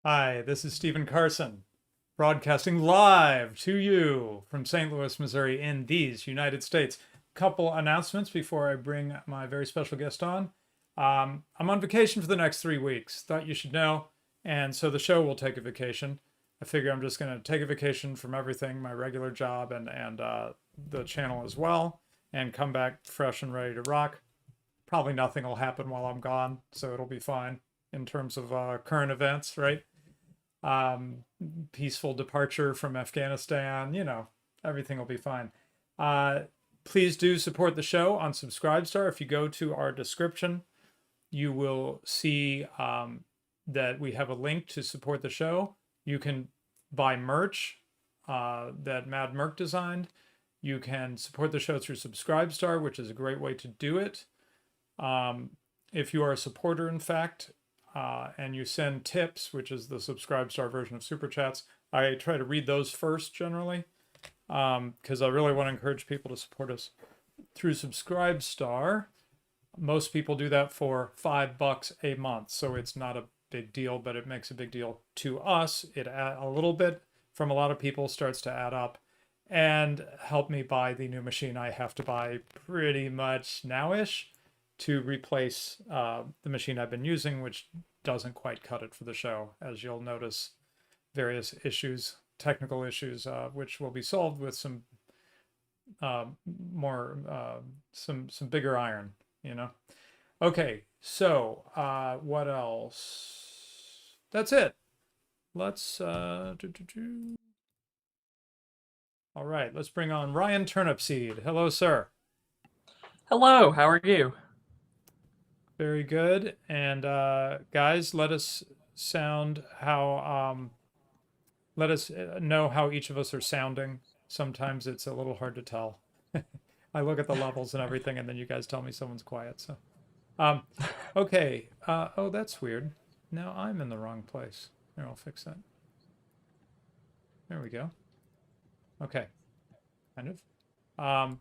Hi, this is Stephen Carson, broadcasting live to you from St. Louis, Missouri, in these United States. Couple announcements before I bring my very special guest on. I'm on vacation for the next 3 weeks. Thought you should know. And so the show will take a vacation. I figure I'm just going to take a vacation from everything, my regular job and the channel as well, and come back fresh and ready to rock. Probably nothing will happen while I'm gone, so it'll be fine in terms of current events, right? um, Peaceful departure from Afghanistan, everything will be fine. Uh, Please do support the show on Subscribestar. If you go to our description, you will see that we have a link to support the show. You can buy merch that Mad Merc designed. You can support the show through Subscribestar, which is a great way to do it. If you are a supporter, in fact, and you send tips, which is the Subscribestar version of Super Chats, I try to read those first generally, because I really want to encourage people to support us through Subscribestar. Most people do that for $5 a month, so it's not a big deal, but it makes a big deal to us. It a little bit from a lot of people starts to add up and help me buy the new machine I have to buy pretty much now-ish to replace the machine I've been using, which doesn't quite cut it for the show, as you'll notice various issues, technical issues, which will be solved with some some bigger iron, Okay, so what else? That's it. Let's all right, let's bring on Ryan Turnipseed. Hello, sir. Hello, how are you? Very good. And guys, let us know how each of us are sounding. Sometimes it's a little hard to tell. I look at the levels and everything, and then you guys tell me someone's quiet. So, okay. Oh, that's weird. Now I'm in the wrong place. Here, I'll fix that. There we go. Okay. Kind of.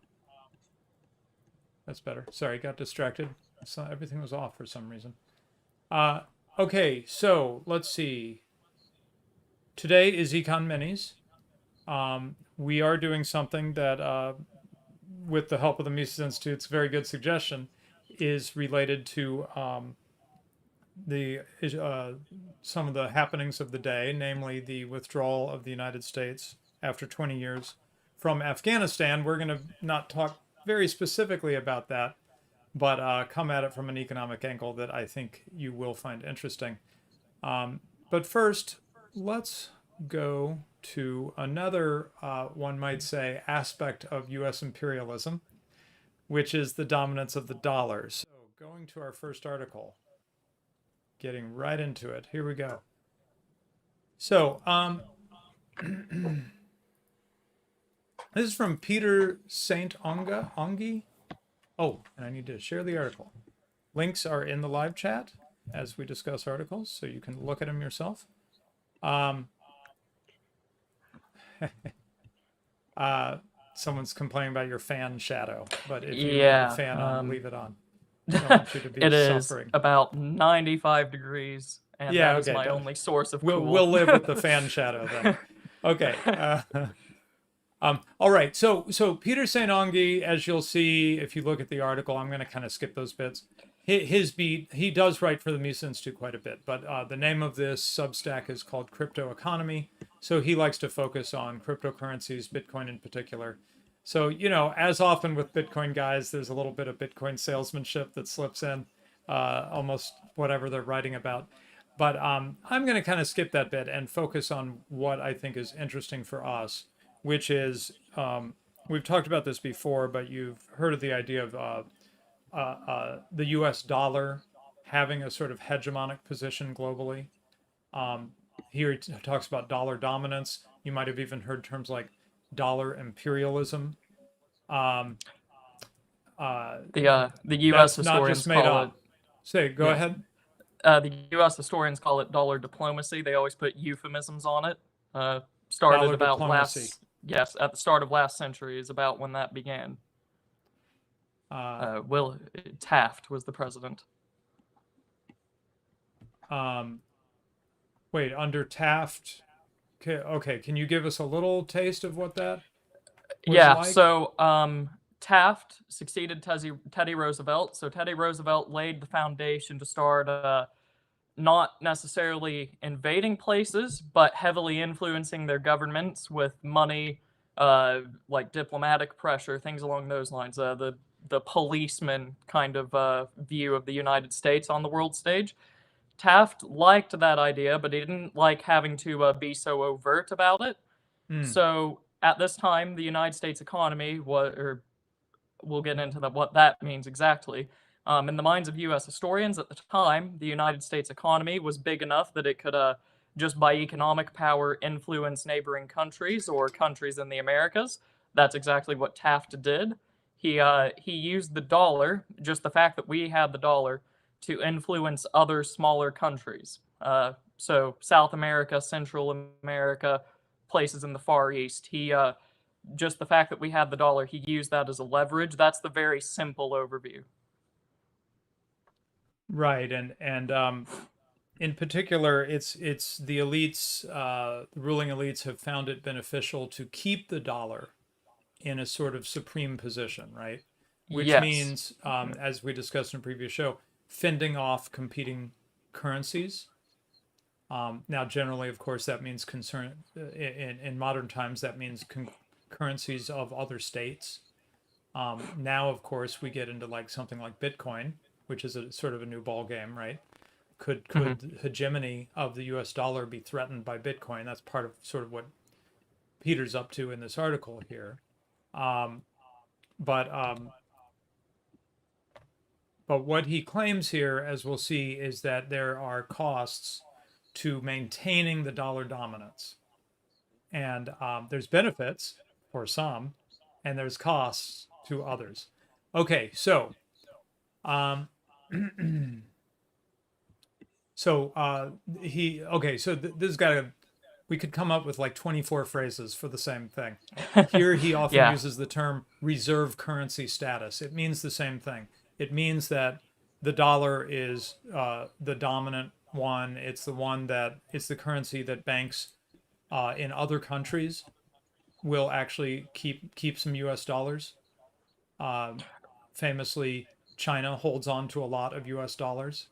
That's better. Sorry, got distracted. So everything was off for some reason. Okay, so let's see. Today is Econ Minis. We are doing something that, with the help of the Mises Institute's very good suggestion, is related to the some of the happenings of the day, namely the withdrawal of the United States after 20 years from Afghanistan. We're going to not talk very specifically about that, but come at it from an economic angle that I think you will find interesting. But first, let's go to another, one might say, aspect of U.S. imperialism, which is the dominance of the dollar. So going to our first article, getting right into it. Here we go. So this is from Peter St. Ongi. Oh, and I need to share the article. Links are in the live chat as we discuss articles, so you can look at them yourself. Someone's complaining about your fan shadow, but if you leave the fan on, leave it on. I don't want you to be it suffering. Is about 95 degrees, and Yeah, that is okay, my only source of cool. We'll live with the fan shadow then. Okay. All right. So Peter St. Ongi, as you'll see if you look at the article, I'm going to kind of skip those bits. He does write for the Mises Institute quite a bit, but the name of this Substack is called Crypto Economy. So he likes to focus on cryptocurrencies, Bitcoin in particular. So, as often with Bitcoin guys, there's a little bit of Bitcoin salesmanship that slips in, almost whatever they're writing about. But I'm going to kind of skip that bit and focus on what I think is interesting for us, which is, we've talked about this before, but you've heard of the idea of the US dollar having a sort of hegemonic position globally. Here he talks about dollar dominance. You might have even heard terms like dollar imperialism. The U.S. historians call it. Go ahead. The U.S. historians call it dollar diplomacy. They always put euphemisms on it. Started Dollar about diplomacy. at the start of last century is about when that began. Taft was the president. wait, under Taft. Okay, can you give us a little taste of what that was Yeah, like? so Taft succeeded Teddy Roosevelt. So Teddy Roosevelt laid the foundation to start not necessarily invading places, but heavily influencing their governments with money, like diplomatic pressure, things along those lines. The policeman kind of view of the United States on the world stage. Taft liked that idea, but he didn't like having to be so overt about it. Hmm. So at this time, the United States economy was, or we'll get into what that means exactly. In the minds of U.S. historians at the time, the United States economy was big enough that it could, just by economic power, influence neighboring countries or countries in the Americas. That's exactly what Taft did. He used the dollar, just the fact that we had the dollar, to influence other smaller countries. So South America, Central America, places in the Far East. Just the fact that we had the dollar, he used that as a leverage. That's the very simple overview. Right, and in particular, it's the elites, the ruling elites have found it beneficial to keep the dollar in a sort of supreme position, right? Which Yes. means, as we discussed in a previous show, fending off competing currencies. Now, generally, of course, that means in modern times, that means currencies of other states. Now, of course, we get into like something like Bitcoin, which is a sort of a new ball game, right? Could Hmm. the hegemony of the U.S. dollar be threatened by Bitcoin? That's part of sort of what Peter's up to in this article here. Um, but um, but what he claims here, as we'll see, is that there are costs to maintaining the dollar dominance, and there's benefits for some, and there's costs to others. Okay, so um, so he okay, so this has got a we could come up with like 24 phrases for the same thing. Here he often Yeah. uses the term reserve currency status. It means the same thing. It means that the dollar is the dominant one. It's the one that it's the currency that banks in other countries will actually keep some U.S. dollars. Um, Famously, China holds on to a lot of U.S. dollars,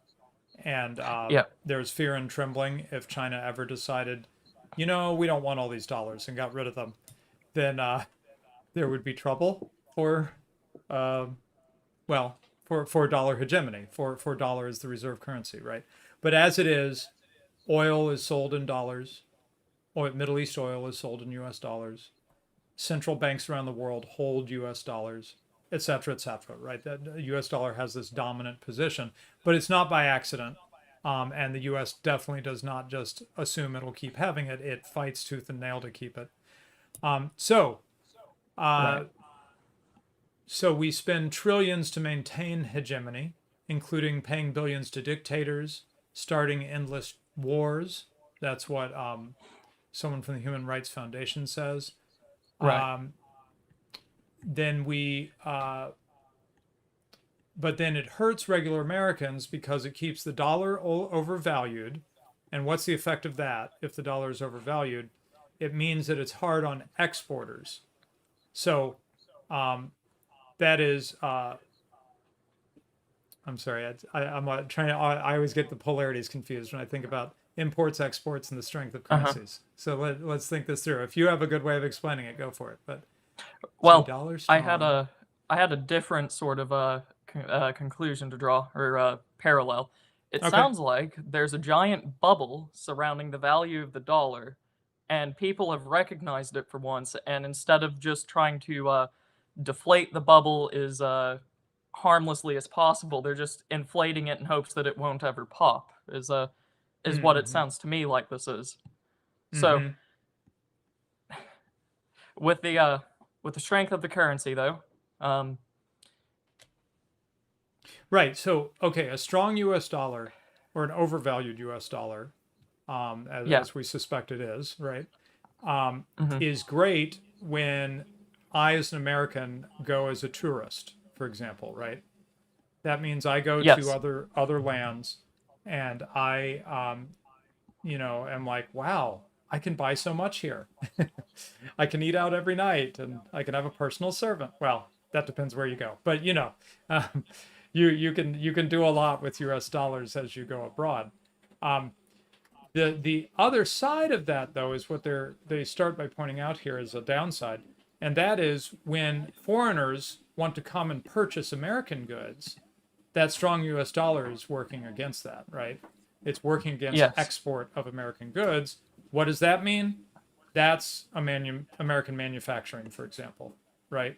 and Yeah. there's fear and trembling if China ever decided, you know, we don't want all these dollars and got rid of them, then there would be trouble for, uh, well, for dollar hegemony, for dollar as the reserve currency, right? But as it is, oil is sold in dollars. Middle East oil is sold in U.S. dollars. Central banks around the world hold U.S. dollars, et cetera, et cetera, right? That the U.S. dollar has this dominant position, but it's not by accident. And the U.S. definitely does not just assume it'll keep having it; it fights tooth and nail to keep it. Um, so, Right. uh, so we spend trillions to maintain hegemony, including paying billions to dictators, starting endless wars. That's what someone from the Human Rights Foundation says. Right. Um, then we but then it hurts regular Americans because it keeps the dollar overvalued. And what's the effect of that if the dollar is overvalued? It means that it's hard on exporters. So um, that is, I'm sorry, I'm trying to, I always get the polarities confused when I think about imports, exports, and the strength of Uh-huh. currencies. So let's think this through. If you have a good way of explaining it, go for it. But see, Well, dollar I had strong. a I had a different sort of conclusion to draw or parallel. It Okay. sounds like there's a giant bubble surrounding the value of the dollar, and people have recognized it for once. And instead of just trying to deflate the bubble as harmlessly as possible, they're just inflating it in hopes that it won't ever pop. Is what it Mm-hmm. sounds to me like this is. So Mm-hmm. with the strength of the currency, though, um, Right. So, okay, a strong U.S. dollar or an overvalued U.S. dollar, yeah. as we suspect it is, right, um, Hmm. is great when I, as an American, go as a tourist, for example, right? That means I go to Yes. other lands and I am like, wow, I can buy so much here. I can eat out every night, and I can have a personal servant. Well, that depends where you go, but um, you can do a lot with U.S. dollars as you go abroad. Um, the other side of that, though, is what they start by pointing out here as a downside, and that is when foreigners want to come and purchase American goods, that strong U.S. dollar is working against that, right? It's working against Yes. export of American goods. What does that mean? That's American manufacturing, for example, right?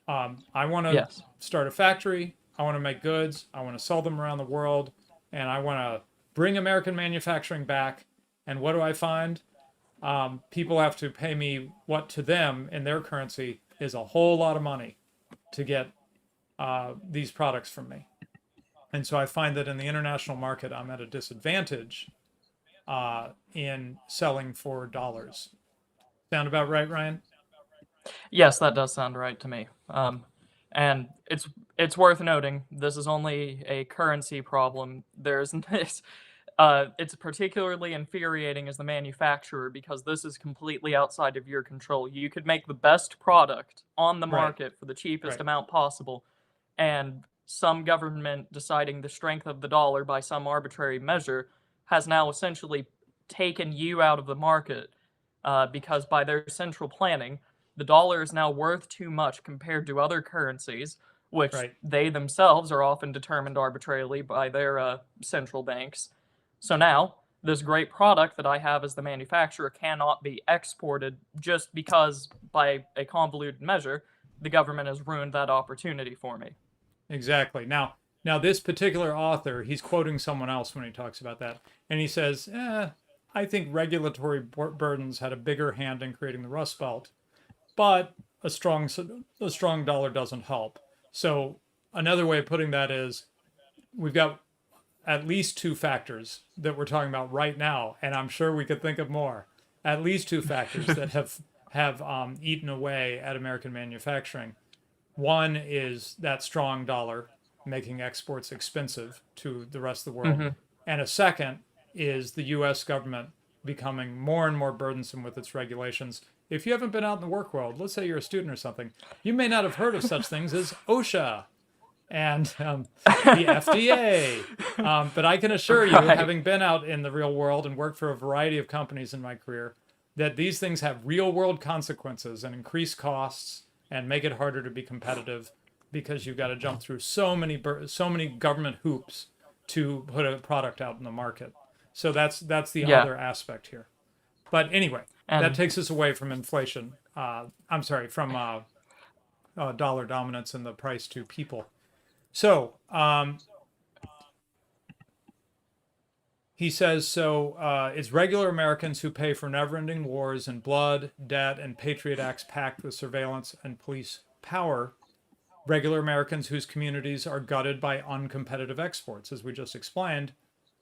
I want to Yes. start a factory. I want to make goods. I want to sell them around the world, and I want to bring American manufacturing back. And what do I find? People have to pay me what to them in their currency is a whole lot of money to get these products from me. And so I find that in the international market, I'm at a disadvantage in selling for dollars. Sound about right, Ryan? Yes, that does sound right to me. And it's worth noting this is only a currency problem. There's this. It's particularly infuriating as the manufacturer because this is completely outside of your control. You could make the best product on the Right, market for the cheapest right, amount possible, and some government deciding the strength of the dollar by some arbitrary measure has now essentially taken you out of the market because by their central planning, the dollar is now worth too much compared to other currencies, which right. they themselves are often determined arbitrarily by their central banks. So now, this great product that I have as the manufacturer cannot be exported just because, by a convoluted measure, the government has ruined that opportunity for me. Exactly. Now this particular author, he's quoting someone else when he talks about that, and he says, I think regulatory burdens had a bigger hand in creating the Rust Belt, but a strong dollar doesn't help. So another way of putting that is we've got at least two factors that we're talking about right now, and I'm sure we could think of more. At least two factors that have eaten away at American manufacturing. One is that strong dollar making exports expensive to the rest of the world, Hmm. and a second is the U.S. government becoming more and more burdensome with its regulations. If you haven't been out in the work world, let's say you're a student or something, you may not have heard of such things as OSHA and the FDA. But I can assure you, Right. having been out in the real world and worked for a variety of companies in my career, that these things have real world consequences and increase costs and make it harder to be competitive because you've got to jump through so many government hoops to put a product out in the market. So that's the Yeah. other aspect here. But anyway, that And takes us away from inflation. I'm sorry, from dollar dominance and the price to people. So he says, it's regular Americans who pay for never-ending wars and blood, debt, and Patriot Acts packed with surveillance and police power. Regular Americans whose communities are gutted by uncompetitive exports, as we just explained.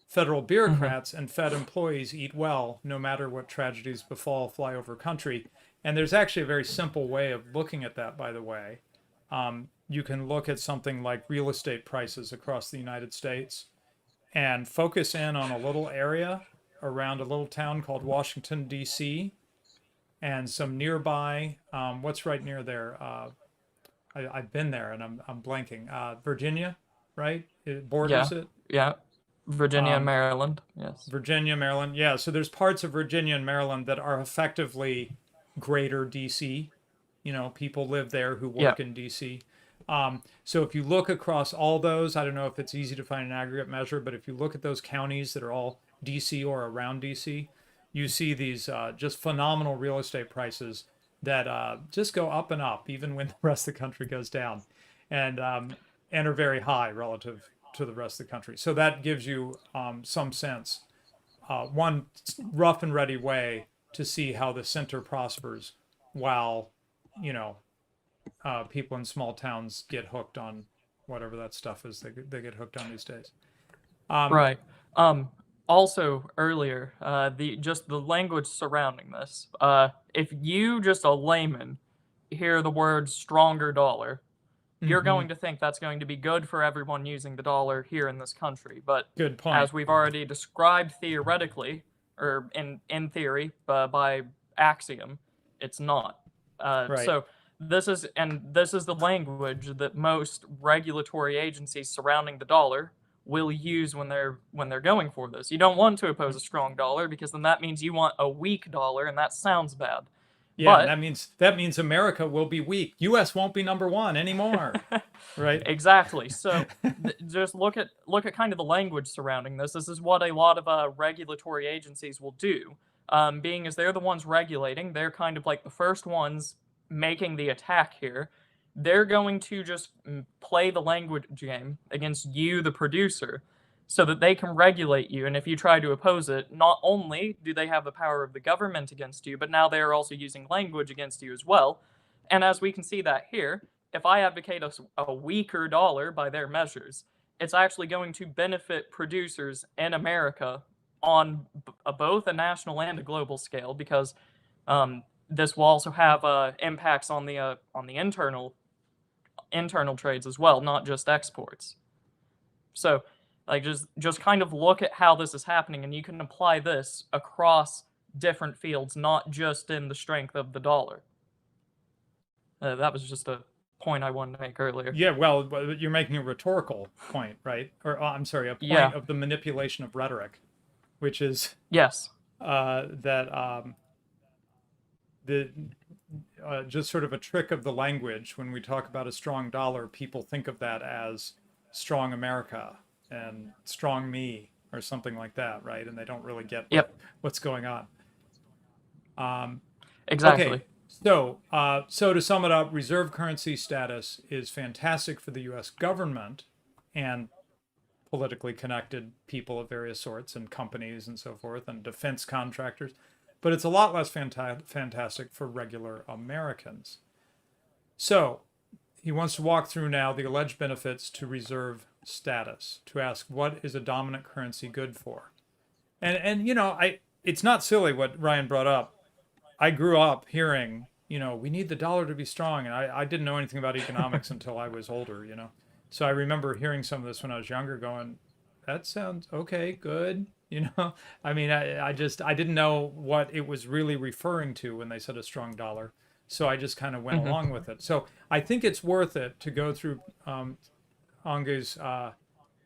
Federal mhm. bureaucrats and Fed employees eat well, no matter what tragedies befall flyover country. And there's actually a very simple way of looking at that, by the way. You can look at something like real estate prices across the United States and focus in on a little area around a little town called Washington, D.C., and some nearby, what's right near there? I've been there and I'm blanking. Virginia, right? It Yeah. borders it. Yeah. Virginia and Um, Maryland. Yes. Virginia, Maryland. Yeah, so there's parts of Virginia and Maryland that are effectively greater DC. People live there who Yeah. work in DC. So if you look across all those, I don't know if it's easy to find an aggregate measure, but if you look at those counties that are all DC or around DC, you see these just phenomenal real estate prices that just go up and up, even when the rest of the country goes down, and and are very high relative to the rest of the country. So that gives you some sense. One rough and ready way to see how the center prospers while, you know, people in small towns get hooked on whatever that stuff is they get hooked on these days. Um, Right. Um, Also earlier, the language surrounding this. If you just a layman hear the word stronger dollar, you're mm-hmm. going to think that's going to be good for everyone using the dollar here in this country. But Good point. as we've already described theoretically, or in theory, by axiom, it's not. Right. So this is the language that most regulatory agencies surrounding the dollar will use when they're going for this. You don't want to oppose a strong dollar because then that means you want a weak dollar, and that sounds bad. Yeah, and But that means America will be weak. US won't be number one anymore. Right? exactly. So just look at kind of the language surrounding this. This is what a lot of regulatory agencies will do. Being as they're the ones regulating, they're kind of like the first ones making the attack here. They're going to just play the language game against you, the producer, so that they can regulate you. And if you try to oppose it, not only do they have the power of the government against you, but now they are also using language against you as well. And as we can see that here, if I advocate a weaker dollar by their measures, it's actually going to benefit producers in America on both a national and a global scale, because this will also have impacts on the internal trades as well, not just exports. So, like, just kind of look at how this is happening, and you can apply this across different fields, not just in the strength of the dollar. That was just a point I wanted to make earlier. Yeah, well, you're making a rhetorical point, right? Or I'm sorry, a point Yeah. of the manipulation of rhetoric, which is Yes. that the just sort of a trick of the language. When we talk about a strong dollar, people think of that as strong America and strong me or something like that, right? And they don't really get Yep. what's going on. Exactly. Okay, so to sum it up, reserve currency status is fantastic for the U.S. government and politically connected people of various sorts and companies and so forth and defense contractors, but it's a lot less fantastic for regular Americans. So he wants to walk through now the alleged benefits to reserve status, to ask what is a dominant currency good for. And it's not silly what Ryan brought up. I grew up hearing, we need the dollar to be strong, and I didn't know anything about economics until I was older, So I remember hearing some of this when I was younger, going, that sounds okay, good, I mean, I didn't know what it was really referring to when they said a strong dollar. So I just kind of went along with it. So I think it's worth it to go through Ange's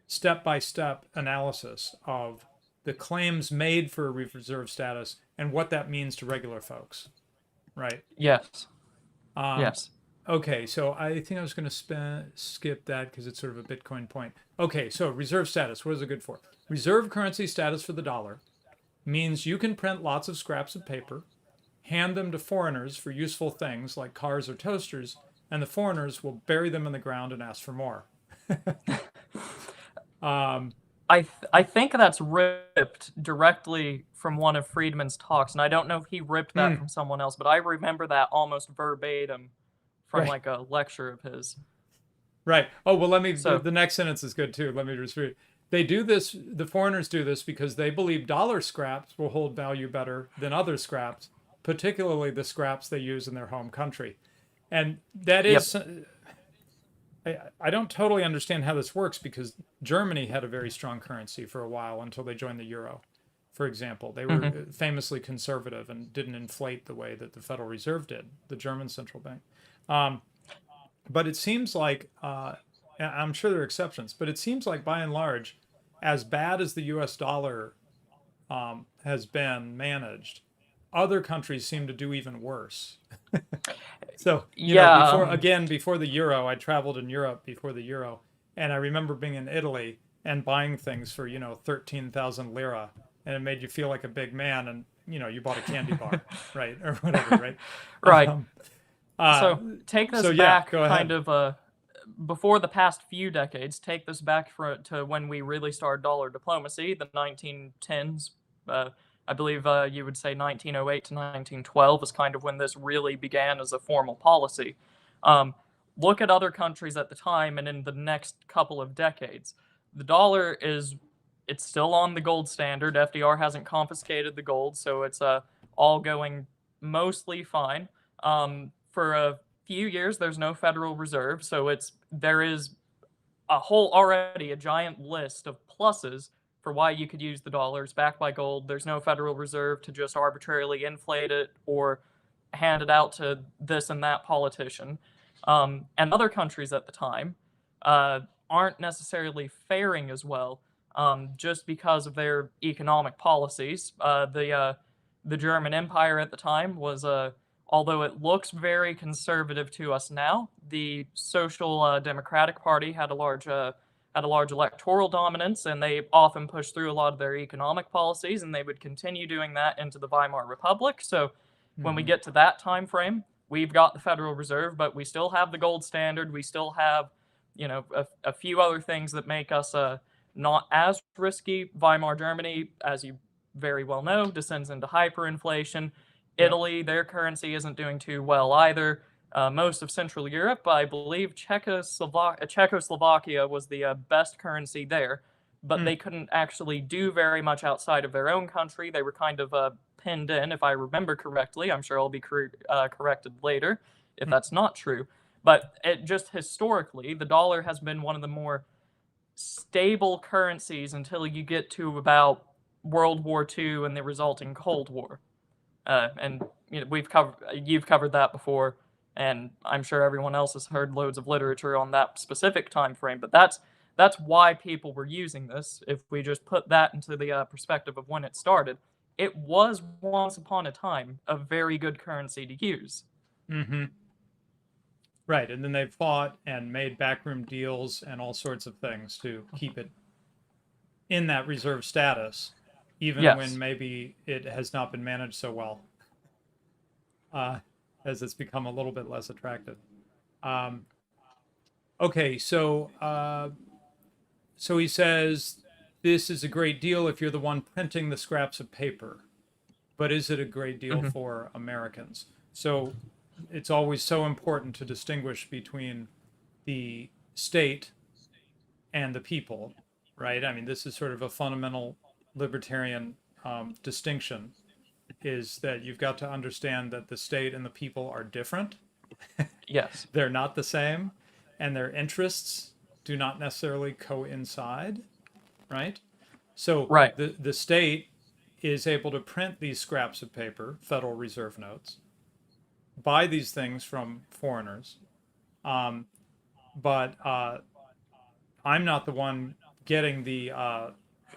step-by-step analysis of the claims made for reserve status and what that means to regular folks, right? Yes. Yes. Okay, so I think I was going to skip that because it's sort of a Bitcoin point. Okay, so reserve status, what is it good for? Reserve currency status for the dollar means you can print lots of scraps of paper, hand them to foreigners for useful things like cars or toasters, and the foreigners will bury them in the ground and ask for more. I think that's ripped directly from one of Friedman's talks, and I don't know if he ripped that from someone else, but I remember that almost verbatim from like a lecture of his. Right. Oh, well, the next sentence is good too. Let me just read. They do this, the foreigners do this because they believe dollar scraps will hold value better than other scraps, particularly the scraps they use in their home country. And that is, I don't totally understand how this works because Germany had a very strong currency for a while until they joined the euro. For example, they were famously conservative and didn't inflate the way that the Federal Reserve did, the German central bank. But it seems like, I'm sure there are exceptions, but it seems like by and large, as bad as the US dollar has been managed, other countries seem to do even worse. So, before the euro, I traveled in Europe before the euro, and I remember being in Italy and buying things for, 13,000 lira, and it made you feel like a big man, and, you bought a candy bar, right? Or whatever, right? Right. So take this back kind of before the past few decades, take this back to when we really started dollar diplomacy, the 1910s. I believe you would say 1908 to 1912 is kind of when this really began as a formal policy. Look at other countries at the time and in the next couple of decades. The dollar it's still on the gold standard. FDR hasn't confiscated the gold, so it's all going mostly fine. For a few years, there's no Federal Reserve, so there is already a giant list of pluses for why you could use the dollars backed by gold. There's no Federal Reserve to just arbitrarily inflate it or hand it out to this and that politician. And other countries at the time aren't necessarily faring as well just because of their economic policies. The German Empire at the time was although it looks very conservative to us now, the Social Democratic Party had a large electoral dominance, and they often pushed through a lot of their economic policies, and they would continue doing that into the Weimar Republic. So when we get to that time frame, we've got the Federal Reserve, but we still have the gold standard. We still have, a few other things that make us not as risky. Weimar Germany, as you very well know, descends into hyperinflation. Italy, their currency isn't doing too well either. Most of Central Europe, I believe Czechoslovakia was the best currency there, but they couldn't actually do very much outside of their own country. They were kind of pinned in, if I remember correctly. I'm sure I'll be corrected later if that's not true. But just historically, the dollar has been one of the more stable currencies until you get to about World War II and the resulting Cold War. And you've covered that before, and I'm sure everyone else has heard loads of literature on that specific time frame. But that's why people were using this. If we just put that into the perspective of when it started, it was once upon a time a very good currency to use. Mm-hmm. Right, and then they fought and made backroom deals and all sorts of things to keep it in that reserve status, even when maybe it has not been managed so well, as it's become a little bit less attractive. Okay, so he says this is a great deal if you're the one printing the scraps of paper, but is it a great deal for Americans? So it's always so important to distinguish between the state and the people, right? I mean, this is sort of a fundamental libertarian distinction, is that you've got to understand that the state and the people are different. Yes. They're not the same, and their interests do not necessarily coincide, right? So the state is able to print these scraps of paper, Federal Reserve notes, buy these things from foreigners, but I'm not the one getting the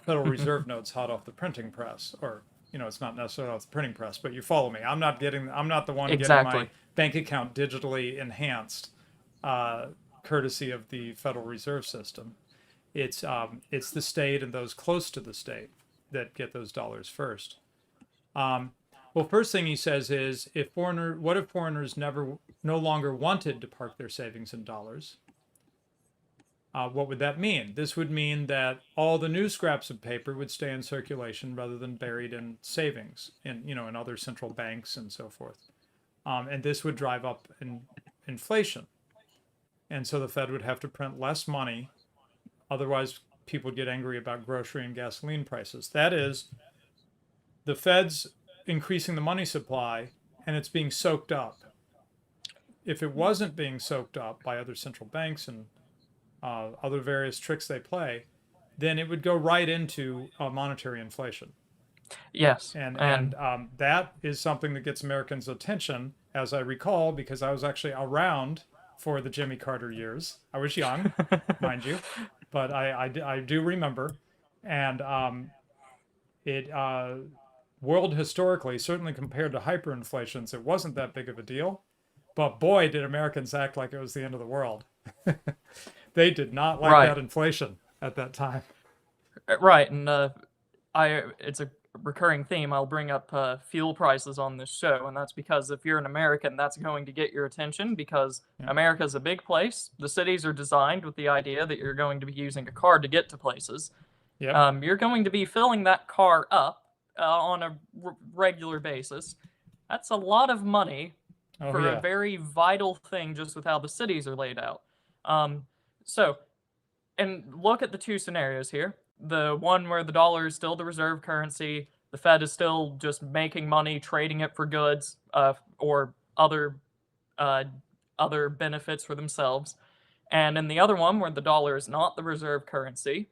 Federal Reserve notes hot off the printing press, or it's not necessarily off the printing press, but you follow me. I'm not the one getting my bank account digitally enhanced, courtesy of the Federal Reserve System. It's the state and those close to the state that get those dollars first. Well, first thing he says is, what if foreigners no longer wanted to park their savings in dollars? What would that mean? This would mean that all the new scraps of paper would stay in circulation rather than buried in savings in other central banks and so forth. And this would drive up inflation. And so the Fed would have to print less money. Otherwise, people would get angry about grocery and gasoline prices. That is, the Fed's increasing the money supply and it's being soaked up. If it wasn't being soaked up by other central banks and other various tricks they play, then it would go right into monetary inflation. Yes. And that is something that gets Americans' attention, as I recall, because I was actually around for the Jimmy Carter years. I was young, mind you, but I do remember. And world historically, certainly compared to hyperinflations, it wasn't that big of a deal. But boy, did Americans act like it was the end of the world. They did not like that inflation at that time. Right, and it's a recurring theme. I'll bring up fuel prices on this show, and that's because if you're an American, that's going to get your attention, because America's a big place. The cities are designed with the idea that you're going to be using a car to get to places. Yep. You're going to be filling that car up on a regular basis. That's a lot of money for a very vital thing, just with how the cities are laid out. And look at the two scenarios here. The one where the dollar is still the reserve currency, the Fed is still just making money, trading it for goods or other benefits for themselves. And in the other one, where the dollar is not the reserve currency,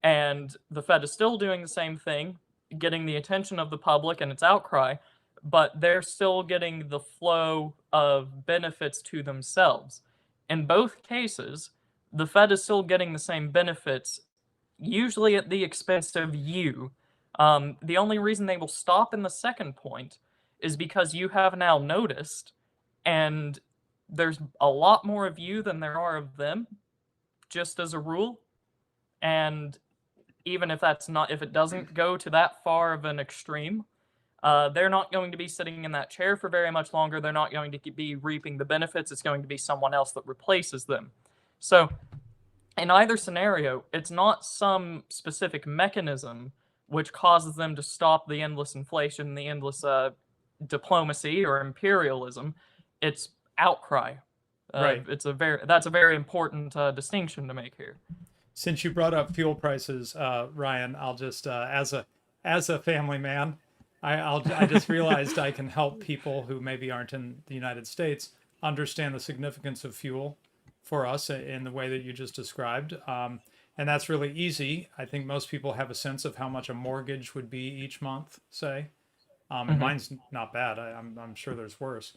And the Fed is still doing the same thing, getting the attention of the public and its outcry, but they're still getting the flow of benefits to themselves. In both cases, the Fed is still getting the same benefits, usually at the expense of you. The only reason they will stop in the second point is because you have now noticed, and there's a lot more of you than there are of them, just as a rule. And even if if it doesn't go to that far of an extreme, they're not going to be sitting in that chair for very much longer. They're not going to be reaping the benefits. It's going to be someone else that replaces them. So, in either scenario, it's not some specific mechanism which causes them to stop the endless inflation, the endless diplomacy or imperialism. It's outcry. Right. That's a very important distinction to make here. Since you brought up fuel prices, Ryan, I'll just as a family man, I just realized I can help people who maybe aren't in the United States understand the significance of fuel for us in the way that you just described. And that's really easy. I think most people have a sense of how much a mortgage would be each month, say. And mine's not bad. I'm sure there's worse.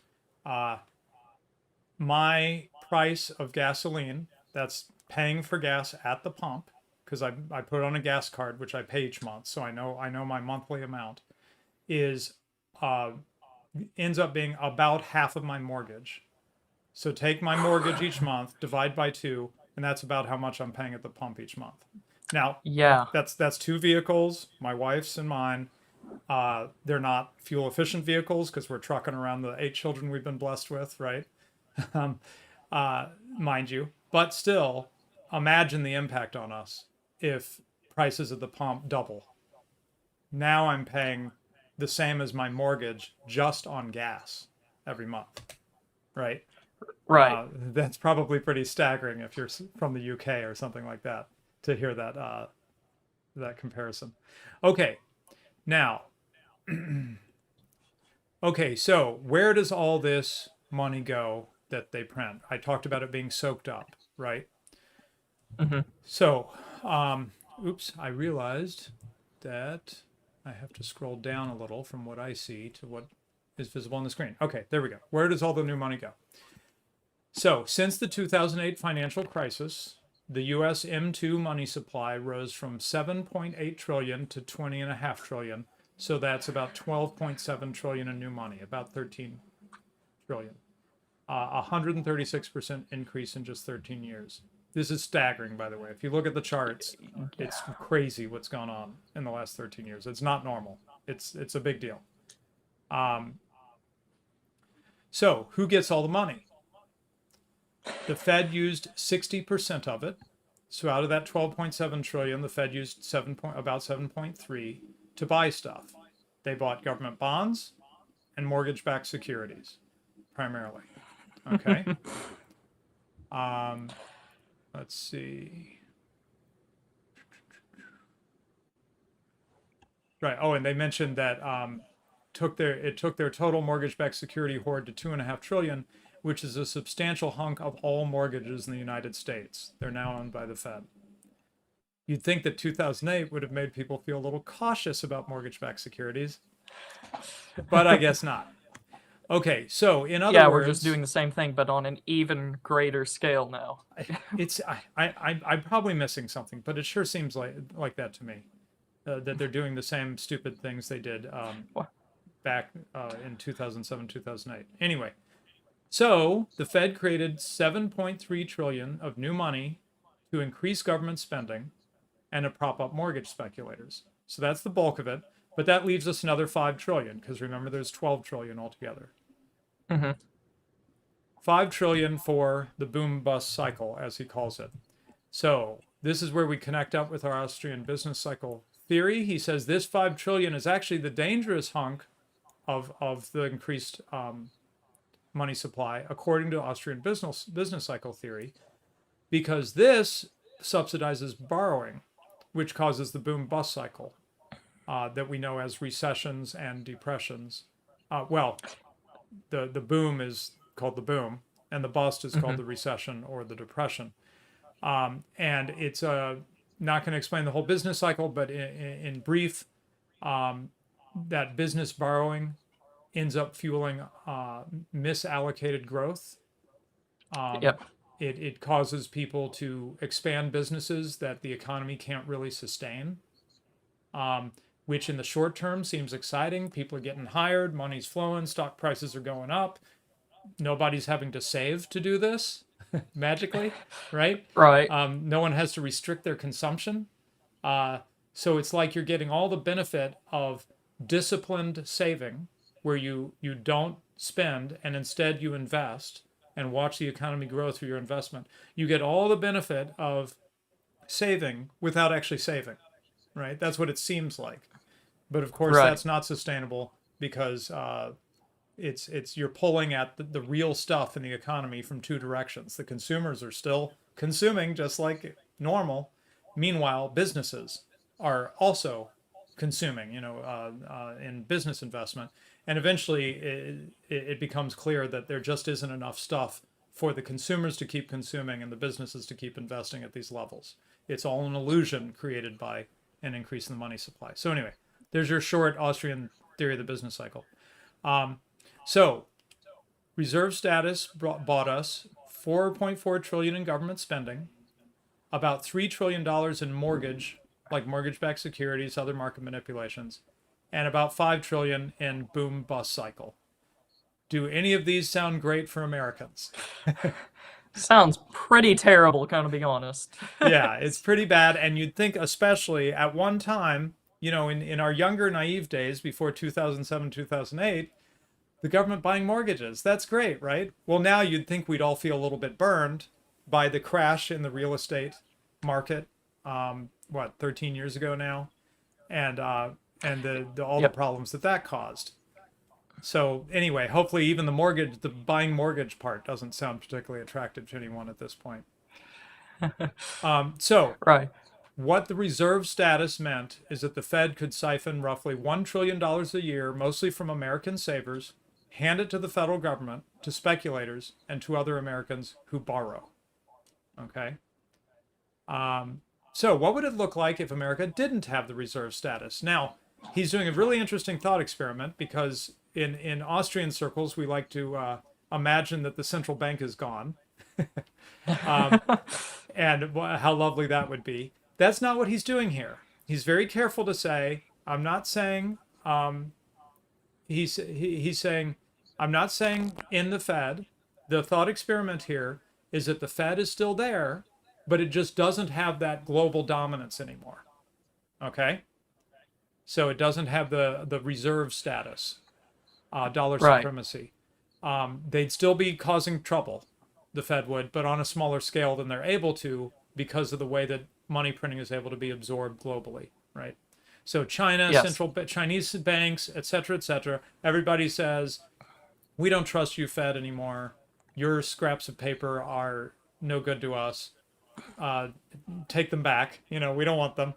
My price of gasoline, that's paying for gas at the pump, because I put on a gas card, which I pay each month, so I know my monthly amount, is ends up being about half of my mortgage. So take my mortgage each month, divide by 2, and that's about how much I'm paying at the pump each month. Now, Yeah. that's 2 vehicles, my wife's and mine. They're not fuel efficient vehicles because we're trucking around the 8 children we've been blessed with, right? Mind you. But still, imagine the impact on us if prices at the pump double. Now I'm paying the same as my mortgage just on gas every month, right? Right. That's probably pretty staggering if you're from the UK or something like that to hear that that comparison. Okay, now, okay, so where does all this money go that they print? I talked about it being soaked up, right? So, oops, I realized that I have to scroll down a little from what I see to what is visible on the screen. Okay, there we go. Where does all the new money go? So, since the 2008 financial crisis, the US M2 money supply rose from 7.8 trillion to 20.5 trillion. So that's about 12.7 trillion in new money, about 13 trillion. 136% increase in just 13 years. This is staggering, by the way. If you look at the charts, it's crazy what's gone on in the last 13 years. It's not normal. It's a big deal. So who gets all the money? The Fed used 60% of it. So out of that 12.7 trillion, the Fed used about 7.3 to buy stuff. They bought government bonds and mortgage-backed securities, primarily. Okay. Let's see. Right. Oh, and they mentioned that it took their total mortgage-backed security hoard to 2.5 trillion, which is a substantial hunk of all mortgages in the United States. They're now owned by the Fed. You'd think that 2008 would have made people feel a little cautious about mortgage-backed securities, but I guess not. Okay, so in other words, we're just doing the same thing, but on an even greater scale now. I'm probably missing something, but it sure seems like that to me, that they're doing the same stupid things they did back in 2007, 2008. Anyway, so the Fed created 7.3 trillion of new money to increase government spending and to prop up mortgage speculators. So that's the bulk of it. But that leaves us another 5 trillion, because remember, there's 12 trillion altogether. 5 trillion for the boom bust cycle, as he calls it. So this is where we connect up with our Austrian business cycle theory. He says this 5 trillion is actually the dangerous hunk of the increased money supply, according to Austrian business cycle theory, because this subsidizes borrowing, which causes the boom bust cycle that we know as recessions and depressions. The boom is called the boom, and the bust is called the recession or the depression. And it's not going to explain the whole business cycle, but in brief, that business borrowing ends up fueling misallocated growth. Yep. It causes people to expand businesses that the economy can't really sustain, which in the short term seems exciting. People are getting hired, money's flowing, stock prices are going up. Nobody's having to save to do this magically, right? Right. No one has to restrict their consumption. So it's like you're getting all the benefit of disciplined saving, where you don't spend and instead you invest and watch the economy grow through your investment. You get all the benefit of saving without actually saving, right? That's what it seems like. But of course, Right. that's not sustainable because it's you're pulling at the real stuff in the economy from two directions. The consumers are still consuming just like normal. Meanwhile, businesses are also consuming, in business investment. And eventually it becomes clear that there just isn't enough stuff for the consumers to keep consuming and the businesses to keep investing at these levels. It's all an illusion created by an increase in the money supply. So anyway, there's your short Austrian theory of the business cycle. So reserve status bought us 4.4 trillion in government spending, about $3 trillion in mortgage, like mortgage-backed securities, other market manipulations, and about 5 trillion in boom bust cycle. Do any of these sound great for Americans? Sounds pretty terrible, kind of be honest. Yeah, it's pretty bad. And you'd think, especially at one time, in our younger, naive days before 2007, 2008, the government buying mortgages. That's great, right? Well, now you'd think we'd all feel a little bit burned by the crash in the real estate market, 13 years ago now, and all the problems that caused. So anyway, hopefully even the buying mortgage part doesn't sound particularly attractive to anyone at this point. So Right. what the reserve status meant is that the Fed could siphon roughly $1 trillion a year, mostly from American savers, hand it to the federal government, to speculators, and to other Americans who borrow. Okay? So what would it look like if America didn't have the reserve status? Now, he's doing a really interesting thought experiment because in Austrian circles, we like to imagine that the central bank is gone. And how lovely that would be. That's not what he's doing here. He's very careful to say, I'm not saying, he's saying, I'm not saying in the Fed. The thought experiment here is that the Fed is still there, but it just doesn't have that global dominance anymore. Okay? So it doesn't have the reserve status, dollar Right. supremacy. They'd still be causing trouble, the Fed would, but on a smaller scale than they're able to because of the way that money printing is able to be absorbed globally, right? So China, Yes. Chinese banks, et cetera, everybody says, we don't trust you, Fed, anymore. Your scraps of paper are no good to us. Take them back. We don't want them.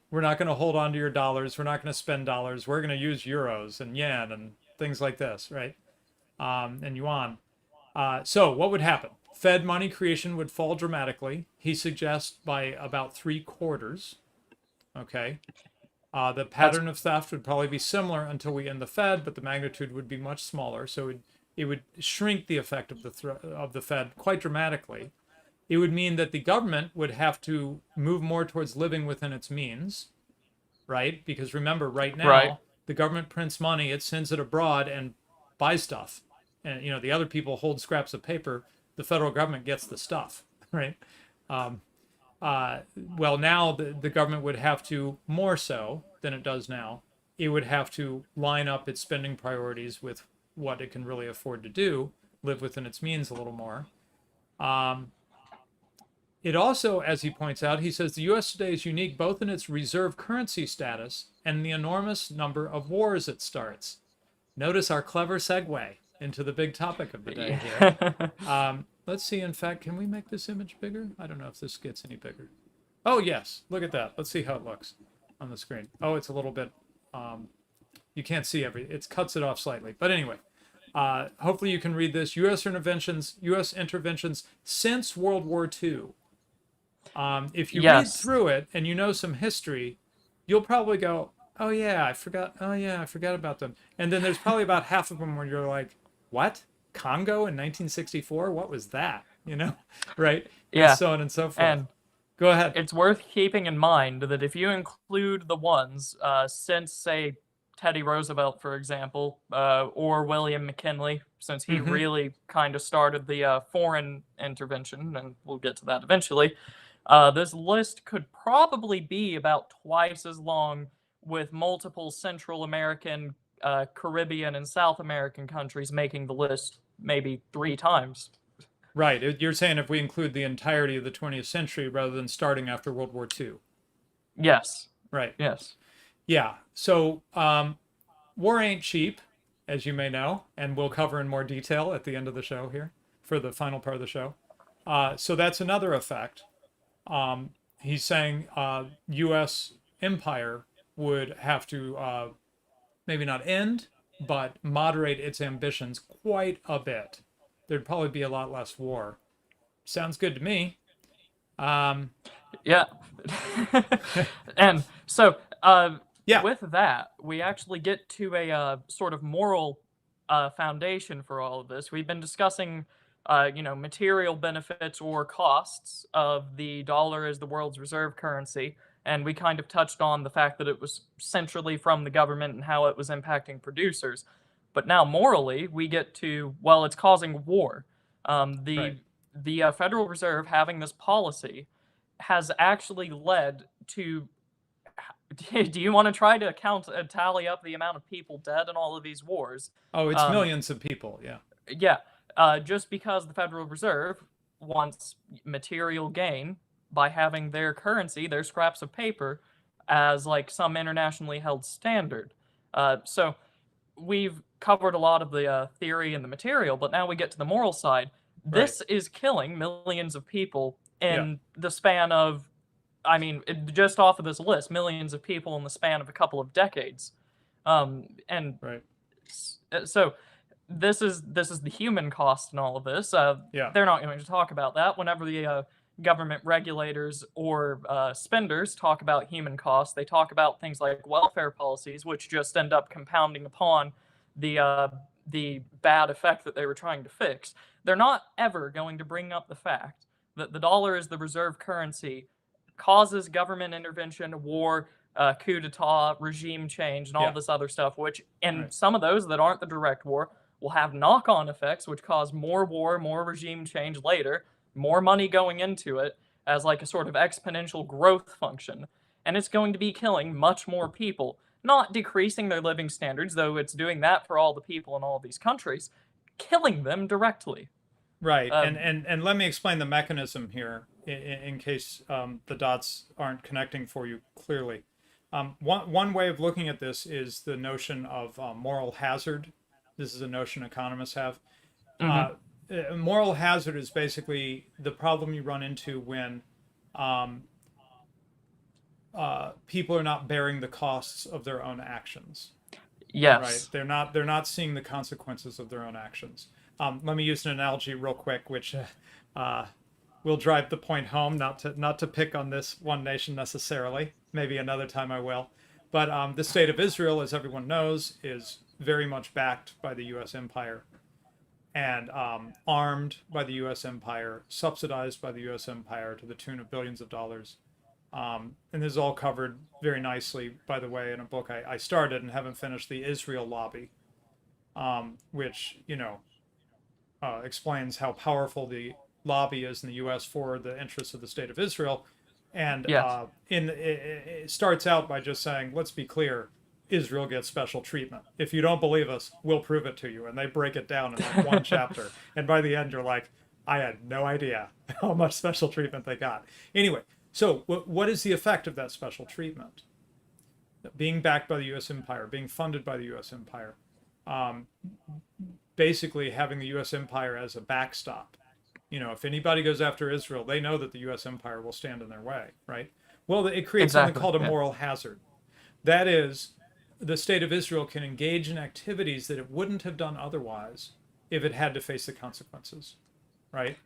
We're not going to hold on to your dollars. We're not going to spend dollars. We're going to use euros and yen and things like this, right? And yuan. So what would happen? Fed money creation would fall dramatically. He suggests by about 3/4. Okay. The pattern of theft would probably be similar until we end the Fed, but the magnitude would be much smaller. So it would shrink the effect of the Fed quite dramatically. It would mean that the government would have to move more towards living within its means, right? Because remember, right now, Right. the government prints money, it sends it abroad and buys stuff. And, the other people hold scraps of paper. The federal government gets the stuff, right? Well, now the government would have to, more so than it does now, it would have to line up its spending priorities with what it can really afford to do, live within its means a little more. It also, as he points out, he says the U.S. today is unique both in its reserve currency status and the enormous number of wars it starts. Notice our clever segue into the big topic of the day here. Let's see, in fact, can we make this image bigger? I don't know if this gets any bigger. Oh, yes. Look at that. Let's see how it looks on the screen. Oh, it's a little bit, you can't see it cuts it off slightly. But anyway, hopefully you can read this. U.S. interventions since World War II. If you read Yes. through it and you know some history, you'll probably go, "Oh yeah, I forgot. Oh yeah, I forgot about them." And then there's probably about half of them where you're like, "What? Congo in 1964? What was that?" You know, right? And Yeah. so on and so forth. And Go ahead. it's worth keeping in mind that if you include the ones since, say, Teddy Roosevelt, for example, or William McKinley, since he Mm-hmm. really kind of started the foreign intervention, and we'll get to that eventually, this list could probably be about twice as long, with multiple Central American, Caribbean, and South American countries making the list maybe 3 times. Right. You're saying if we include the entirety of the 20th century rather than starting after World War II. Yes. Right. Yes. Yeah. So war ain't cheap, as you may know, and we'll cover in more detail at the end of the show here for the final part of the show. So that's another effect. He's saying U.S. empire would have to maybe not end, but moderate its ambitions quite a bit. There'd probably be a lot less war. Sounds good to me. Um, Yeah. And so, yeah, with that, we actually get to a sort of moral foundation for all of this. We've been discussing, material benefits or costs of the dollar as the world's reserve currency, and we kind of touched on the fact that it was centrally from the government and how it was impacting producers. But now, morally, we get to, well, it's causing war. Um, right. the the Federal Reserve having this policy has actually led to. Do you want to try to tally up the amount of people dead in all of these wars? Oh, it's Um, millions of people. Yeah. yeah, just because the Federal Reserve wants material gain by having their currency, their scraps of paper, as like some internationally held standard. So we've covered a lot of the theory and the material, but now we get to the moral side. Right. This is killing millions of people Yeah. in the span of, I mean, just off of this list, millions of people in the span of a couple of decades. And Right. so this is the human cost in all of this. Yeah. They're not going to talk about that. Whenever the government regulators or spenders talk about human costs, they talk about things like welfare policies, which just end up compounding upon the bad effect that they were trying to fix. They're not ever going to bring up the fact that the dollar is the reserve currency, causes government intervention, war, coup d'etat, regime change, and all Yeah. this other stuff, which in Right. some of those that aren't the direct war will have knock on effects, which cause more war, more regime change later, more money going into it as like a sort of exponential growth function. And it's going to be killing much more people, not decreasing their living standards, though it's doing that for all the people in all these countries, killing them directly. Right. Uh, And let me explain the mechanism here in case the dots aren't connecting for you clearly. One way of looking at this is the notion of moral hazard. This is a notion economists have. mhm. Moral hazard is basically the problem you run into when um, people are not bearing the costs of their own actions. Right? Yes. They're not seeing the consequences of their own actions. Let me use an analogy real quick, which will drive the point home. Not to pick on this one nation necessarily. Maybe another time I will. But the state of Israel, as everyone knows, is very much backed by the U.S. empire and armed by the U.S. empire, subsidized by the U.S. empire to the tune of billions of dollars. And this is all covered very nicely, by the way, in a book I started and haven't finished, The Israel Lobby, which, explains how powerful the lobby is in the U.S. for the interests of the state of Israel. And Yes. it starts out by just saying, let's be clear, Israel gets special treatment. If you don't believe us, we'll prove it to you. And they break it down in like one chapter. And by the end, you're like, I had no idea how much special treatment they got. Anyway, so what is the effect of that special treatment? Being backed by the U.S. empire, being funded by the U.S. empire, um, basically having the U.S. empire as a backstop. If anybody goes after Israel, they know that the U.S. empire will stand in their way, right? Well, it creates something Exactly. called a Yeah. moral hazard. That is, the state of Israel can engage in activities that it wouldn't have done otherwise if it had to face the consequences, right?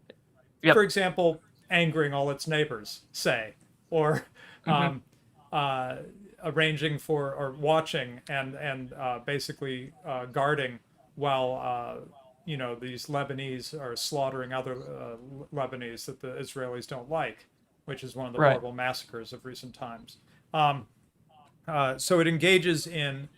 Yep. For example, angering all its neighbors, say, or Mm-hmm. arranging for or watching and basically guarding while these Lebanese are slaughtering other Lebanese that the Israelis don't like, which is one of the Right. horrible massacres of recent times. Um, so it engages in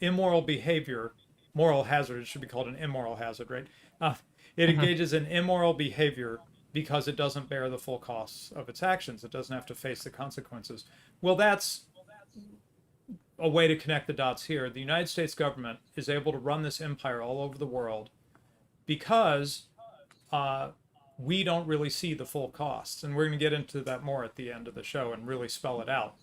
immoral behavior, moral hazard. It should be called an immoral hazard, right? Uh, it Mm-hmm. engages in immoral behavior because it doesn't bear the full costs of its actions. It doesn't have to face the consequences. Well, that's a way to connect the dots here. The United States government is able to run this empire all over the world because uh, we don't really see the full costs. And we're going to get into that more at the end of the show and really spell it out.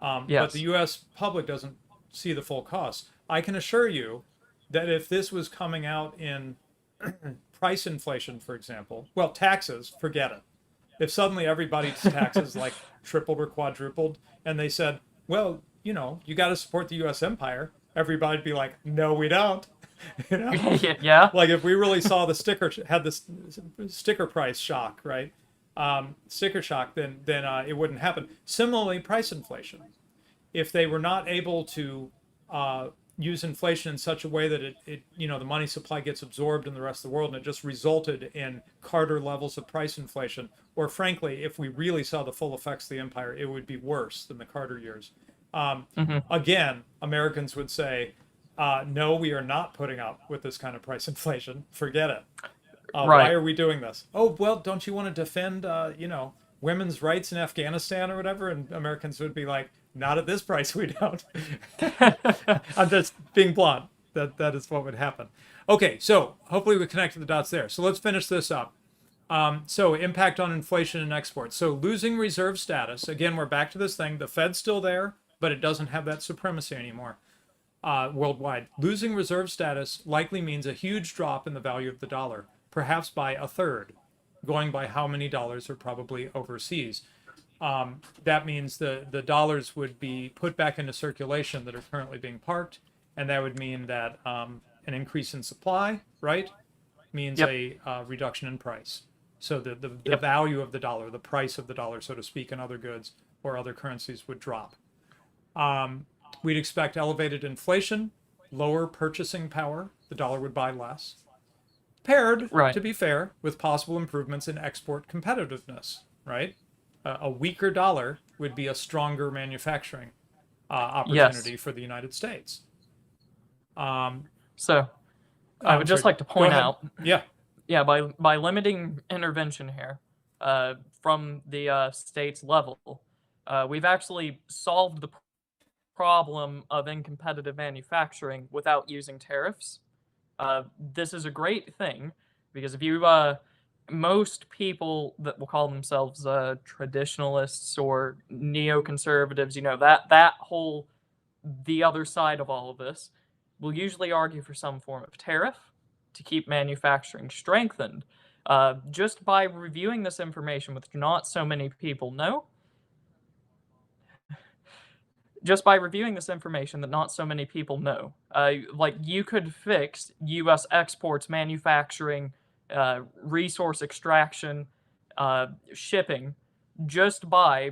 But the Yes. US public doesn't see the full costs. I can assure you that if this was coming out in price inflation, for example, well, taxes, forget it. If suddenly everybody's taxes like tripled or quadrupled, and they said, well, you got to support the US empire, everybody'd be like, no, we don't. you know? Yeah. Like if we really saw the had this sticker price shock, right? Sticker shock, then it wouldn't happen. Similarly, price inflation. If they were not able to use inflation in such a way that the money supply gets absorbed in the rest of the world, and it just resulted in Carter levels of price inflation, or frankly, if we really saw the full effects of the empire, it would be worse than the Carter years. Mm-hmm. Again, Americans would say, no, we are not putting up with this kind of price inflation. Forget it. Why Right. are we doing this? Oh, well, don't you want to defend, women's rights in Afghanistan or whatever? And Americans would be like, not at this price, we don't. I'm just being blunt. That is what would happen. Okay, so hopefully we connected the dots there. So let's finish this up. So impact on inflation and exports. So losing reserve status. Again, we're back to this thing. The Fed's still there, but it doesn't have that supremacy anymore worldwide. Losing reserve status likely means a huge drop in the value of the dollar, perhaps by a third, going by how many dollars are probably overseas. That means the dollars would be put back into circulation that are currently being parked, and that would mean that an increase in supply, right, means Yep. a reduction in price. So the Yep. value of the dollar, the price of the dollar, so to speak, in other goods or other currencies would drop. We'd expect elevated inflation, lower purchasing power. The dollar would buy less. Paired, Right. to be fair, with possible improvements in export competitiveness, right? A weaker dollar would be a stronger manufacturing Yes. opportunity for the United States. Um, So I would I'm just sorry. like to Go point ahead. out, Yeah. yeah, by limiting intervention here, from the state's level, we've actually solved the problem of incompetitive manufacturing without using tariffs. This is a great thing because if you most people that will call themselves traditionalists or neoconservatives, that whole the other side of all of this, will usually argue for some form of tariff to keep manufacturing strengthened. Just by reviewing this information, which not so many people know, just by reviewing this information that not so many people know, like you could fix U.S. exports, manufacturing, resource extraction, shipping, just by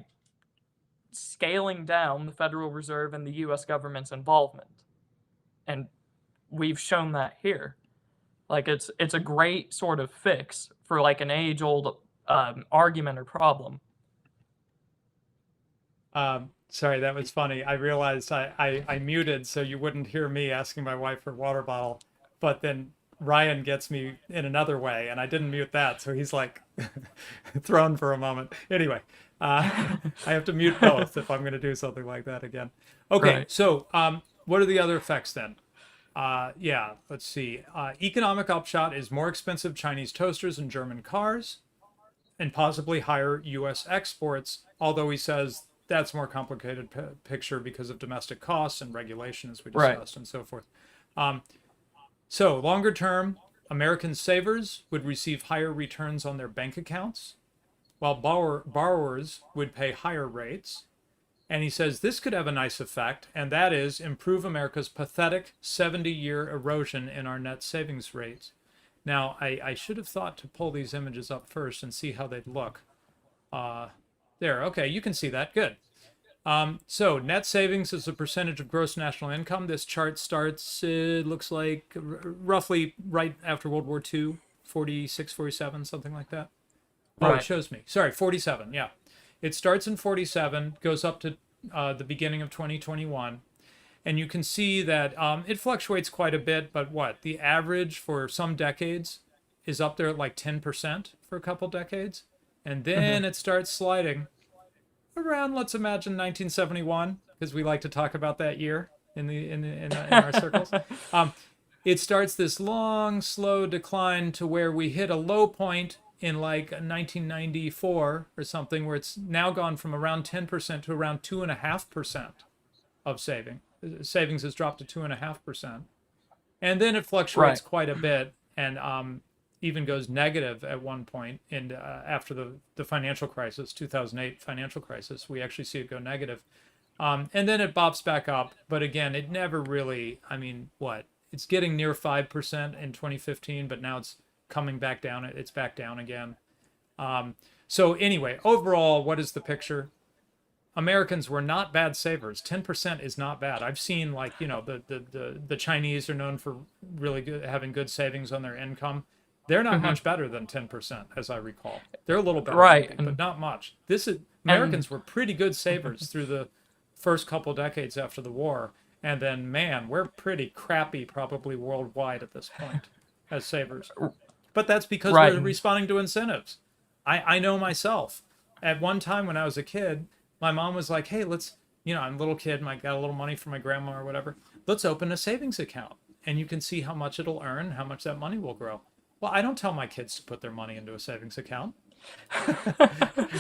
scaling down the Federal Reserve and the U.S. government's involvement, and we've shown that here. Like it's a great sort of fix for like an age-old argument or problem. Sorry, that was funny. I realized I muted so you wouldn't hear me asking my wife for a water bottle, but then Ryan gets me in another way, and I didn't mute that, so he's like thrown for a moment. Anyway, I have to mute both if I'm going to do something like that again. Okay, Right. so what are the other effects then? Yeah, let's see. Economic upshot is more expensive Chinese toasters and German cars, and possibly higher U.S. exports, although he says that's more complicated picture because of domestic costs and regulation, as we Right. discussed, and so forth. So longer term, American savers would receive higher returns on their bank accounts, while borrowers would pay higher rates. And he says this could have a nice effect, and that is improve America's pathetic 70-year erosion in our net savings rates. Now, I should have thought to pull these images up first and see how they'd look. There, okay, you can see that. Good. So net savings is a percentage of gross national income. This chart starts, it looks like roughly right after World War II, 46, 47, something like that. Oh, it Right. shows me. Sorry, 47. Yeah. It starts in 47, goes up to the beginning of 2021. And you can see that it fluctuates quite a bit, but what? The average for some decades is up there at like 10% for a couple decades. And Hmm. then it starts sliding around, let's imagine 1971, because we like to talk about that year in our circles. Um, it starts this long, slow decline to where we hit a low point in like 1994 or something, where it's now gone from around 10% to around 2.5% of saving. Savings has dropped to 2.5%, and then it fluctuates Right. quite a bit, and even goes negative at one point. And after the financial crisis, 2008 financial crisis, we actually see it go negative. And then it bops back up, but again, it never really. I mean, what? It's getting near 5% in 2015, but now it's coming back down. It's back down again. So anyway, overall, what is the picture? Americans were not bad savers. 10% is not bad. I've seen, like, the Chinese are known for really good, having good savings on their income. They're not Hmm. much better than 10%, as I recall. They're a little better Right. maybe, but not much. This is And Americans were pretty good savers through the first couple decades after the war. And then, man, we're pretty crappy probably worldwide at this point as savers. But that's because right. we're responding to incentives. I know myself. At one time when I was a kid, my mom was like, "Hey, let's, I'm a little kid, I got a little money from my grandma or whatever. Let's open a savings account, and you can see how much it'll earn, how much that money will grow." Well, I don't tell my kids to put their money into a savings account.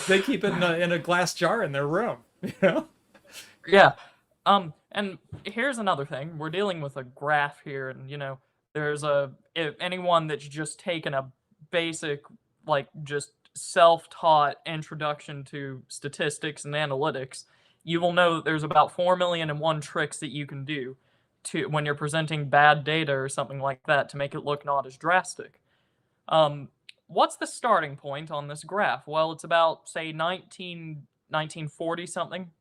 They keep it in a glass jar in their room, you know? Yeah. And here's another thing. We're dealing with a graph here, and there's if anyone that's just taken a basic, like, just self-taught introduction to statistics and analytics, you will know that there's about 4,000,001 tricks that you can do to when you're presenting bad data or something like that to make it look not as drastic. Um, what's the starting point on this graph? Well, it's about, say, 1940 something.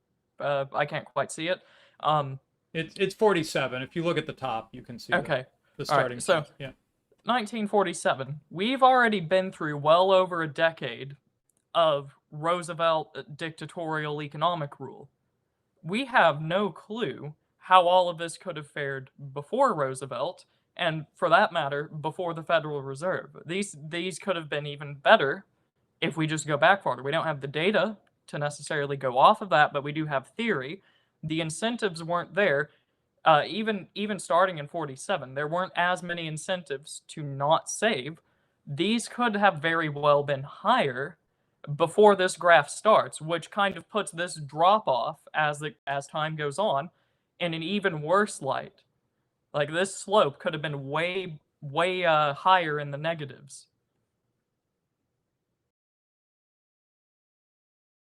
I can't quite see it. Um, It's 47. If you look at the top, you can see okay. the All right. starting So point. Yeah. 1947. We've already been through well over a decade of Roosevelt dictatorial economic rule. We have no clue how all of this could have fared before Roosevelt, and for that matter, before the Federal Reserve. These could have been even better if we just go back farther. We don't have the data to necessarily go off of that, but we do have theory. The incentives weren't there. Even starting in 47, there weren't as many incentives to not save. These could have very well been higher before this graph starts, which kind of puts this drop off as time goes on in an even worse light. Like, this slope could have been way higher in the negatives.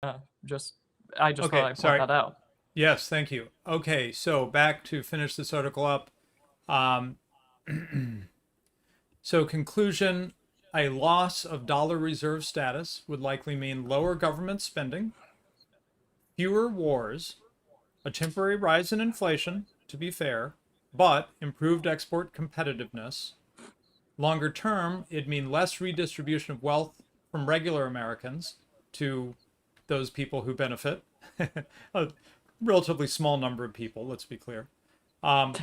Uh, just I just thought Okay. I'd point Sorry. that out. Yes. Thank you. Okay. So back to finish this article up. Um, So, conclusion: a loss of dollar reserve status would likely mean lower government spending, fewer wars, a temporary rise in inflation, to be fair, but improved export competitiveness. Longer term, it'd mean less redistribution of wealth from regular Americans to those people who benefit. A relatively small number of people, let's be clear. Um,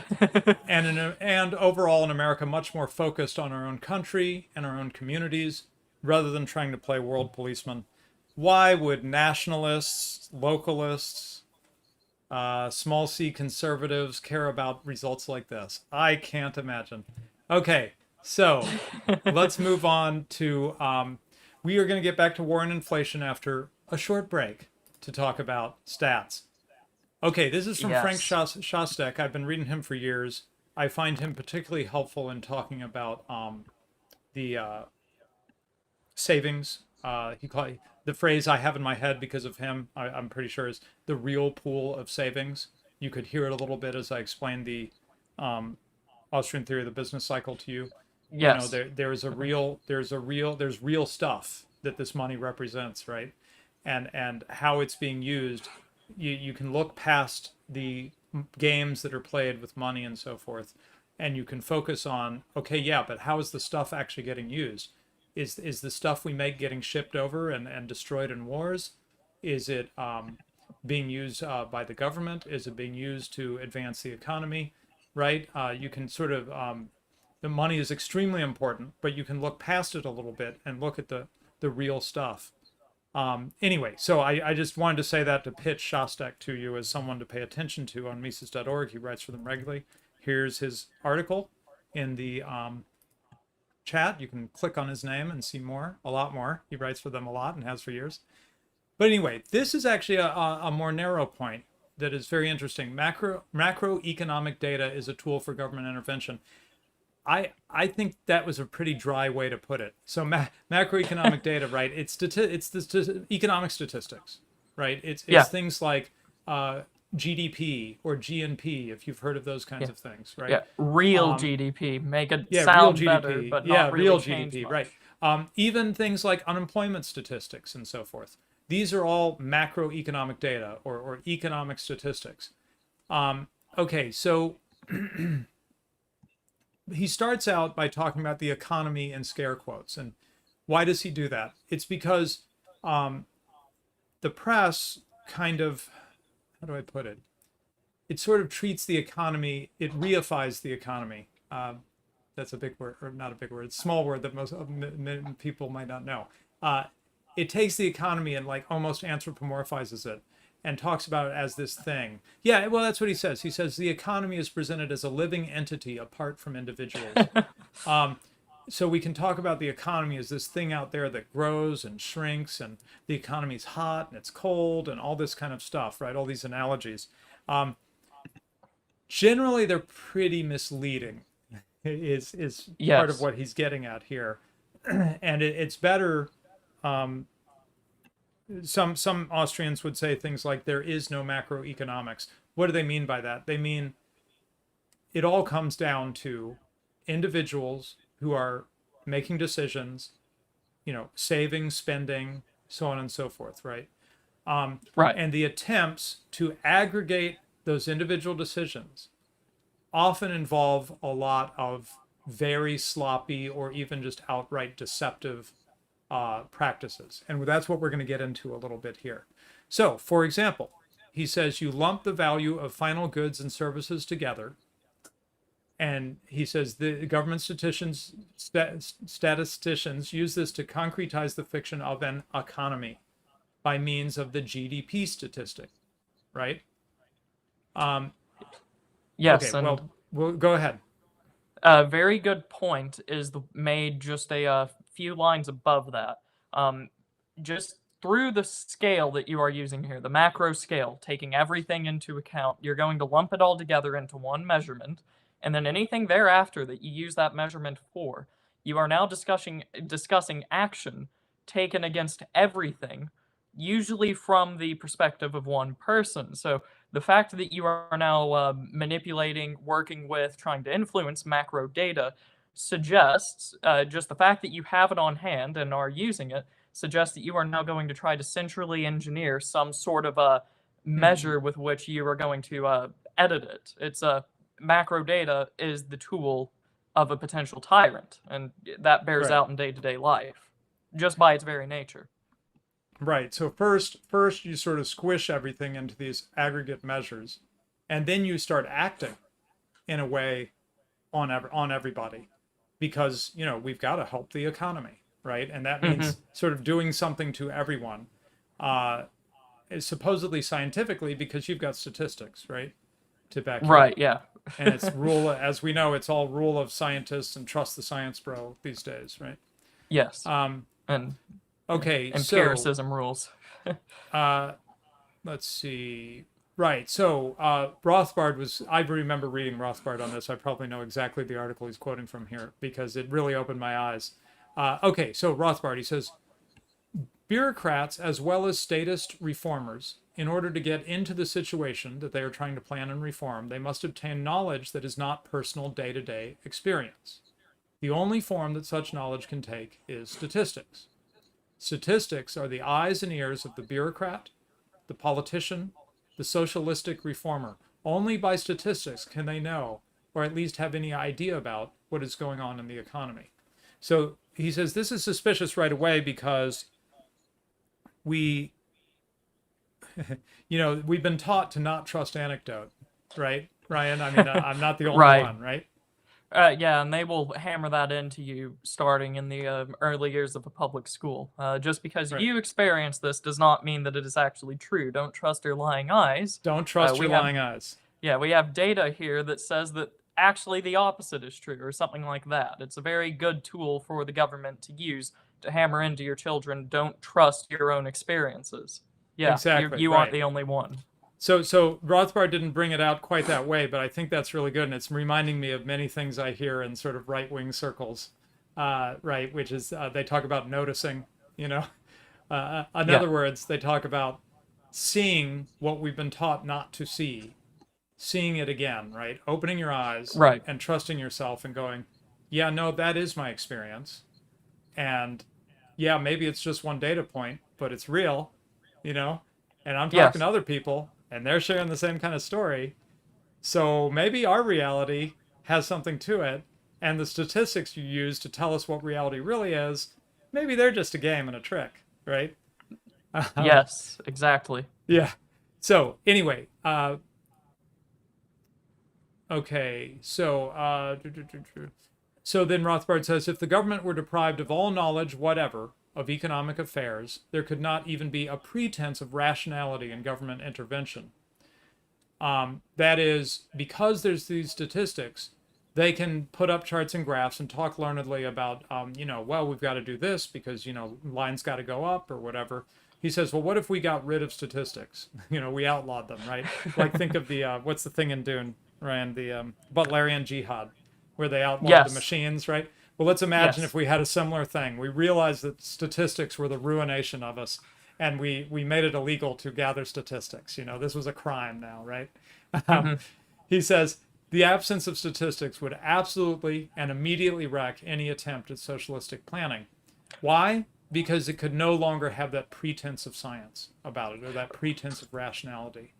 and overall in America, much more focused on our own country and our own communities rather than trying to play world policeman. Why would nationalists, localists, small c conservatives care about results like this? I can't imagine. Okay, so let's move on to. We are going to get back to war and inflation after a short break to talk about stats. Okay, this is from Frank Yes. Shostak. I've been reading him for years. I find him particularly helpful in talking about the savings. The phrase I have in my head because of him, I'm pretty sure, is the real pool of savings. You could hear it a little bit as I explained the um, Austrian theory of the business cycle to you. Yes. There's real stuff that this money represents, right? and how it's being used, you can look past the games that are played with money and so forth, and you can focus on, okay, yeah, but how is the stuff actually getting used? Is the stuff we make getting shipped over and destroyed in wars? Is it being used by the government? Is it being used to advance the economy? Right? You can sort of the money is extremely important, but you can look past it a little bit and look at the real stuff. Anyway, so I just wanted to say that to pitch Shostak to you as someone to pay attention to on Mises.org. He writes for them regularly. Here's his article in the chat. You can click on his name and see more, a lot more. He writes for them a lot and has for years. But anyway, this is actually a more narrow point that is very interesting. Macroeconomic data is a tool for government intervention. I think that was a pretty dry way to put it. So macroeconomic data, right? It's the economic statistics, right? It's things like GDP or GNP, if you've heard of those kinds of things, right? Yeah, real GDP, make it real sound GDP. better, but not really real change GDP, much. right? Even things like unemployment statistics and so forth. These are all macroeconomic data or economic statistics. Okay, so he starts out by talking about the economy in scare quotes. And why does he do that? It's because the press kind of, how do I put it? It sort of treats the economy, it reifies the economy. That's a big word, or not a big word, it's a small word that most people might not know. It takes the economy and like almost anthropomorphizes it and talks about it as this thing. Yeah, well, that's what he says. He says the economy is presented as a living entity apart from individuals. So we can talk about the economy as this thing out there that grows and shrinks, and the economy's hot and it's cold and all this kind of stuff, right? All these analogies. Generally, they're pretty misleading, is part of what he's getting at here. And it's better... some Austrians would say things like there is no macroeconomics. What do they mean by that? They mean it all comes down to individuals who are making decisions, saving, spending, so on and so forth, right? Right. And the attempts to aggregate those individual decisions often involve a lot of very sloppy or even just outright deceptive practices. And that's what we're going to get into a little bit here. So, for example, he says you lump the value of final goods and services together. And he says the government statisticians use this to concretize the fiction of an economy by means of the GDP statistic, right? Yes. Okay, well, we'll go ahead. A very good point is made just a few lines above that. Just through the scale that you are using here, the macro scale, taking everything into account, you're going to lump it all together into one measurement, and then anything thereafter that you use that measurement for, you are now discussing action taken against everything, usually from the perspective of one person. So the fact that you are now manipulating, working with, trying to influence macro data suggests, just the fact that you have it on hand and are using it, suggests that you are now going to try to centrally engineer some sort of a measure with which you are going to edit it. It's macro data is the tool of a potential tyrant, and that bears out in day-to-day life, just by its very nature. Right. So first you sort of squish everything into these aggregate measures, and then you start acting in a way on everybody, because we've got to help the economy, right? And that means sort of doing something to everyone, supposedly scientifically, because you've got statistics, right, to back you up. Yeah. And it's as we know, it's all rule of scientists and trust the science bro these days, right? Yes. And okay, empiricism rules. Let's see. Right. So Rothbard I remember reading Rothbard on this. I probably know exactly the article he's quoting from here because it really opened my eyes. Okay, so Rothbard, he says, bureaucrats as well as statist reformers, in order to get into the situation that they are trying to plan and reform, they must obtain knowledge that is not personal day-to-day experience. The only form that such knowledge can take is statistics. Statistics are the eyes and ears of the bureaucrat, the politician, the socialistic reformer. Only by statistics can they know, or at least have any idea about, what is going on in the economy. So he says this is suspicious right away because we, we've been taught to not trust anecdote, right, Ryan? I mean, I'm not the only Right. one, right? Yeah, and they will hammer that into you starting in the early years of a public school. Just because Right. you experience this does not mean that it is actually true. Don't trust your lying eyes. Don't trust We your have lying eyes. Yeah, we have data here that says that actually the opposite is true, or something like that. It's a very good tool for the government to use to hammer into your children. Don't trust your own experiences. Yeah, Exactly, you aren't right. the only one. So Rothbard didn't bring it out quite that way, but I think that's really good, and it's reminding me of many things I hear in sort of right-wing circles, right? Which is they talk about noticing, in Yeah. other words, they talk about seeing what we've been taught not to see, seeing it again, right? Opening your eyes Right. and trusting yourself and going, yeah, no, that is my experience, and yeah, maybe it's just one data point, but it's real, and I'm talking Yes. to other people and they're sharing the same kind of story. So maybe our reality has something to it. And the statistics you use to tell us what reality really is, maybe they're just a game and a trick, right? Yes, exactly. Yeah. So anyway, okay. So then Rothbard says, if the government were deprived of all knowledge whatever of economic affairs, there could not even be a pretense of rationality in government intervention. That is, because there's these statistics, they can put up charts and graphs and talk learnedly about, well, we've got to do this because, lines got to go up or whatever. He says, well, what if we got rid of statistics? We outlawed them, right? Like, think of the, what's the thing in Dune, Ryan? The Butlerian Jihad, where they outlawed Yes. the machines, right? Well, let's imagine Yes. if we had a similar thing. We realized that statistics were the ruination of us, and we made it illegal to gather statistics. This was a crime now, right? He says, the absence of statistics would absolutely and immediately wreck any attempt at socialistic planning. Why? Because it could no longer have that pretense of science about it, or that pretense of rationality,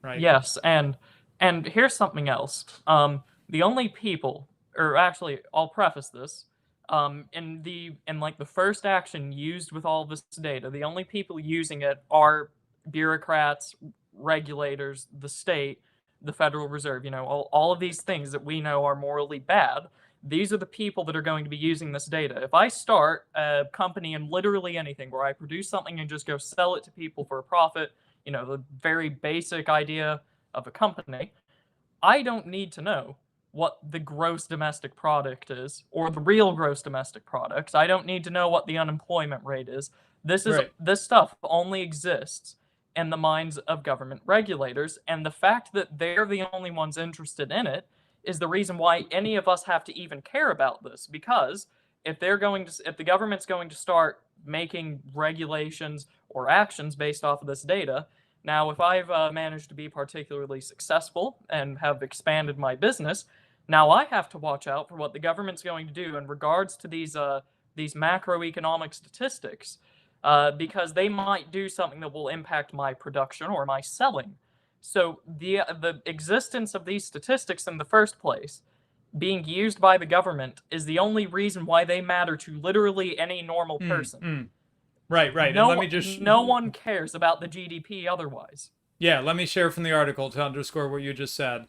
right? Yes, and here's something else. The only people, or actually, I'll preface this. In like the first action used with all this data, the only people using it are bureaucrats, regulators, the state, the Federal Reserve. All of these things that we know are morally bad. These are the people that are going to be using this data. If I start a company in literally anything where I produce something and just go sell it to people for a profit, the very basic idea of a company, I don't need to know what the gross domestic product is or the real gross domestic products. I don't need to know what the unemployment rate is. Right. This stuff only exists in the minds of government regulators, and the fact that they're the only ones interested in it is the reason why any of us have to even care about this. Because if the government's going to start making regulations or actions based off of this data, now if I've managed to be particularly successful and have expanded my business, now I have to watch out for what the government's going to do in regards to these macroeconomic statistics, because they might do something that will impact my production or my selling. So the existence of these statistics in the first place, being used by the government, is the only reason why they matter to literally any normal person. Right. And let me just No one cares about the GDP otherwise. Yeah, let me share from the article to underscore what you just said.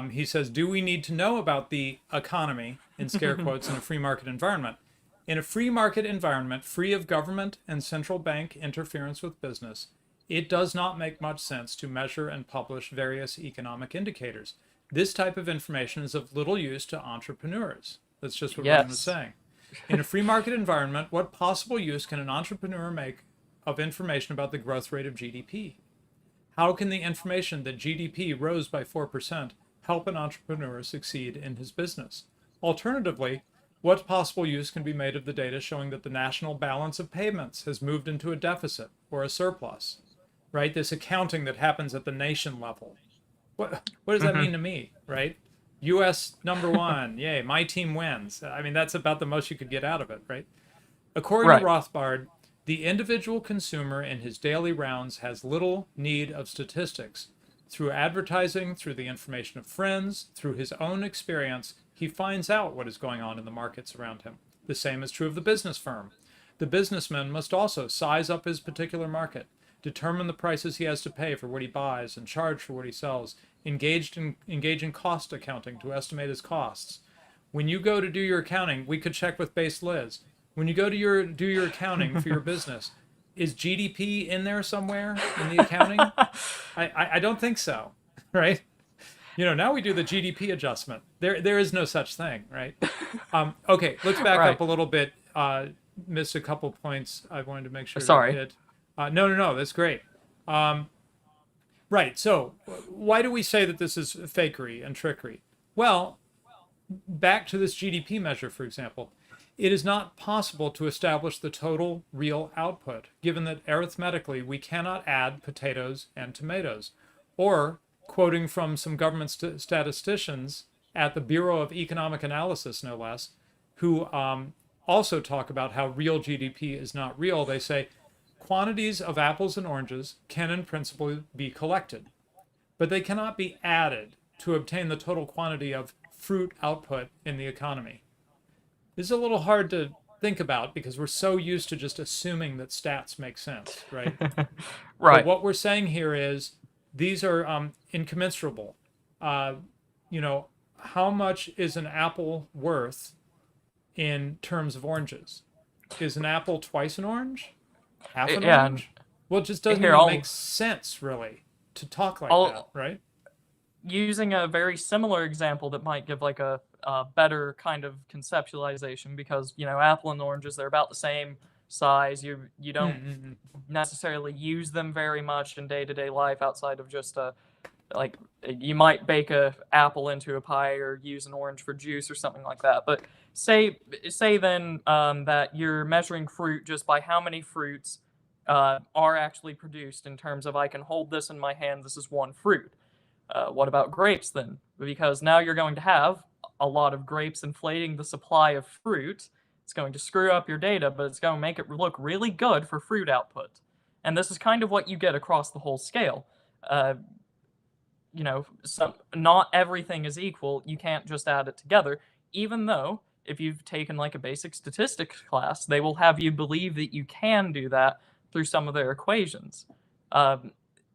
He says, do we need to know about the economy, in scare quotes, in a free market environment? In a free market environment, free of government and central bank interference with business, it does not make much sense to measure and publish various economic indicators. This type of information is of little use to entrepreneurs. That's just what Ryan was saying. In a free market environment, what possible use can an entrepreneur make of information about the growth rate of GDP? How can the information that GDP rose by 4% help an entrepreneur succeed in his business? Alternatively, what possible use can be made of the data showing that the national balance of payments has moved into a deficit or a surplus? Right? This accounting that happens at the nation level. What does that mean to me, right? U.S. #1, yay, my team wins. I mean, that's about the most you could get out of it, right? According to Rothbard, The individual consumer in his daily rounds has little need of statistics. Through advertising, through the information of friends, through his own experience, he finds out what is going on in the markets around him. The same is true of the business firm. The businessman must also size up his particular market, determine the prices he has to pay for what he buys and charge for what he sells, engage in cost accounting to estimate his costs. When you go to do your accounting, we could check with Base Liz. When you go to do your accounting for your business, is GDP in there somewhere in the accounting? I don't think so, right? Now we do the GDP adjustment. There is no such thing, right? Okay, let's back Right. up a little bit. Missed a couple points I wanted to make sure Sorry. to hit. No, that's great. Right, so why do we say that this is fakery and trickery? Well, back to this GDP measure, for example. It is not possible to establish the total real output, given that arithmetically we cannot add potatoes and tomatoes. Or, quoting from some government statisticians at the Bureau of Economic Analysis, no less, who also talk about how real GDP is not real, they say quantities of apples and oranges can in principle be collected, but they cannot be added to obtain the total quantity of fruit output in the economy. This is a little hard to think about because we're so used to just assuming that stats make sense, right? Right. But what we're saying here is these are incommensurable. How much is an apple worth in terms of oranges? Is an apple twice an orange? Half an Yeah, orange? Well, it just doesn't here, even I'll- make sense, really, to talk like I'll- that, right? using a very similar example that might give like a better kind of conceptualization, because apple and oranges, they're about the same size. You don't necessarily use them very much in day-to-day life outside of just like you might bake a apple into a pie or use an orange for juice or something like that. But say then that you're measuring fruit just by how many fruits are actually produced, in terms of I can hold this in my hand, this is one fruit. What about grapes then? Because now you're going to have a lot of grapes inflating the supply of fruit. It's going to screw up your data, but it's going to make it look really good for fruit output. And this is kind of what you get across the whole scale. Not everything is equal. You can't just add it together, even though if you've taken like a basic statistics class, they will have you believe that you can do that through some of their equations.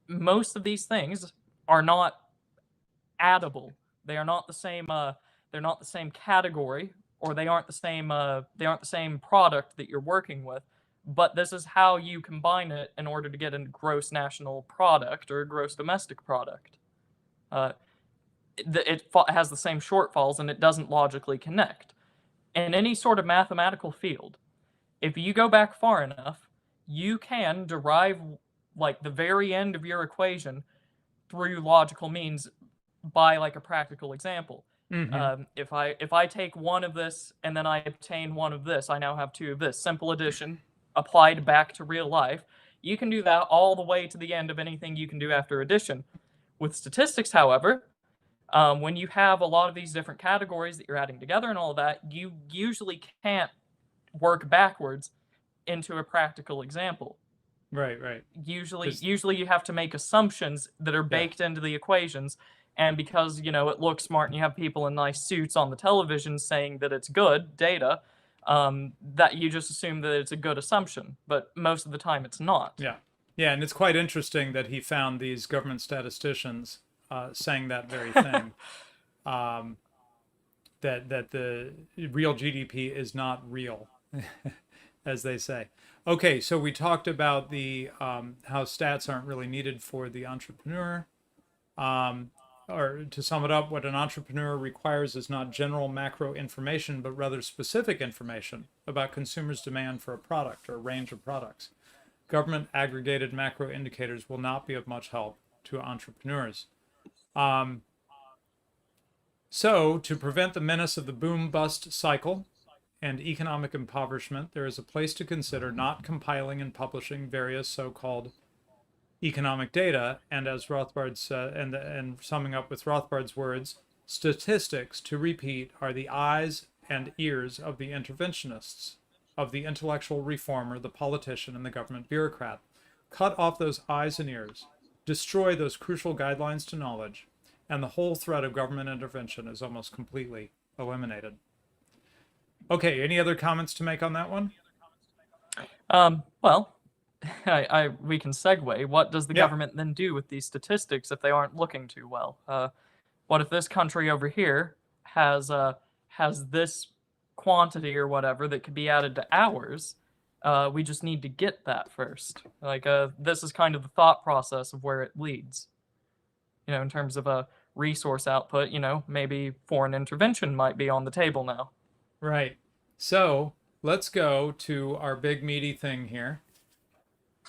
Most of these things are not addable. They are not the same. They're not the same category, or they aren't the same. They aren't the same product that you're working with. But this is how you combine it in order to get a gross national product or a gross domestic product. It has the same shortfalls, and it doesn't logically connect. In any sort of mathematical field, if you go back far enough, you can derive like the very end of your equation through logical means by like a practical example. If I take one of this and then I obtain one of this, I now have two of this. Simple addition applied back to real life. You can do that all the way to the end of anything you can do after addition. With statistics, however, when you have a lot of these different categories that you're adding together and all of that, you usually can't work backwards into a practical example. Right. Usually you have to make assumptions that are baked into the equations, and because it looks smart and you have people in nice suits on the television saying that it's good data, that you just assume that it's a good assumption, but most of the time it's not. Yeah, and it's quite interesting that he found these government statisticians saying that very thing, that the real GDP is not real, as they say. Okay, so we talked about the how stats aren't really needed for the entrepreneur. Or to sum it up, what an entrepreneur requires is not general macro information, but rather specific information about consumers' demand for a product or a range of products. Government aggregated macro indicators will not be of much help to entrepreneurs. So, to prevent the menace of the boom-bust cycle and economic impoverishment, there is a place to consider not compiling and publishing various so-called economic data, and as Rothbard said, and summing up with Rothbard's words, statistics, to repeat, are the eyes and ears of the interventionists of the intellectual reformer, the politician, and the government bureaucrat. Cut off those eyes and ears, destroy those crucial guidelines to knowledge, and the whole threat of government intervention is almost completely eliminated. Okay, any other comments to make on that one? Well, we can segue. What does the government then do with these statistics if they aren't looking too well? What if this country over here has this quantity or whatever that could be added to ours? We just need to get that first. Like, this is kind of the thought process of where it leads. You know, in terms of a resource output, you know, maybe foreign intervention might be on the table now. Right. So let's go to our big meaty thing here.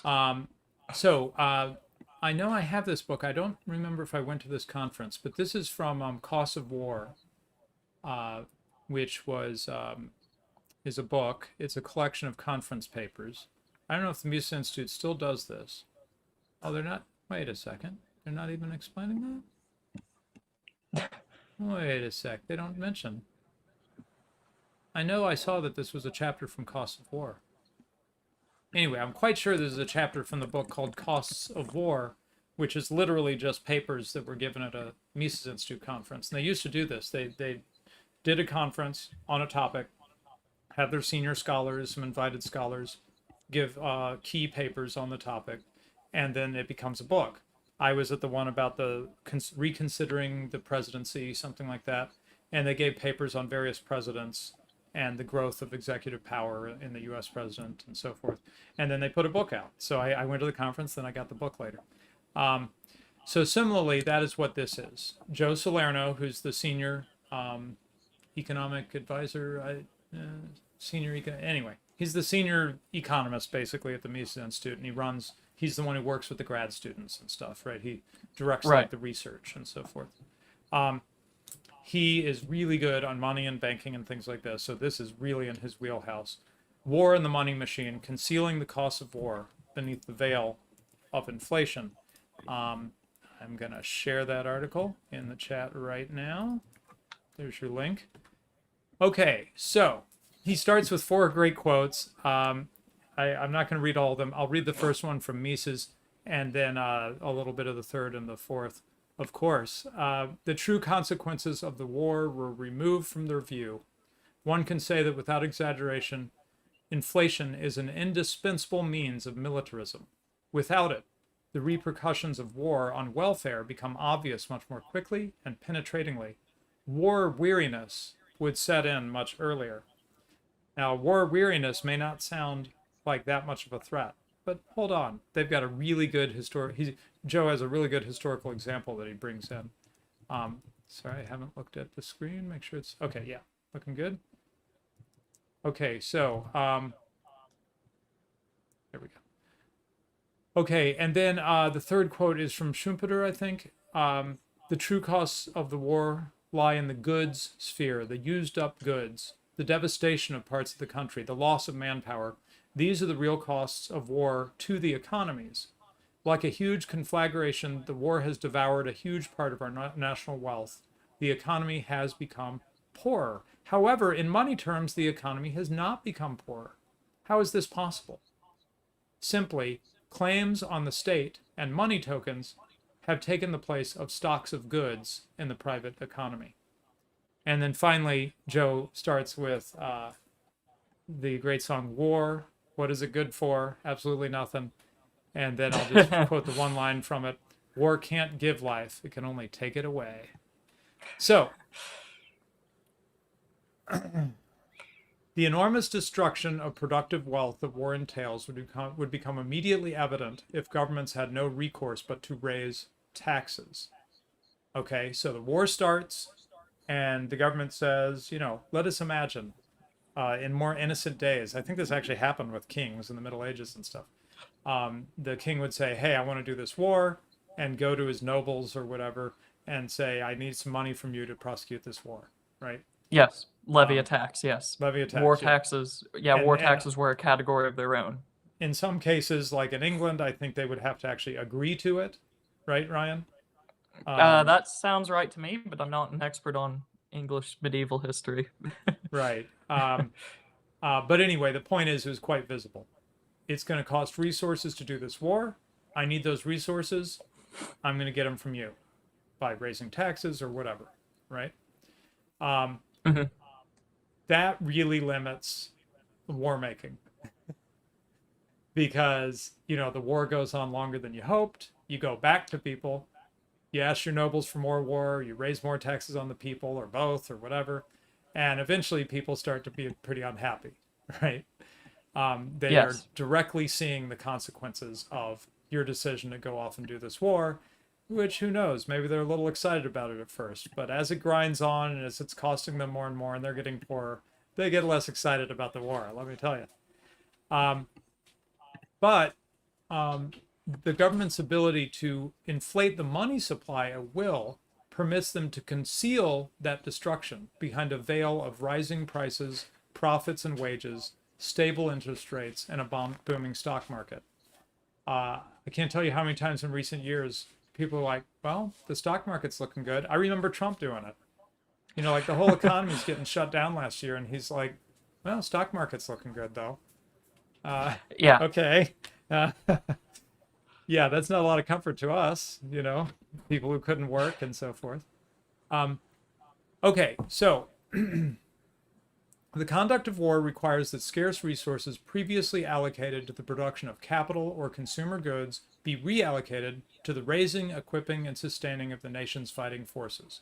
I know I have this book. I don't remember if I went to this conference, but this is from Costs of War, which was is a book. It's a collection of conference papers. I don't know if the Mises Institute still does this. Oh, they're not. Wait a second. They're not even explaining that? Wait a sec. They don't mention. I know I saw that this was a chapter from Costs of War. Anyway, I'm quite sure this is a chapter from the book called Costs of War, which is literally just papers that were given at a Mises Institute conference. And they used to do this. They did a conference on a topic, had their senior scholars, some invited scholars, give key papers on the topic, and then it becomes a book. I was at the one about the reconsidering the presidency, something like that, and they gave papers on various presidents and the growth of executive power in the U.S. president and so forth. And then they put a book out. So I went to the conference, then I got the book later. So similarly, that is what this is. Joe Salerno, who's the senior economic advisor, anyway, he's the senior economist basically at the Mises Institute, and he's the one who works with the grad students and stuff, right? He directs like the research and so forth. He is really good on money and banking and things like this. So this is really in his wheelhouse. War and the Money Machine, Concealing the Costs of War Beneath the Veil of Inflation. I'm going to share that article in the chat right now. There's your link. Okay, so he starts with 4 great quotes. I'm not going to read all of them. I'll read the first one from Mises, and then a little bit of the third and the fourth. Of course, the true consequences of the war were removed from their view. One can say that without exaggeration, inflation is an indispensable means of militarism. Without it, the repercussions of war on welfare become obvious much more quickly and penetratingly. War weariness would set in much earlier. Now, war weariness may not sound like that much of a threat, but hold on. They've got a really good Joe has a really good historical example that he brings in. Sorry, I haven't looked at the screen. Make sure it's okay. Yeah, looking good. Okay, so there we go. Okay, and then the third quote is from Schumpeter, I think. The true costs of the war lie in the goods sphere, the used up goods, the devastation of parts of the country, the loss of manpower. These are the real costs of war to the economies. Like a huge conflagration, the war has devoured a huge part of our national wealth. The economy has become poorer. However, in money terms, the economy has not become poorer. How is this possible? Simply, claims on the state and money tokens have taken the place of stocks of goods in the private economy. And then finally, Joe starts with the great song, War. What is it good for? Absolutely nothing. And then I'll just quote the one line from it. War can't give life. It can only take it away. So, the enormous destruction of productive wealth that war entails would become immediately evident if governments had no recourse but to raise taxes. Okay, so the war starts, and the government says, let us imagine in more innocent days. I think this actually happened with kings in the Middle Ages and stuff. The king would say, hey, I want to do this war, and go to his nobles or whatever and say, I need some money from you to prosecute this war, right? Yes, levy a tax, yes. Levy a tax. War taxes, war taxes were a category of their own. In some cases, like in England, I think they would have to actually agree to it, right, Ryan? That sounds right to me, but I'm not an expert on English medieval history. Right. But anyway, the point is, it was quite visible. It's going to cost resources to do this war. I need those resources. I'm going to get them from you by raising taxes or whatever, right? Um, Mhm. that really limits war making because, the war goes on longer than you hoped. You go back to people, you ask your nobles for more war, you raise more taxes on the people, or both, or whatever. And eventually people start to be pretty unhappy, right? They are Yes. directly seeing the consequences of your decision to go off and do this war, which who knows, maybe they're a little excited about it at first, but as it grinds on and as it's costing them more and more and they're getting poorer, they get less excited about the war, let me tell you. But the government's ability to inflate the money supply at will permits them to conceal that destruction behind a veil of rising prices, profits and wages, stable interest rates, and a booming stock market. I can't tell you how many times in recent years people are like, well, the stock market's looking good. I remember Trump doing it. Like the whole economy's getting shut down last year, and he's like, well, stock market's looking good, though. Yeah. Okay. Yeah, that's not a lot of comfort to us, people who couldn't work and so forth. Okay, so the conduct of war requires that scarce resources previously allocated to the production of capital or consumer goods be reallocated to the raising, equipping, and sustaining of the nation's fighting forces.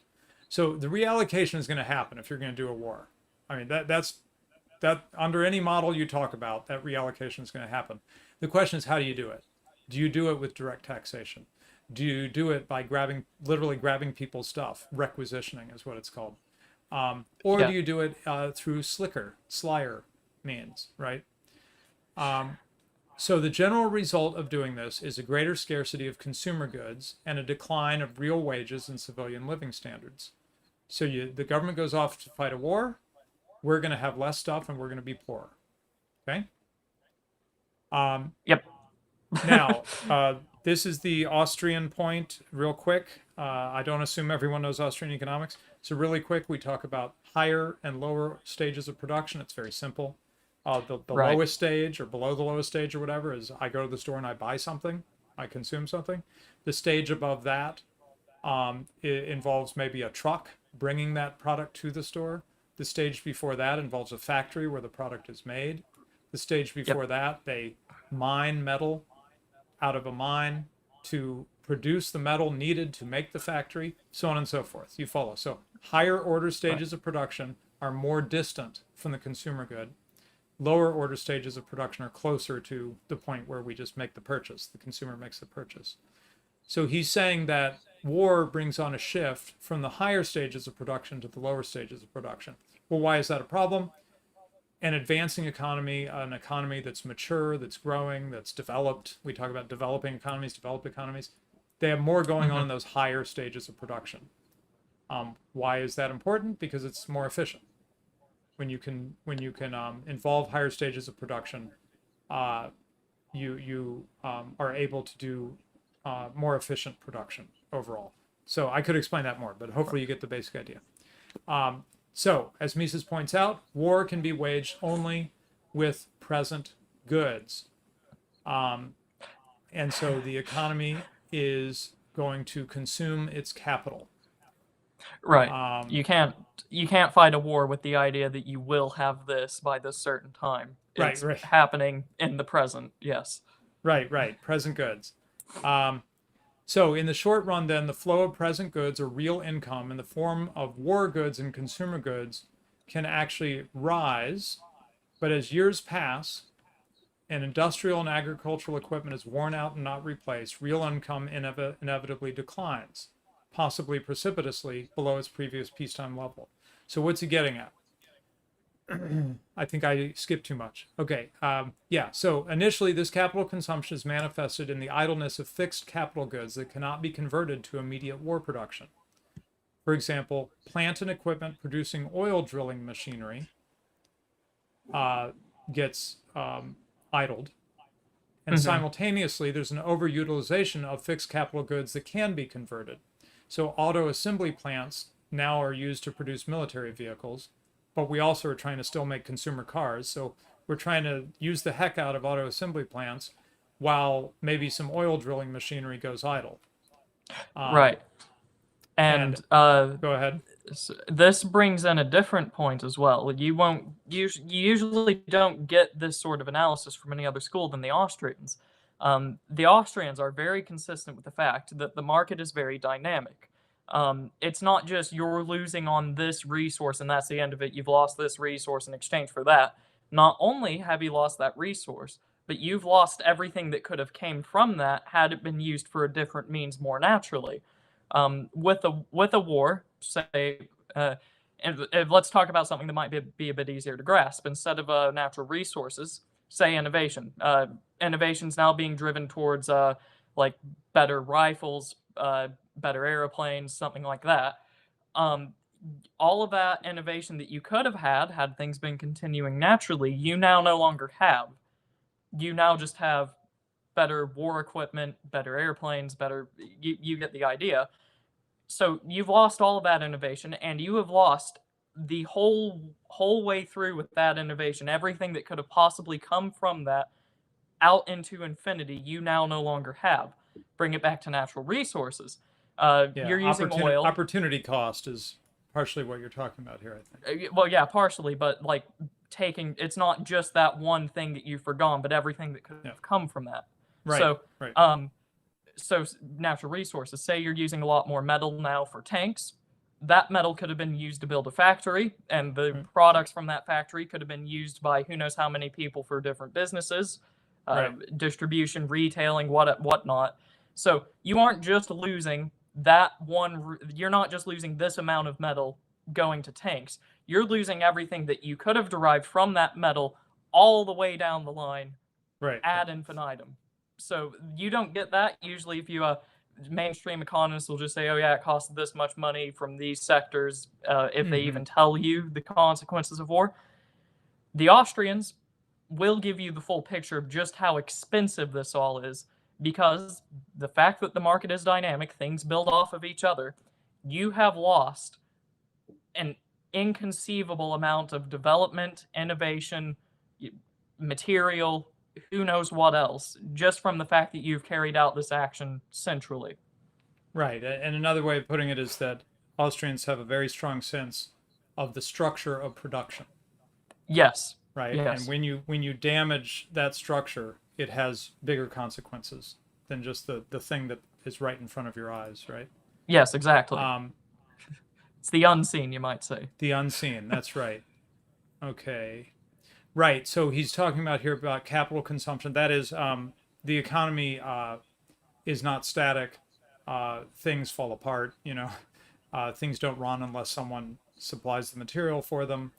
So the reallocation is going to happen if you're going to do a war. I mean, that's under any model you talk about, that reallocation is going to happen. The question is, how do you do it? Do you do it with direct taxation? Do you do it by literally grabbing people's stuff? Requisitioning is what it's called. Or Yeah. do you do it through slyer means, right? So the general result of doing this is a greater scarcity of consumer goods and a decline of real wages and civilian living standards. So the government goes off to fight a war, we're going to have less stuff and we're going to be poor. Okay? Yep. Now, this is the Austrian point, real quick. I don't assume everyone knows Austrian economics. So really quick, we talk about higher and lower stages of production. It's very simple. The Right. lowest stage or below the lowest stage or whatever is I go to the store and I buy something, I consume something. The stage above that it involves maybe a truck bringing that product to the store. The stage before that involves a factory where the product is made. The stage before that, they mine metal out of a mine to produce the metal needed to make the factory, so on and so forth. You follow. So higher order stages of production are more distant from the consumer good. Lower order stages of production are closer to the point where we just make the purchase. The consumer makes the purchase. So he's saying that war brings on a shift from the higher stages of production to the lower stages of production. Well, why is that a problem? An advancing economy, an economy that's mature, that's growing, that's developed. We talk about developing economies, developed economies. They have more going on in those higher stages of production. Why is that important? Because it's more efficient. When you can involve higher stages of production, you are able to do more efficient production overall. So I could explain that more, but hopefully you get the basic idea. So, as Mises points out, war can be waged only with present goods. And so the economy is going to consume its capital. Right. You can't fight a war with the idea that you will have this by this certain time. It's Right. happening in the present. Yes. Right. Present goods. So in the short run, then, the flow of present goods or real income in the form of war goods and consumer goods can actually rise. But as years pass and industrial and agricultural equipment is worn out and not replaced, real income inevitably declines, possibly precipitously below its previous peacetime level. So what's he getting at? I think I skipped too much. Okay. So initially, this capital consumption is manifested in the idleness of fixed capital goods that cannot be converted to immediate war production. For example, plant and equipment producing oil drilling machinery gets idled. And simultaneously, there's an overutilization of fixed capital goods that can be converted. So auto assembly plants now are used to produce military vehicles. but we also are trying to still make consumer cars. So we're trying to use the heck out of auto assembly plants while maybe some oil drilling machinery goes idle. Right. And And go ahead. this brings in a different point as well. You usually don't get this sort of analysis from any other school than the Austrians. The Austrians are very consistent with the fact that the market is very dynamic. It's not just you're losing on this resource and that's the end of it. You've lost this resource in exchange for that. Not only have you lost that resource, but you've lost everything that could have came from that had it been used for a different means more naturally. With a war, say, and let's talk about something that might be a bit easier to grasp. Instead of natural resources, say innovation. Innovation's now being driven towards like better rifles, better airplanes, something like that. All of that innovation that you could have had things been continuing naturally, you now no longer have. You now just have better war equipment, better airplanes, better. You get the idea. So you've lost all of that innovation, and you have lost the whole way through with that innovation. Everything that could have possibly come from that out into infinity, you now no longer have. Bring it back to natural resources. You're using oil. Opportunity cost is partially what you're talking about here, I think. Well, yeah, partially, but like it's not just that one thing that you've forgone, but everything that could have come from that. Right. So, right. So natural resources. Say you're using a lot more metal now for tanks. That metal could have been used to build a factory, and the products from that factory could have been used by who knows how many people for different businesses, distribution, retailing, whatnot. So you aren't just losing that one. You're not just losing this amount of metal going to tanks. You're losing everything that you could have derived from that metal all the way down the line, ad infinitum. So you don't get that usually if you mainstream economists will just say, oh yeah, it costs this much money from these sectors if they even tell you the consequences of war. The Austrians will give you the full picture of just how expensive this all is, because the fact that the market is dynamic, things build off of each other. You have lost an inconceivable amount of development, innovation, material, who knows what else, just from the fact that you've carried out this action centrally. Right. And another way of putting it is that Austrians have a very strong sense of the structure of production. Yes. Right. Yes. And when you damage that structure, it has bigger consequences than just the thing that is right in front of your eyes, right? Yes, exactly. It's the unseen, you might say. The unseen, that's right. Okay. Right. So he's talking about here about capital consumption. That is, the economy is not static. Things fall apart. Things don't run unless someone supplies the material for them,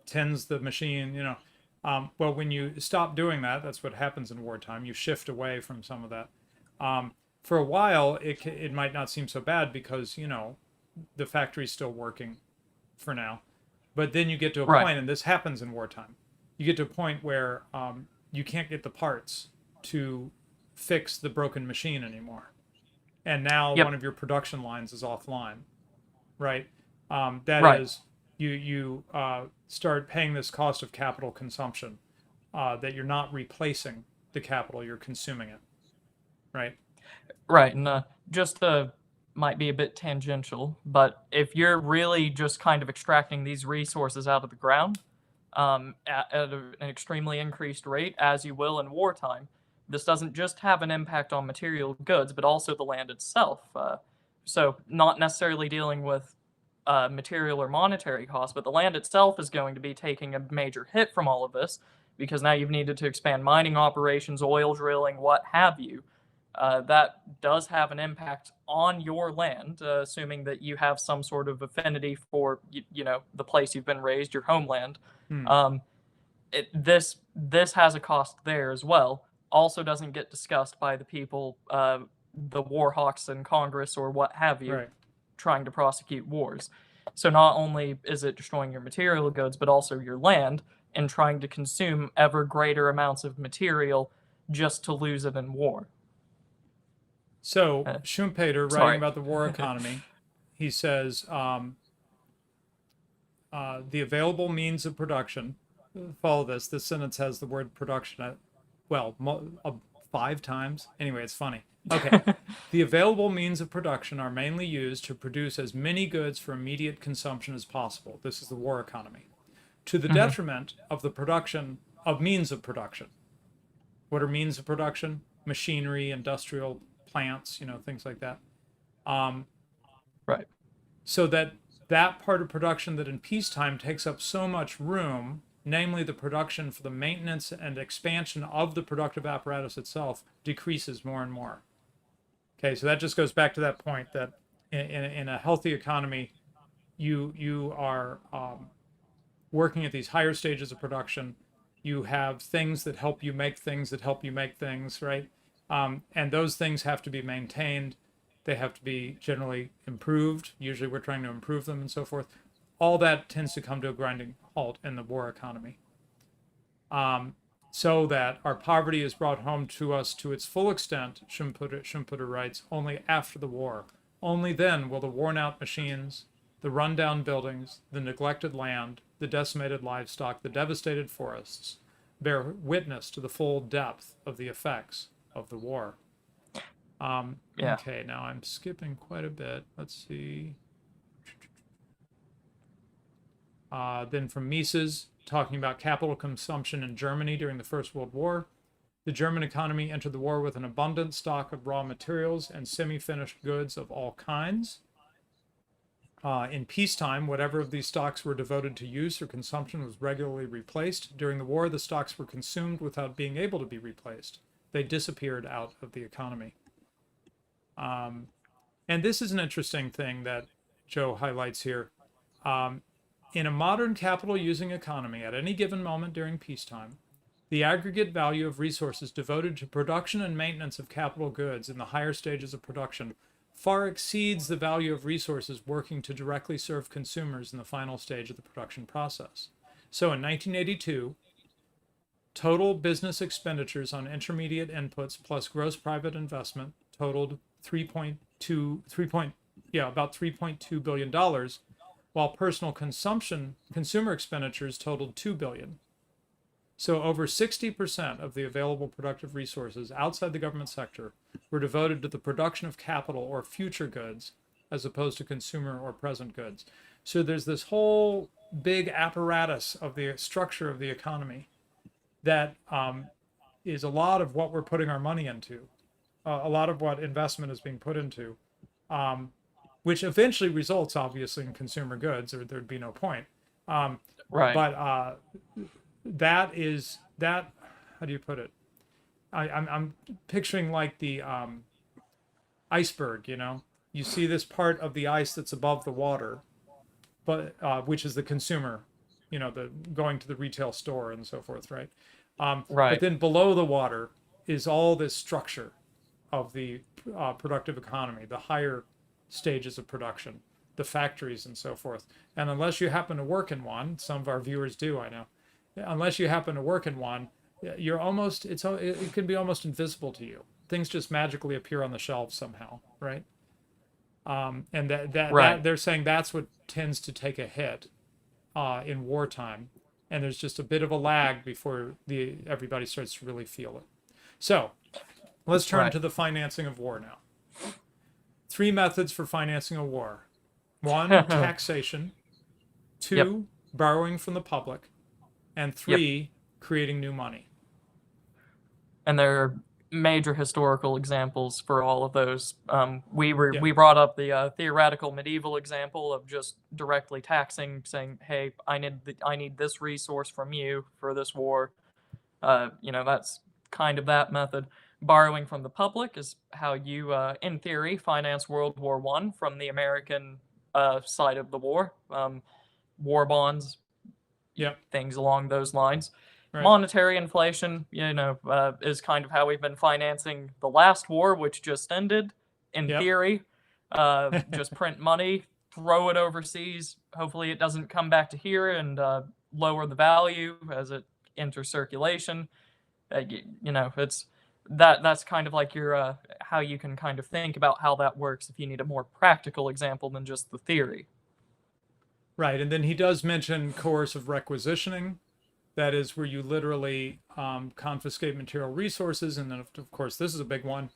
tends the machine. Well, when you stop doing that, that's what happens in wartime. You shift away from some of that. For a while, it might not seem so bad because the factory's still working for now. But then you get to a point, and this happens in wartime. You get to a point where you can't get the parts to fix the broken machine anymore. And now one of your production lines is offline, right? That is, you start paying this cost of capital consumption, that you're not replacing the capital, you're consuming it, right? Right, and just might be a bit tangential, but if you're really just kind of extracting these resources out of the ground at an extremely increased rate, as you will in wartime, this doesn't just have an impact on material goods, but also the land itself. So not necessarily dealing with material or monetary costs, but the land itself is going to be taking a major hit from all of this, because now you've needed to expand mining operations, oil drilling, what have you. That does have an impact on your land, assuming that you have some sort of affinity for, the place you've been raised, your homeland. This has a cost there as well. Also doesn't get discussed by the people, the war hawks in Congress or what have you, trying to prosecute wars. So not only is it destroying your material goods, but also your land, and trying to consume ever greater amounts of material just to lose it in war. So Schumpeter, writing about the war economy, he says, the available means of production. Follow this. This sentence has the word production, well, 5 times. Anyway, it's funny. Okay. The available means of production are mainly used to produce as many goods for immediate consumption as possible. This is the war economy. To the detriment of the production of means of production. What are means of production? Machinery, industrial plants, things like that. Right. So that part of production that in peacetime takes up so much room, namely the production for the maintenance and expansion of the productive apparatus itself, decreases more and more. Okay, so that just goes back to that point that in a healthy economy, you are working at these higher stages of production. You have things that help you make things that help you make things, right? And those things have to be maintained. They have to be generally improved. Usually we're trying to improve them and so forth. All that tends to come to a grinding halt in the war economy. So that our poverty is brought home to us to its full extent, Schumpeter writes, only after the war. Only then will the worn-out machines, the run-down buildings, the neglected land, the decimated livestock, the devastated forests, bear witness to the full depth of the effects of the war. Yeah. Okay, now I'm skipping quite a bit. Let's see. Then from Mises, talking about capital consumption in Germany during the First World War. The German economy entered the war with an abundant stock of raw materials and semi-finished goods of all kinds. In peacetime, whatever of these stocks were devoted to use or consumption was regularly replaced. During the war, the stocks were consumed without being able to be replaced. They disappeared out of the economy. And this is an interesting thing that Joe highlights here. In a modern capital-using economy, at any given moment during peacetime, the aggregate value of resources devoted to production and maintenance of capital goods in the higher stages of production far exceeds the value of resources working to directly serve consumers in the final stage of the production process. So in 1982, total business expenditures on intermediate inputs plus gross private investment totaled about $3.2 billion, while personal consumer expenditures totaled $2 billion. So over 60% of the available productive resources outside the government sector were devoted to the production of capital or future goods, as opposed to consumer or present goods. So there's this whole big apparatus of the structure of the economy that is a lot of what we're putting our money into, a lot of what investment is being put into, which eventually results, obviously, in consumer goods, or there'd be no point. Right. But that, how do you put it? I'm picturing like the iceberg, You see this part of the ice that's above the water, but which is the consumer, the going to the retail store and so forth, right? Right. But then below the water is all this structure of the productive economy, the higher stages of production, the factories and so forth. And unless you happen to work in one, some of our viewers do, I know. Unless you happen to work in one, you're almost, it can be almost invisible to you. Things just magically appear on the shelves somehow, right? And that they're saying that's what tends to take a hit in wartime, and there's just a bit of a lag before everybody starts to really feel it. So let's turn to the financing of war now. 3 methods for financing a war. 1, taxation. 2, borrowing from the public. And 3, creating new money. And there are major historical examples for all of those. We brought up the theoretical medieval example of just directly taxing, saying, "Hey, I need this resource from you for this war." That's kind of that method. Borrowing from the public is how you, in theory, finance World War I from the American side of the war. War bonds, things along those lines. Right. Monetary inflation, is kind of how we've been financing the last war, which just ended, in theory. Just print money, throw it overseas. Hopefully it doesn't come back to here and lower the value as it enters circulation. It's that's kind of like your how you can kind of think about how that works if you need a more practical example than just the theory. Right, and then he does mention coercive requisitioning. That is where you literally confiscate material resources, and then of course this is a big one: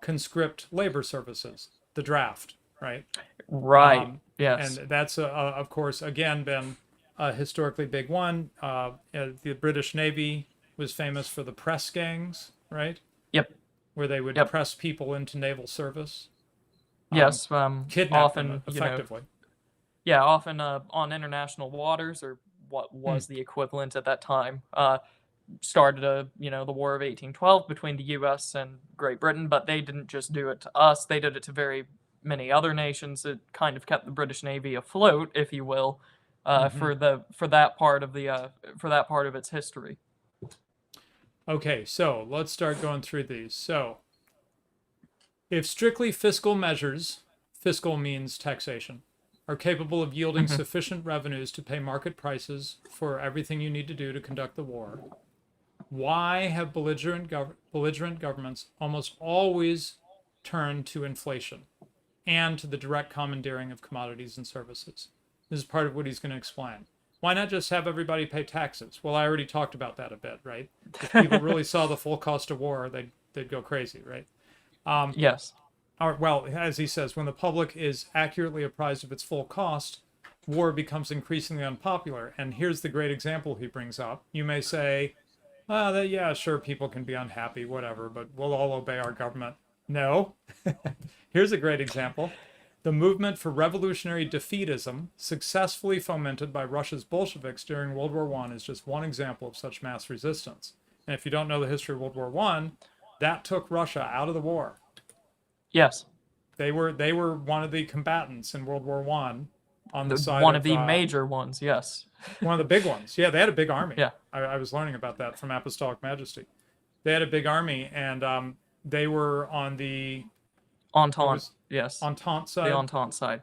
conscript labor services, the draft, right? Right. And Yes. that's of course again been a historically big one. The British Navy was famous for the press gangs, right, Yep. where they would Yep. press people into naval service, Yes. kidnap them Often, effectively. yeah, often on international waters, or what Hmm. was the equivalent at that time, started the War of 1812 between the U.S. and Great Britain, but they didn't just do it to us; they did it to very many other nations. It kind of kept the British Navy afloat, if you will, Hmm. for that part of the for that part of its history. Okay, so let's start going through these. So, if strictly fiscal measures, fiscal means taxation, are capable of yielding Hmm. sufficient revenues to pay market prices for everything you need to do to conduct the war, why have belligerent governments almost always turned to inflation and to the direct commandeering of commodities and services? This is part of what he's going to explain. Why not just have everybody pay taxes? Well, I already talked about that a bit, right? If people really saw the full cost of war, they'd go crazy, right? Yes. Or, well, as he says, when the public is accurately apprised of its full cost, war becomes increasingly unpopular. And here's the great example he brings up. You may say, yeah, sure, people can be unhappy, whatever, but we'll all obey our government. No. Here's a great example. The movement for revolutionary defeatism, successfully fomented by Russia's Bolsheviks during World War I, is just one example of such mass resistance. And if you don't know the history of World War I, that took Russia out of the war. Yes. They were one of the combatants in World War One, on the side One of of the major ones. Yes. one of the big ones. Yeah, they had a big army. Yeah. I was learning about that from Apostolic Majesty. They had a big army, and they were on the what Entente. was Yes. Entente The side, Entente side.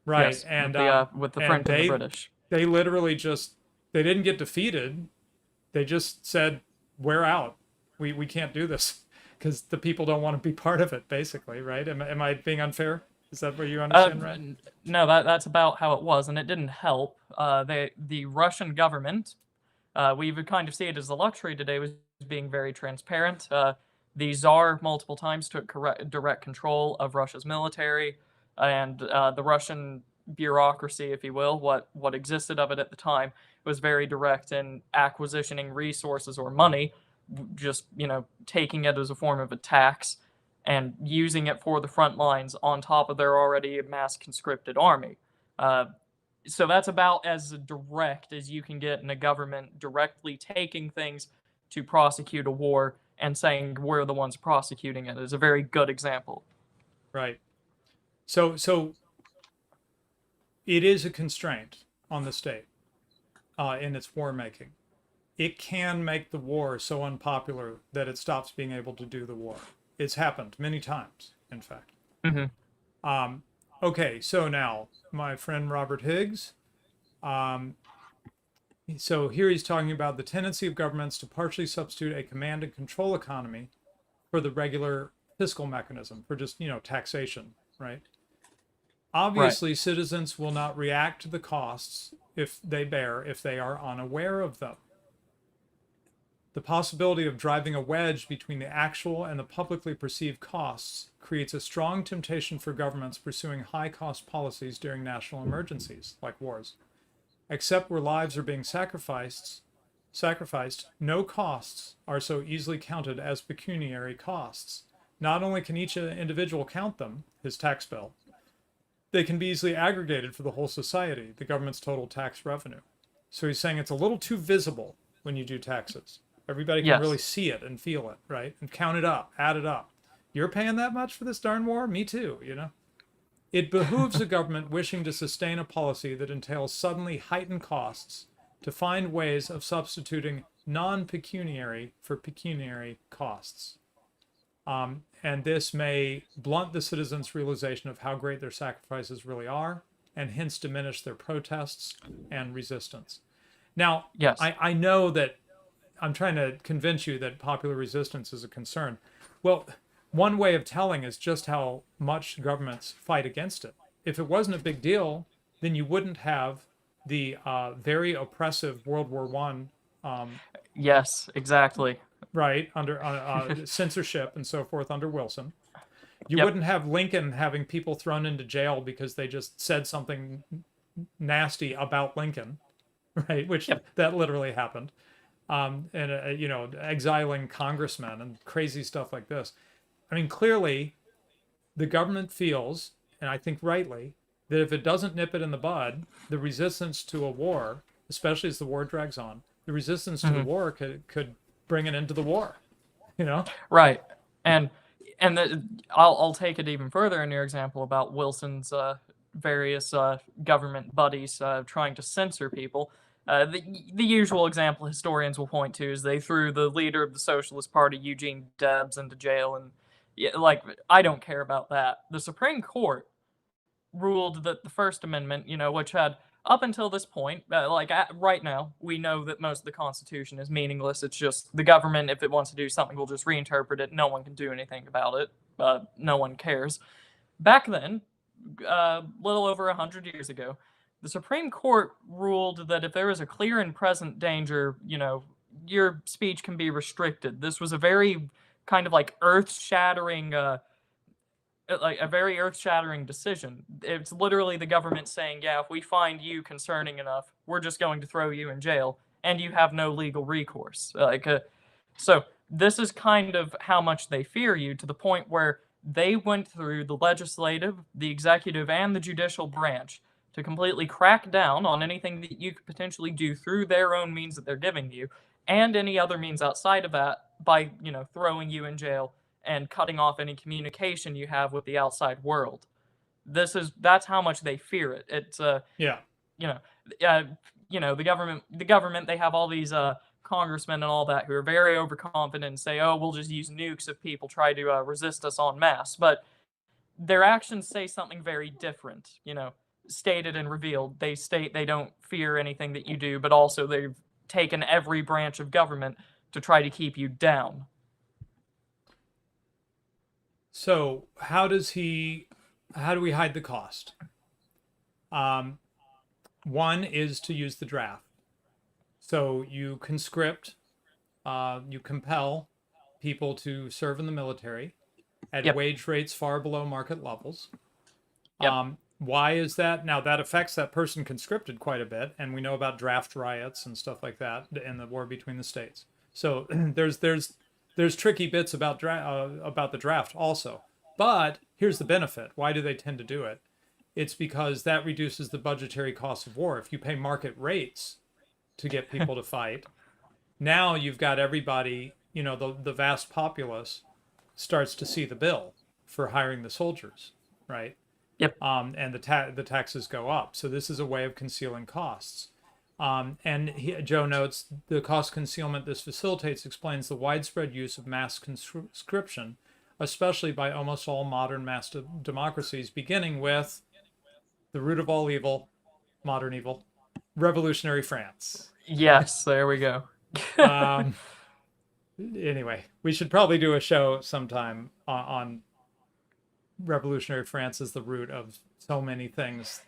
right? Yes. With the And French and the British. they literally just they didn't get defeated. They just said, "We're out. We can't do this." Because the people don't want to be part of it, basically, right? Am I being unfair? Is that what you Uh, understand, right? no, that's about how it was, and it didn't help. The Russian government, we would kind of see it as a luxury today, was being very transparent. The Tsar multiple times took direct control of Russia's military, and the Russian bureaucracy, if you will, what existed of it at the time, was very direct in acquisitioning resources or money, just taking it as a form of a tax and using it for the front lines on top of their already mass conscripted army. Uh, so that's about as direct as you can get in a government directly taking things to prosecute a war and saying we're the ones prosecuting it is a very good example. Right. So it is a constraint on the state in its war making. It can make the war so unpopular that it stops being able to do the war. It's happened many times, in fact. Mm-hmm. Um, okay, so now my friend Robert Higgs. Um, so here he's talking about the tendency of governments to partially substitute a command and control economy for the regular fiscal mechanism, for just taxation, right? Right. Obviously, citizens will not react to the costs if they are unaware of them. The possibility of driving a wedge between the actual and the publicly perceived costs creates a strong temptation for governments pursuing high cost policies during national emergencies, like wars. Except where lives are being sacrificed, no costs are so easily counted as pecuniary costs. Not only can each individual count them, his tax bill, they can be easily aggregated for the whole society, the government's total tax revenue. So he's saying it's a little too visible when you do taxes. Everybody can really Yes. see it and feel it, right? And count it up, add it up. You're paying that much for this darn war? Me too. It behooves a government wishing to sustain a policy that entails suddenly heightened costs to find ways of substituting non pecuniary for pecuniary costs. And this may blunt the citizens' realization of how great their sacrifices really are, and hence diminish their protests and resistance. Now, Yes. I know that I'm trying to convince you that popular resistance is a concern. Well, one way of telling is just how much governments fight against it. If it wasn't a big deal, then you wouldn't have the very oppressive World War One, Yes, exactly. right, under censorship and so forth under Wilson. You Yep. wouldn't have Lincoln having people thrown into jail because they just said something nasty about Lincoln, right? Which Yep. that literally happened. And exiling congressmen and crazy stuff like this. I mean, clearly, the government feels, and I think rightly, that if it doesn't nip it in the bud, the resistance to a war, especially as the war drags on, the resistance to the war could bring an end to the war. You know? Right. And I'll take it even further in your example about Wilson's various government buddies trying to censor people. The usual example historians will point to is they threw the leader of the Socialist Party, Eugene Debs, into jail, and yeah, like I don't care about that. The Supreme Court ruled that the First Amendment, which had up until this point, right now, we know that most of the Constitution is meaningless. It's just the government, if it wants to do something, will just reinterpret it. No one can do anything about it. No one cares. Back then, a little over 100 years ago, the Supreme Court ruled that if there is a clear and present danger, your speech can be restricted. This was a very kind of like earth-shattering like a very earth-shattering decision. It's literally the government saying, "Yeah, if we find you concerning enough, we're just going to throw you in jail, and you have no legal recourse." So this is kind of how much they fear you, to the point where they went through the legislative, the executive, and the judicial branch to completely crack down on anything that you could potentially do through their own means that they're giving you, and any other means outside of that by throwing you in jail and cutting off any communication you have with the outside world. That's how much they fear it. It's Yeah. you know uh, the government they have all these congressmen and all that who are very overconfident and say, oh, we'll just use nukes if people try to resist us en masse, but their actions say something very different. Stated and revealed, they state they don't fear anything that you do, but also they've taken every branch of government to try to keep you down. So how do we hide the cost? One is to use the draft. So you conscript, you compel people to serve in the military at Yep. wage rates far below market levels. Yep. Why is that? Now that affects that person conscripted quite a bit, and we know about draft riots and stuff like that in the war between the states. So there's tricky bits about the draft also. But here's the benefit. Why do they tend to do it? It's because that reduces the budgetary cost of war. If you pay market rates to get people to fight, now you've got everybody, the vast populace starts to see the bill for hiring the soldiers, right? Yep. And the taxes go up. So this is a way of concealing costs. Joe notes the cost concealment this facilitates explains the widespread use of mass conscription, especially by almost all modern mass democracies, beginning with the root of all evil, modern evil, revolutionary France. Yes, there we go. Anyway, we should probably do a show sometime on revolutionary France as the root of so many things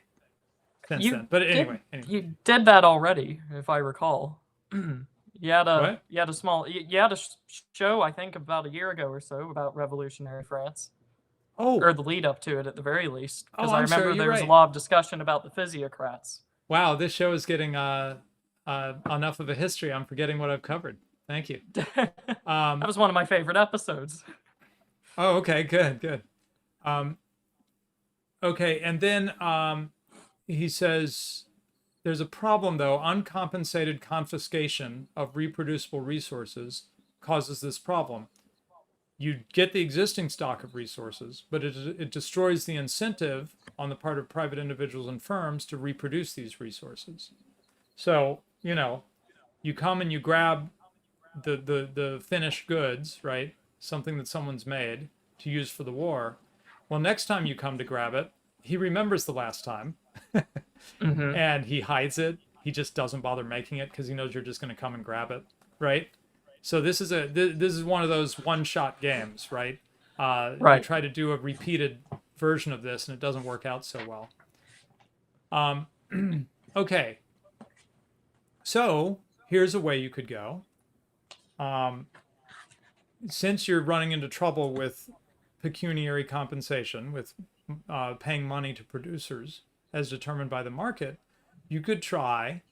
since then. But anyway, you did that already, if I recall. You had a show, I think, about a year ago or so about revolutionary France. Oh, or the lead up to it at the very least, because Oh, I I'm remember sorry, you're there was a right. lot of discussion about the physiocrats. Wow, this show is getting enough of a history. I'm forgetting what I've covered. Thank you. That was one of my favorite episodes. Oh, okay, good. Okay, and then he says there's a problem though. Uncompensated confiscation of reproducible resources causes this problem. You get the existing stock of resources, but it destroys the incentive on the part of private individuals and firms to reproduce these resources. So, you come and you grab the finished goods, right? Something that someone's made to use for the war. Well, next time you come to grab it, he remembers the last time and he hides it. He just doesn't bother making it because he knows you're just going to come and grab it, right? So this is one of those one-shot games, right? Right. You try to do a repeated version of this and it doesn't work out so well. Okay, So here's a way you could go. Since you're running into trouble with pecuniary compensation, with paying money to producers as determined by the market, you could try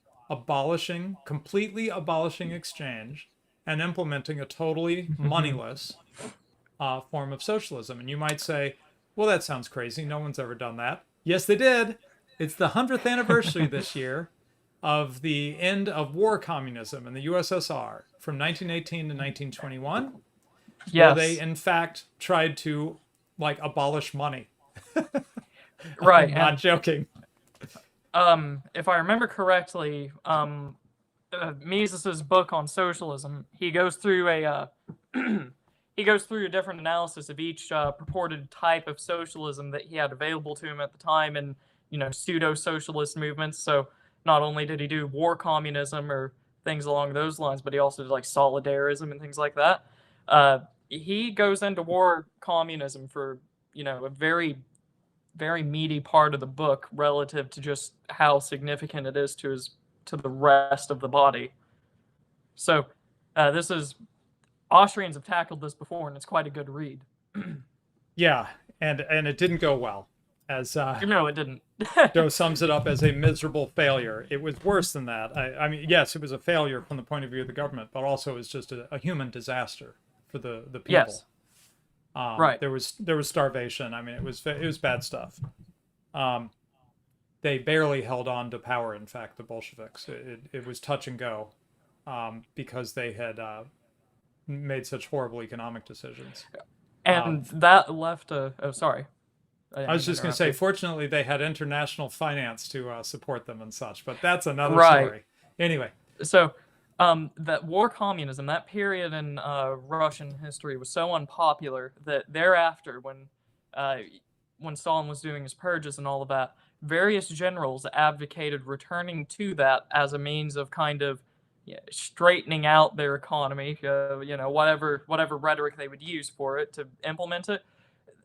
completely abolishing exchange and implementing a totally moneyless form of socialism. And you might say, well, that sounds crazy. No one's ever done that. Yes, they did. It's the 100th anniversary this year of the end of war communism in the USSR from 1918 to 1921, where they, Yes. in fact, tried to like abolish money. Right. I'm not And joking. if I remember correctly, Mises's book on socialism, he goes through a he goes through a different analysis of each purported type of socialism that he had available to him at the time, and pseudo-socialist movements. So not only did he do war communism or things along those lines, but he also did like solidarism and things like that. He goes into war communism for a very very meaty part of the book relative to just how significant it is to the rest of the body. So this is Austrians have tackled this before, and it's quite a good read. Yeah, and it didn't go well, as No, it didn't. Joe sums it up as a miserable failure. It was worse than that. I mean, yes, it was a failure from the point of view of the government, but also it was just a human disaster for the people. Yes. Right. There was starvation. I mean, it was bad stuff. They barely held on to power. In fact, the Bolsheviks. It was touch and go, because they had made such horrible economic decisions. And that left a. Oh, sorry. I was just going to say, fortunately, they had international finance to support them and such, but that's another Right. story. Anyway, So, that war communism, that period in Russian history was so unpopular that thereafter, when Stalin was doing his purges and all of that, various generals advocated returning to that as a means of kind of straightening out their economy. Whatever rhetoric they would use for it to implement it.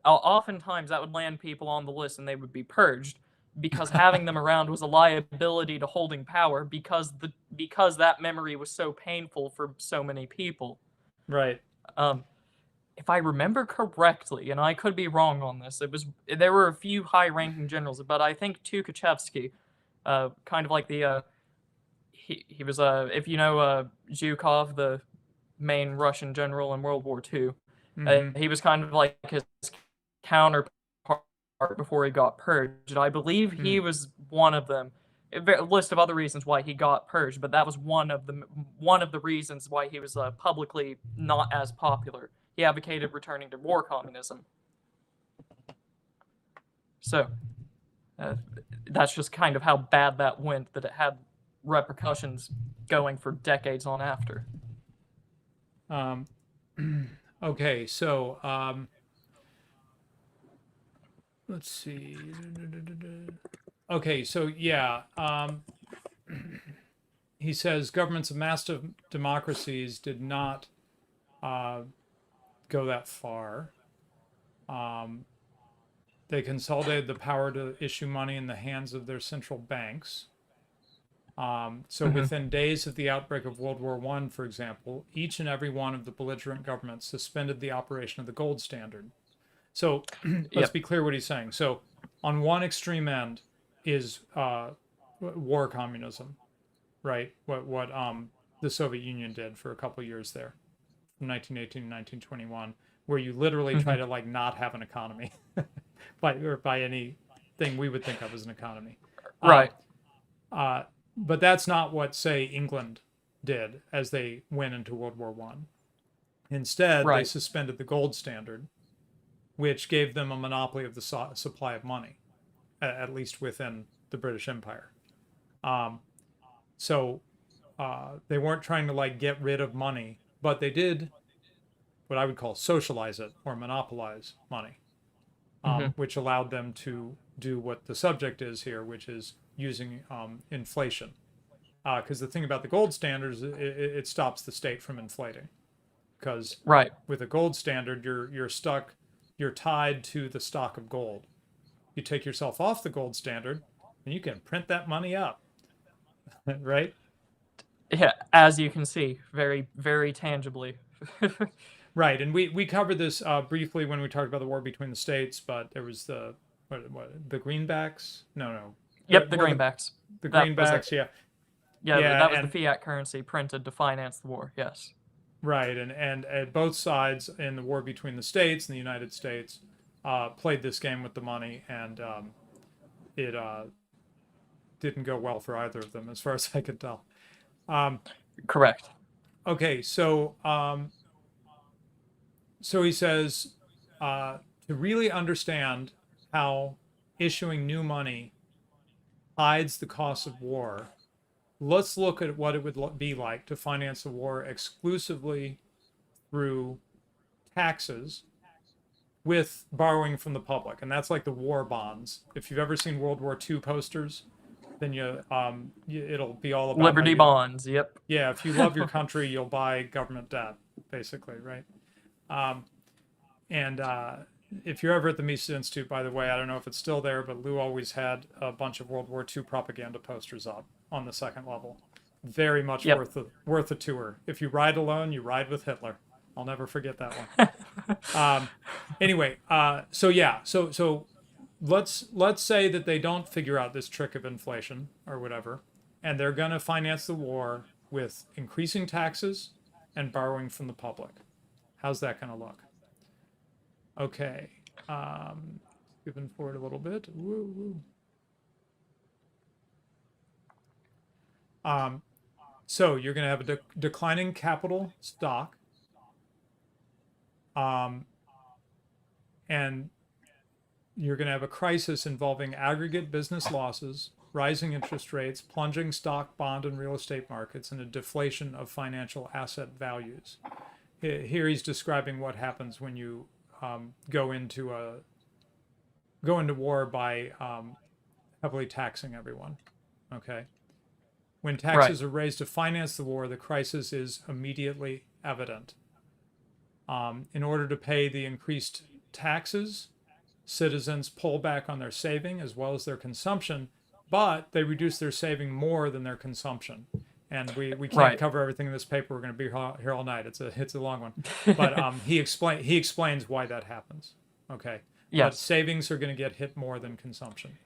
Oftentimes, that would land people on the list, and they would be purged because having them around was a liability to holding power because that memory was so painful for so many people. right. If I remember correctly, and I could be wrong on this, there were a few high-ranking generals, but I think Tukhachevsky, kind of like the he was if you know Zhukov, the main Russian general in World War II, he was kind of like his counterpart before he got purged. I believe he was one of them. A list of other reasons why he got purged, but that was one of the reasons why he was publicly not as popular. He advocated returning to war communism. So that's just kind of how bad that went, that it had repercussions going for decades on after. Okay, so let's see. Okay, so yeah, he says governments of massive democracies did not go that far. They consolidated the power to issue money in the hands of their central banks. So within days of the outbreak of World War I, for example, each and every one of the belligerent governments suspended the operation of the gold standard. So let's be clear what he's saying. So on one extreme end is war communism, right? What the Soviet Union did for a couple of years there, from 1918 to 1921, where you literally try to like not have an economy, by anything we would think of as an economy, Right. But that's not what, say, England did as they went into World War I. Instead, they suspended the gold standard, which gave them a monopoly of the supply of money, at least within the British Empire. So they weren't trying to like get rid of money, but they did what I would call socialize it or monopolize money, which allowed them to do what the subject is here, which is using inflation. Because the thing about the gold standard is it stops the state from inflating. Because with a gold standard, you're tied to the stock of gold. You take yourself off the gold standard, and you can print that money up, right? Yeah, as you can see, very, very tangibly. Right, and we covered this briefly when we talked about the war between the states, but there was the the greenbacks? No, Yep, the more greenbacks. the That was it. greenbacks. Yeah, Yeah, yeah, that was the and fiat currency printed to finance the war. Yes. right, and at both sides in the war between the states and the United States played this game with the money, and it didn't go well for either of them, as far as I could tell. Um, Correct. okay, so he says to really understand how issuing new money hides the cost of war, let's look at what it would be like to finance a war exclusively through taxes with borrowing from the public. And that's like the war bonds. If you've ever seen World War II posters, then it'll be all about how Liberty you, bonds. Yep. yeah, if you love your country, you'll buy government debt, basically, right? Um, and if you're ever at the Mises Institute, by the way, I don't know if it's still there, but Lou always had a bunch of World War II propaganda posters up on the second level. Very much Yep. worth a tour. If you ride alone, you ride with Hitler. I'll never forget that one. Anyway, so yeah, so let's say that they don't figure out this trick of inflation or whatever, and they're going to finance the war with increasing taxes and borrowing from the public. How's that going to look? Okay, skipping forward a little bit. Woo, woo. So you're going to have a declining capital stock, and you're going to have a crisis involving aggregate business losses, rising interest rates, plunging stock, bond, and real estate markets, and a deflation of financial asset values. Here he's describing what happens when you go into war by heavily taxing everyone. Okay. When taxes are raised to finance the war, the crisis is immediately evident. In order to pay the increased taxes, citizens pull back on their saving as well as their consumption, but they reduce their saving more than their consumption. And we can't cover everything in this paper. We're going to be here all night. It's a long one, but he explains why that happens. Okay. Yes. But savings are going to get hit more than consumption.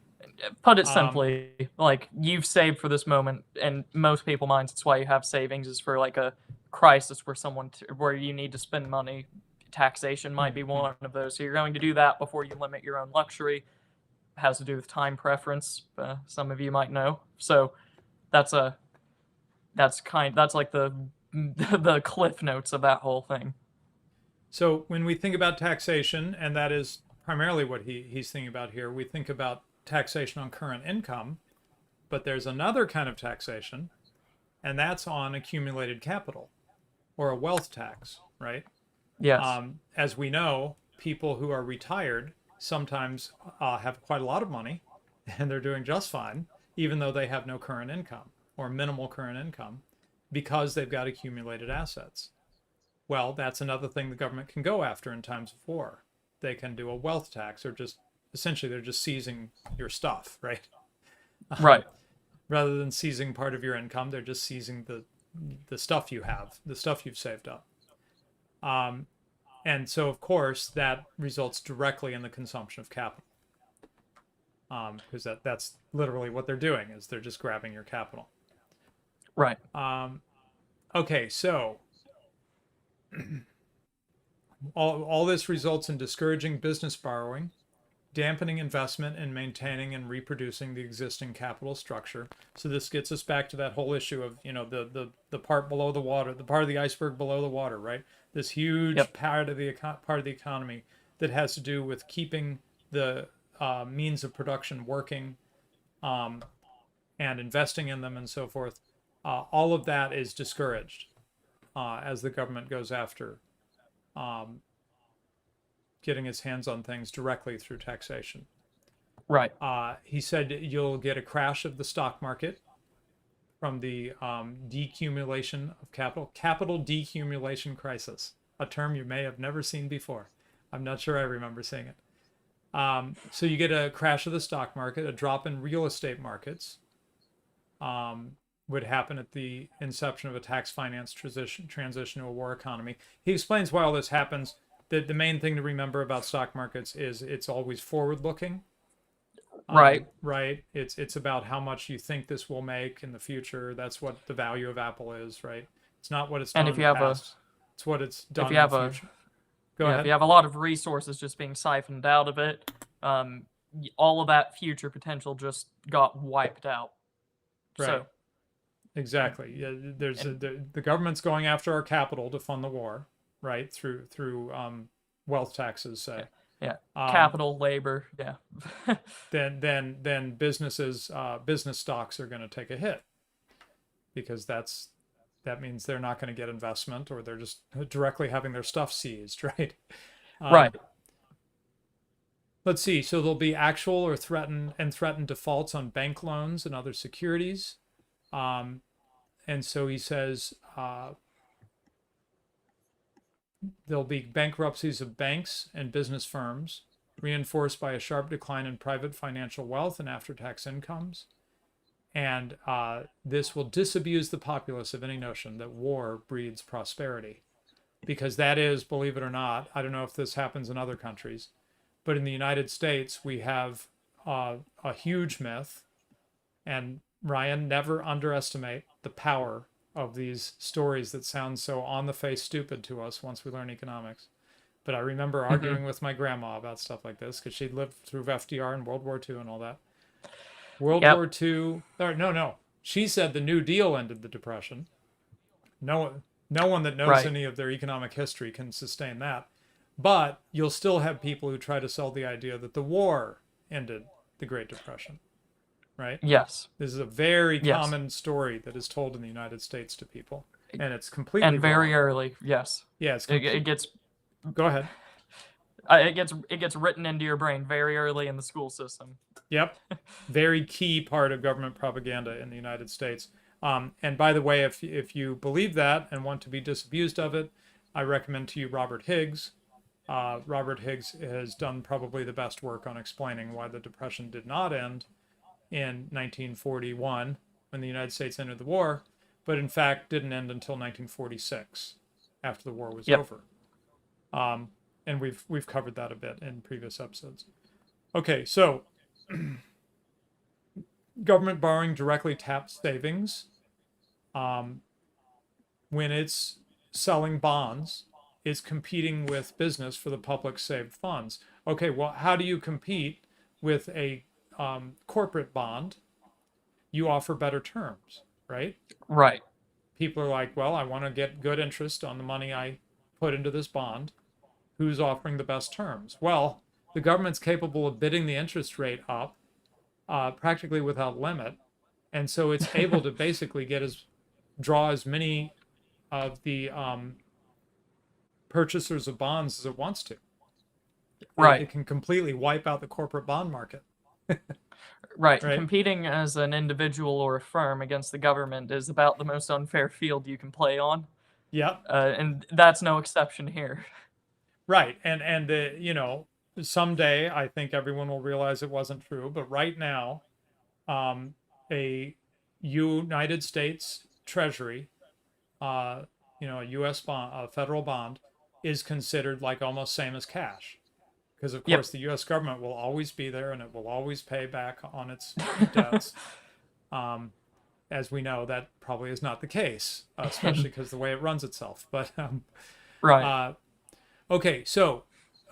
Put it simply, like, you've saved for this moment, and most people minds it's why you have savings is for like a crisis where you need to spend money. Taxation might be one of those. So you're going to do that before you limit your own luxury. It has to do with time preference. Some of you might know. So that's like the cliff notes of that whole thing. So when we think about taxation, and that is primarily what he's thinking about here, we think about taxation on current income, but there's another kind of taxation, and that's on accumulated capital, or a wealth tax, right? Yes. As we know, people who are retired sometimes have quite a lot of money, and they're doing just fine, even though they have no current income or minimal current income, because they've got accumulated assets. Well, that's another thing the government can go after in times of war. They can do a wealth tax, or just essentially they're just seizing your stuff, right? Right. Rather than seizing part of your income, they're just seizing the stuff you have, the stuff you've saved up. And so, of course, that results directly in the consumption of capital, because that's literally what they're doing, is they're just grabbing your capital. Right. Okay, so all this results in discouraging business borrowing, dampening investment, and maintaining and reproducing the existing capital structure. So this gets us back to that whole issue of, the part below the water, the part of the iceberg below the water, right? This huge part of the economy that has to do with keeping the means of production working, and investing in them and so forth. All of that is discouraged as the government goes after getting its hands on things directly through taxation. Right. He said you'll get a crash of the stock market from the decumulation of capital decumulation crisis, a term you may have never seen before. I'm not sure I remember seeing it. So you get a crash of the stock market, a drop in real estate markets, would happen at the inception of a tax finance transition to a war economy. He explains why all this happens. The main thing to remember about stock markets is it's always forward looking. Right. Right. It's about how much you think this will make in the future. That's what the value of Apple is, right? It's not what it's done And in the past. It's what it's done in the future. Go ahead. If you have a lot of resources just being siphoned out of it, all of that future potential just got wiped out. Right. So, exactly. Yeah, the government's going after our capital to fund the war, right? Through wealth taxes, say. Yeah. Capital, labor, yeah. then businesses, business stocks are going to take a hit, because that means they're not going to get investment, or they're just directly having their stuff seized, right? Right. Let's see. So there'll be actual or threatened defaults on bank loans and other securities. And so he says there'll be bankruptcies of banks and business firms, reinforced by a sharp decline in private financial wealth and after-tax incomes. And this will disabuse the populace of any notion that war breeds prosperity. Because that is, believe it or not, I don't know if this happens in other countries, but in the United States, we have a huge myth. And Ryan, never underestimate the power of these stories that sound so on the face stupid to us once we learn economics. But I remember arguing with my grandma about stuff like this, because she'd lived through FDR and World War II and all that. World War II, or no. She said the New Deal ended the Depression. No one that knows any of their economic history can sustain that. But you'll still have people who try to sell the idea that the war ended the Great Depression, right? Yes. This is a very common story that is told in the United States to people, and it's completely and very wrong. early. Yes. Yeah, it gets. Go ahead. It gets written into your brain very early in the school system. Yep. Very key part of government propaganda in the United States. And by the way, if you believe that and want to be disabused of it, I recommend to you Robert Higgs. Robert Higgs has done probably the best work on explaining why the Depression did not end in 1941 when the United States entered the war, but in fact didn't end until 1946 after the war was over. And we've covered that a bit in previous episodes. Okay, so government borrowing directly taps savings. When it's selling bonds, it's competing with business for the public saved funds. Okay, well, how do you compete with a corporate bond? You offer better terms, right? Right. People are like, well, I want to get good interest on the money I put into this bond. Who's offering the best terms? Well, the government's capable of bidding the interest rate up practically without limit. And so it's able to basically draw as many of the purchasers of bonds as it wants to. Right. It can completely wipe out the corporate bond market. Right. Competing as an individual or a firm against the government is about the most unfair field you can play on. Yep. And that's no exception here. Right. And someday I think everyone will realize it wasn't true. But right now, a United States Treasury, a U.S. bond, a federal bond, is considered like almost same as cash. Because, of course, the U.S. government will always be there and it will always pay back on its debts. As we know, that probably is not the case, especially because the way it runs itself. But right. Okay, so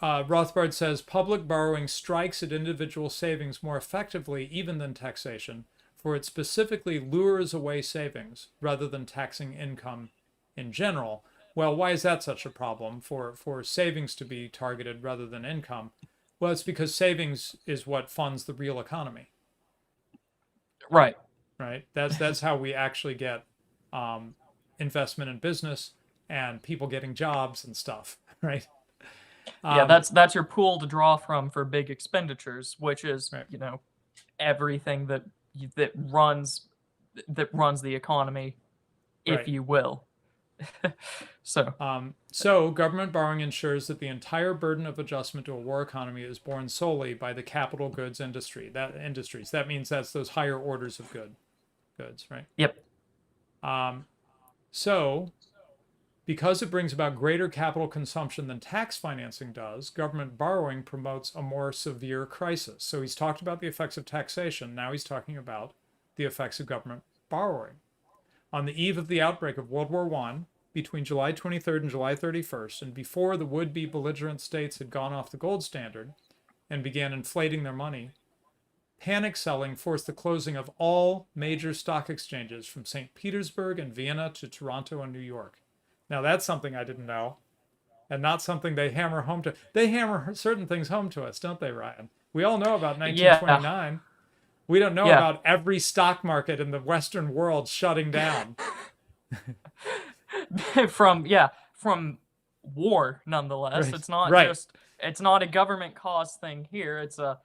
Rothbard says public borrowing strikes at individual savings more effectively even than taxation, for it specifically lures away savings rather than taxing income in general. Well, why is that such a problem for savings to be targeted rather than income? Well, it's because savings is what funds the real economy. Right. Right. That's how we actually get investment in business and people getting jobs and stuff. Right. Yeah, that's your pool to draw from for big expenditures, which is everything that runs the economy, if you will. So government borrowing ensures that the entire burden of adjustment to a war economy is borne solely by the capital goods industries. That means that's those higher orders of goods, right? Yep. So, because it brings about greater capital consumption than tax financing does, government borrowing promotes a more severe crisis. So he's talked about the effects of taxation. Now he's talking about the effects of government borrowing. On the eve of the outbreak of World War I, between July 23rd and July 31st, and before the would-be belligerent states had gone off the gold standard and began inflating their money, panic selling forced the closing of all major stock exchanges from St. Petersburg and Vienna to Toronto and New York. Now, that's something I didn't know, and not something they hammer home to. They hammer certain things home to us, don't they, Ryan? We all know about 1929. Yeah. We don't know Yeah. about every stock market in the Western world shutting down. from war, nonetheless. Right. It's not Right. just, it's not a government caused thing here. It's a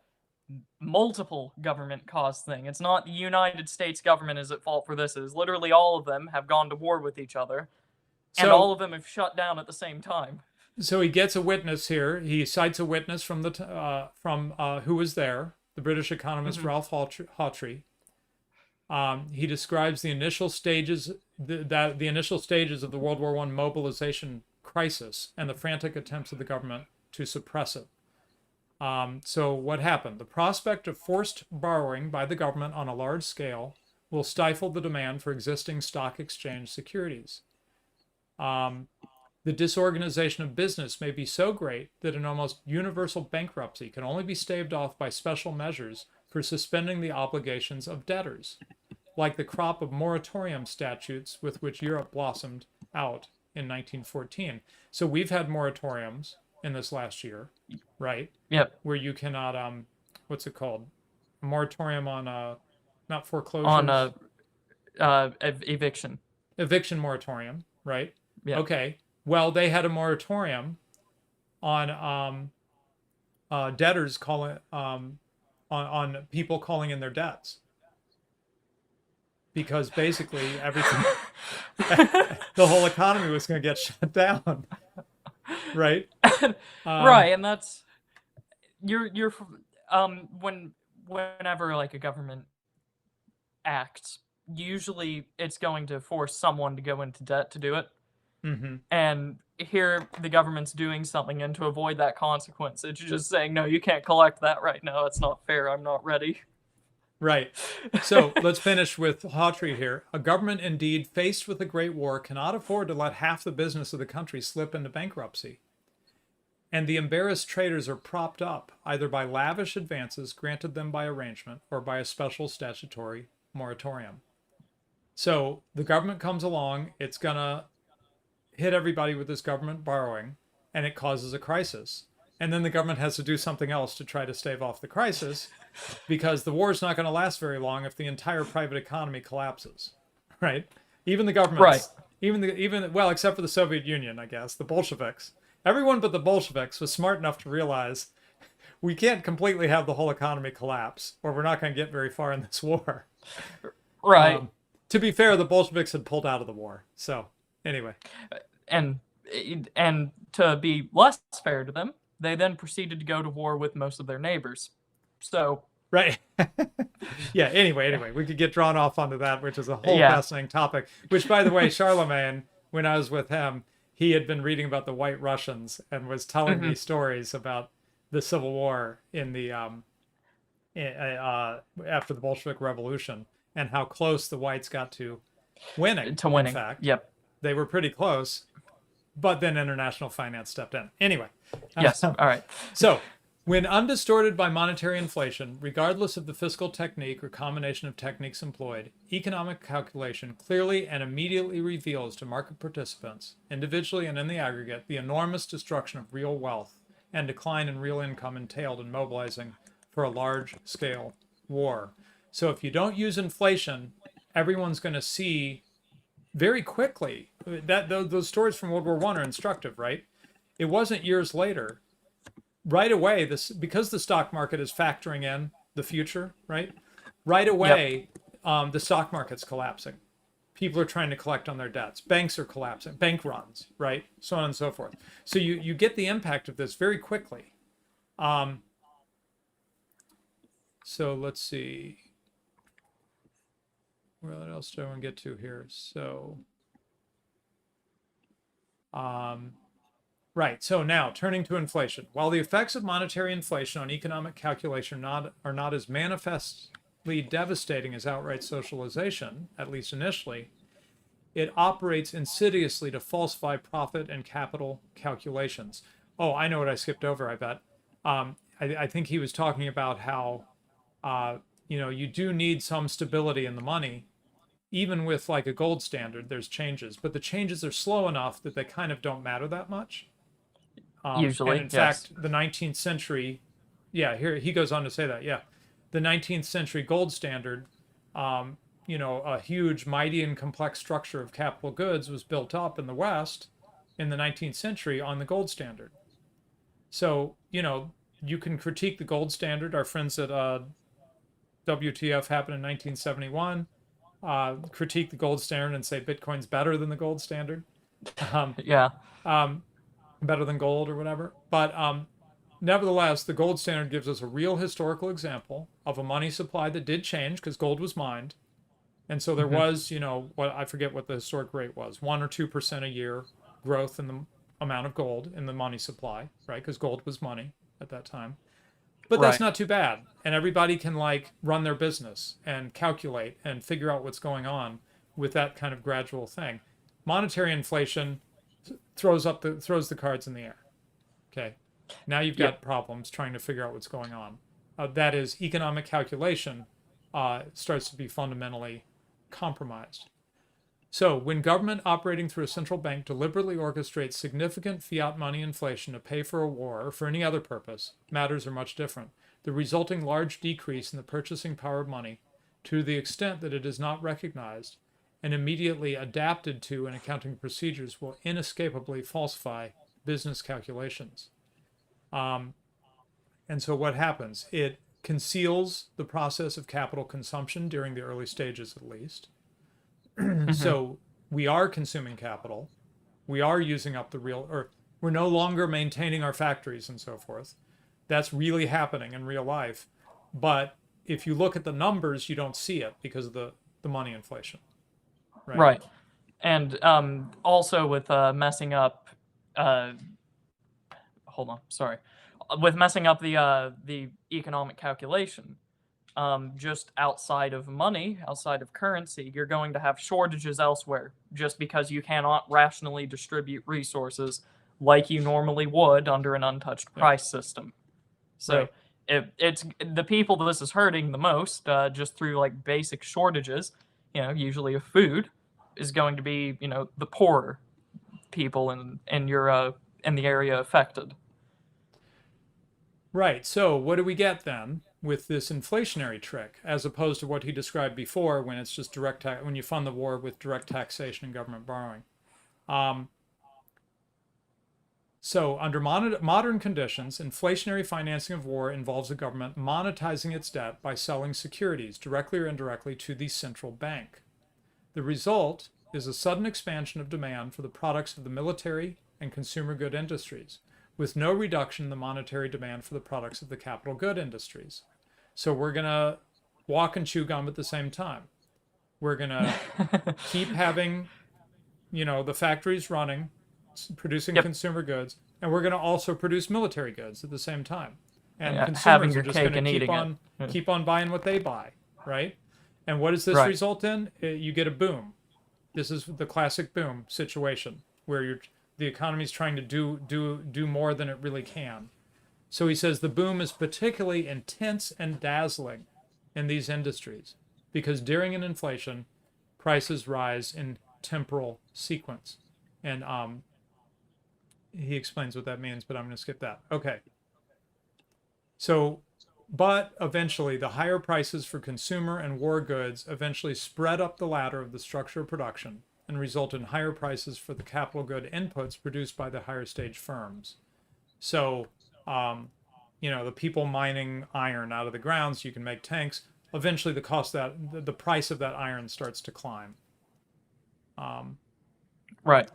multiple government caused thing. It's not the United States government is at fault for this. It is literally all of them have gone to war with each other, and So, all of them have shut down at the same time. so he gets a witness here. He cites a witness from who was there, the British economist Ralph Hawtrey. He describes the initial stages, the initial stages of the World War I mobilization crisis and the frantic attempts of the government to suppress it. So what happened? The prospect of forced borrowing by the government on a large scale will stifle the demand for existing stock exchange securities. The disorganization of business may be so great that an almost universal bankruptcy can only be staved off by special measures for suspending the obligations of debtors, like the crop of moratorium statutes with which Europe blossomed out in 1914. So we've had moratoriums in this last year, right? Yep. Where you cannot, what's it called? A moratorium on, not foreclosures. On eviction. Eviction moratorium, right? Yeah. Okay. Well, they had a moratorium on debtors calling on people calling in their debts, because basically everything, the whole economy was going to get shut down, right? Right, and that's you're whenever like a government acts, usually it's going to force someone to go into debt to do it. Mm-hmm. And here the government's doing something, and to avoid that consequence, it's just saying, no, you can't collect that right now. It's not fair. I'm not ready. Right. So let's finish with Hawtrey here. A government indeed faced with a great war cannot afford to let half the business of the country slip into bankruptcy. And the embarrassed traders are propped up either by lavish advances granted them by arrangement or by a special statutory moratorium. So the government comes along, it's going to hit everybody with this government borrowing, and it causes a crisis. And then the government has to do something else to try to stave off the crisis, because the war is not going to last very long if the entire private economy collapses, right? Even the government, Right. Well, except for the Soviet Union, I guess, the Bolsheviks. Everyone but the Bolsheviks was smart enough to realize we can't completely have the whole economy collapse, or we're not going to get very far in this war. Right. To be fair, the Bolsheviks had pulled out of the war. So anyway. And to be less fair to them, they then proceeded to go to war with most of their neighbors. So right. Yeah, anyway, we could get drawn off onto that, which is a whole fascinating topic. Which, by the way, Charlemagne, when I was with him, he had been reading about the White Russians and was telling me stories about the Civil War in the after the Bolshevik Revolution, and how close the whites got to winning. In fact, yep, they were pretty close, but then international finance stepped in. Anyway, yes, all right. So, when undistorted by monetary inflation, regardless of the fiscal technique or combination of techniques employed, economic calculation clearly and immediately reveals to market participants, individually and in the aggregate, the enormous destruction of real wealth and decline in real income entailed in mobilizing for a large-scale war. So if you don't use inflation, everyone's going to see very quickly that those stories from World War I are instructive, right? It wasn't years later. Right away, because the stock market is factoring in the future, right? Right away, the stock market's collapsing. People are trying to collect on their debts. Banks are collapsing. Bank runs, right? So on and so forth. So you get the impact of this very quickly. So let's see. what else do I want to get to here? So, right. So now turning to inflation. While the effects of monetary inflation on economic calculation are not as manifestly devastating as outright socialization, at least initially, it operates insidiously to falsify profit and capital calculations. Oh, I know what I skipped over, I bet. I think he was talking about how, you do need some stability in the money. Even with like a gold standard, there's changes, but the changes are slow enough that they kind of don't matter that much. And Usually, in yes. fact, the 19th century, yeah, here he goes on to say that, yeah, the 19th century gold standard, a huge, mighty, and complex structure of capital goods was built up in the West in the 19th century on the gold standard. So, you can critique the gold standard. Our friends at WTF happened in 1971. Critique the gold standard and say Bitcoin's better than the gold standard. Yeah. Better than gold or whatever. But nevertheless, the gold standard gives us a real historical example of a money supply that did change because gold was mined. And so there was, what I forget what the historic rate was, 1 or 2% a year growth in the amount of gold in the money supply, right? Because gold was money at that time. But that's Right. not too bad. And everybody can like run their business and calculate and figure out what's going on with that kind of gradual thing. Monetary inflation throws the cards in the air. Okay. Now you've Yep. got problems trying to figure out what's going on. That is, economic calculation starts to be fundamentally compromised. So, when government operating through a central bank deliberately orchestrates significant fiat money inflation to pay for a war or for any other purpose, matters are much different. The resulting large decrease in the purchasing power of money, to the extent that it is not recognized and immediately adapted to in accounting procedures, will inescapably falsify business calculations. And so, what happens? It conceals the process of capital consumption during the early stages, at least. So we are consuming capital. We are using up or we're no longer maintaining our factories and so forth. That's really happening in real life. But if you look at the numbers, you don't see it because of the money inflation. Right. Right. And also with messing up, hold on, sorry, with messing up the economic calculation, just outside of money, outside of currency, you're going to have shortages elsewhere just because you cannot rationally distribute resources like you normally would under an untouched price system. So Right. it's the people that this is hurting the most, just through like basic shortages, usually of food, is going to be, the poorer people in your in the area affected. Right. So what do we get then with this inflationary trick, as opposed to what he described before, when it's just when you fund the war with direct taxation and government borrowing? So under modern conditions, inflationary financing of war involves the government monetizing its debt by selling securities directly or indirectly to the central bank. The result is a sudden expansion of demand for the products of the military and consumer good industries, with no reduction in the monetary demand for the products of the capital good industries. So we're going to walk and chew gum at the same time. We're going to keep having, the factories running, producing Yep. consumer goods, and we're going to also produce military goods at the same time. And Yeah, having consumers are your just going cake to and eating it. keep on buying what they buy, right? And what does this Right. result in? You get a boom. This is the classic boom situation where the economy is trying to do more than it really can. So he says the boom is particularly intense and dazzling in these industries because during an inflation, prices rise in temporal sequence. And he explains what that means, but I'm going to skip that. Okay. So, but eventually, the higher prices for consumer and war goods eventually spread up the ladder of the structure of production and result in higher prices for the capital good inputs produced by the higher stage firms. So, the people mining iron out of the ground so you can make tanks, eventually the price of that iron starts to climb. Right.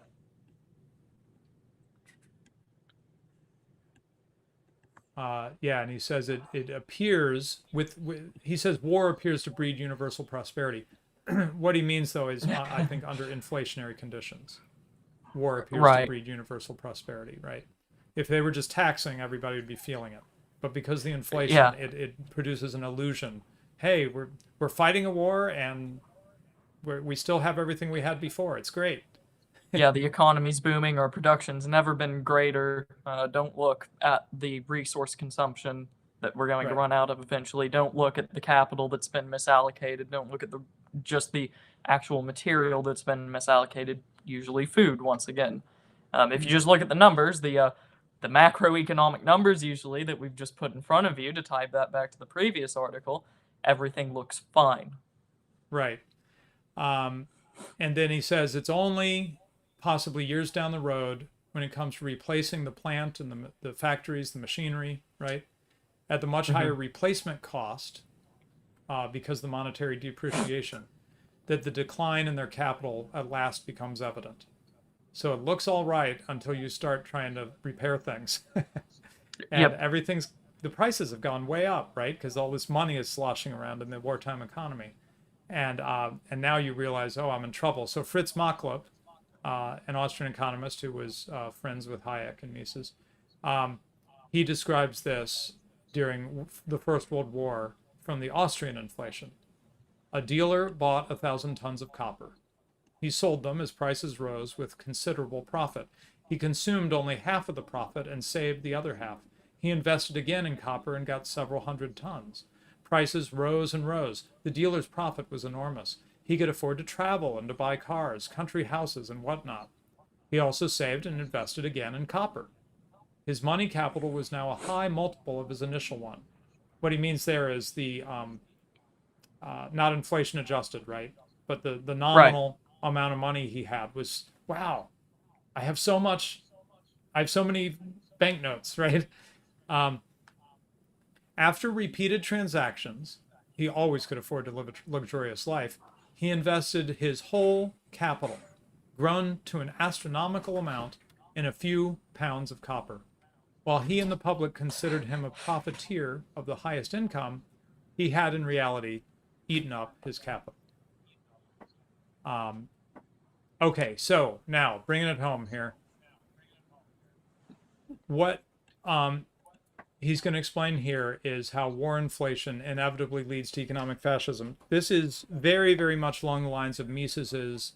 Yeah, and he says it appears he says war appears to breed universal prosperity. what he means, though, is I think under inflationary conditions, war appears to Right. breed universal prosperity, right? If they were just taxing, everybody would be feeling it. But because the inflation, Yeah. it produces an illusion. Hey, we're fighting a war and we still have everything we had before. It's great. Yeah, the economy's booming. Our production's never been greater. Don't look at the resource consumption that we're going to Right. run out of eventually. Don't look at the capital that's been misallocated. Don't look at just the actual material that's been misallocated. Usually, food. Once again, if you just look at the numbers, the macroeconomic numbers usually that we've just put in front of you to tie that back to the previous article, everything looks fine. Right. And then he says it's only possibly years down the road when it comes to replacing the plant and the factories, the machinery, right, at the much higher replacement cost because of the monetary depreciation, that the decline in their capital at last becomes evident. So it looks all right until you start trying to repair things. And Yep. the prices have gone way up, right? Because all this money is sloshing around in the wartime economy. And now you realize, oh, I'm in trouble. So Fritz Machlup, an Austrian economist who was friends with Hayek and Mises, he describes this during the First World War from the Austrian inflation. A dealer bought 1,000 tons of copper. He sold them as prices rose with considerable profit. He consumed only half of the profit and saved the other half. He invested again in copper and got several hundred tons. Prices rose and rose. The dealer's profit was enormous. He could afford to travel and to buy cars, country houses, and whatnot. He also saved and invested again in copper. His money capital was now a high multiple of his initial one. What he means there is the not inflation adjusted, right? But the nominal amount of money he had was, wow, I have so many banknotes, right? After repeated transactions, he always could afford to live a luxurious life. He invested his whole capital, grown to an astronomical amount, in a few pounds of copper. While he and the public considered him a profiteer of the highest income, he had in reality eaten up his capital. Okay, so now bringing it home here. What he's going to explain here is how war inflation inevitably leads to economic fascism. This is very, very much along the lines of Mises's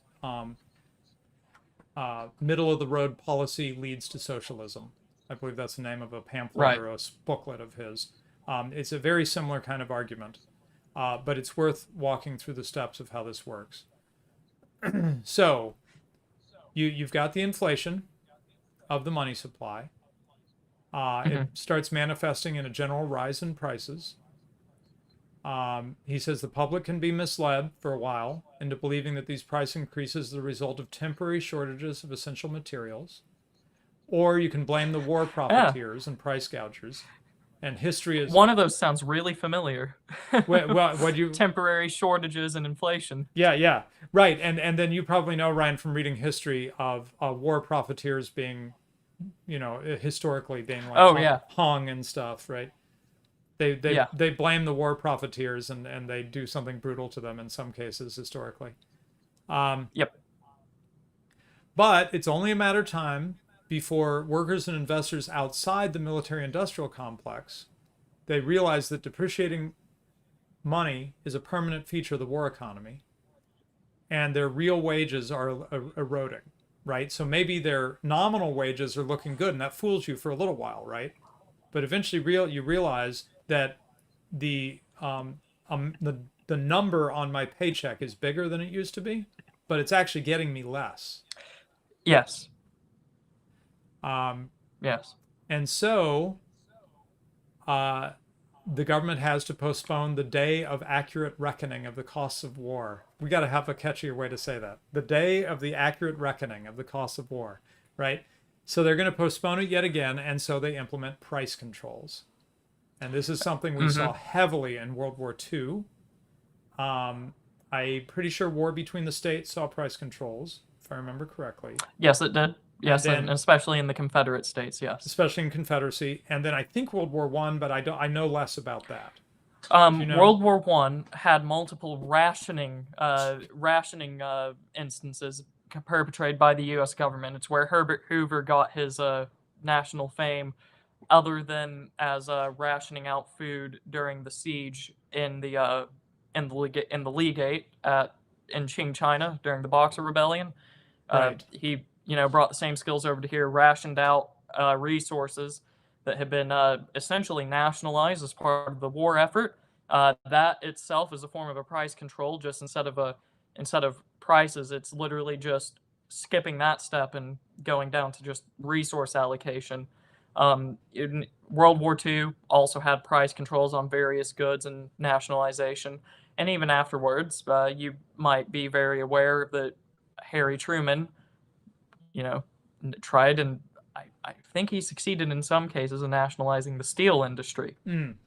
middle of the road policy leads to socialism. I believe that's the name of a pamphlet or a booklet of his. It's a very similar kind of argument, but it's worth walking through the steps of how this works. So you've got the inflation of the money supply. It starts manifesting in a general rise in prices. He says the public can be misled for a while into believing that these price increases are the result of temporary shortages of essential materials. Or you can blame the war profiteers and price gougers. And history is... One of those sounds really familiar. what you... Temporary shortages and inflation. Yeah. Right. And then you probably know, Ryan, from reading history of war profiteers being... historically being like hung and stuff, right? They blame the war profiteers and they do something brutal to them in some cases historically. Yep. But it's only a matter of time before workers and investors outside the military-industrial complex, they realize that depreciating money is a permanent feature of the war economy, and their real wages are eroding. Right? So maybe their nominal wages are looking good, and that fools you for a little while, right? But eventually you realize that the number on my paycheck is bigger than it used to be, but it's actually getting me less. Yes. Yes. And so the government has to postpone the day of accurate reckoning of the costs of war. We got to have a catchier way to say that. The day of the accurate reckoning of the costs of war, right? So they're going to postpone it yet again, and so they implement price controls. And this is something we saw heavily in World War II. I'm pretty sure War Between the States saw price controls, if I remember correctly. Yes, it did. Yes, and especially in the Confederate States, yes. Especially in Confederacy. And then I think World War I, but I know less about that. You know? World War One had multiple rationing instances perpetrated by the U.S. government. It's where Herbert Hoover got his national fame, other than as rationing out food during the siege in the Leagate in Qing, China during the Boxer Rebellion. Right. He brought the same skills over to here, rationed out resources that had been essentially nationalized as part of the war effort. That itself is a form of a price control. Just instead of prices, it's literally just skipping that step and going down to just resource allocation. In World War II also had price controls on various goods and nationalization. And even afterwards, you might be very aware that Harry Truman, tried, and I think he succeeded in some cases in nationalizing the steel industry.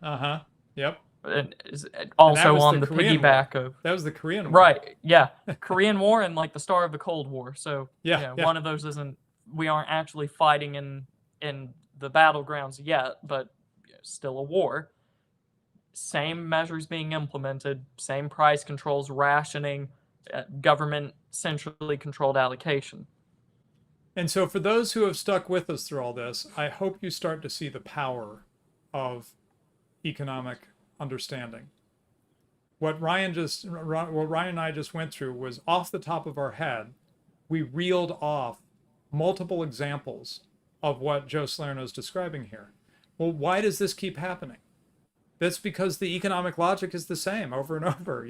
Uh-huh. Yep. And And that also was on the the Korean piggyback War. of That was the Korean War. right, yeah, Korean War and like the start of the Cold War. So Yeah. one of those we aren't actually fighting in the battlegrounds yet, but still a war. Same measures being implemented, same price controls, rationing, government centrally controlled allocation. And so for those who have stuck with us through all this, I hope you start to see the power of economic understanding. What Ryan and I just went through was off the top of our head. We reeled off multiple examples of what Joe Salerno is describing here. Well, why does this keep happening? That's because the economic logic is the same over and over,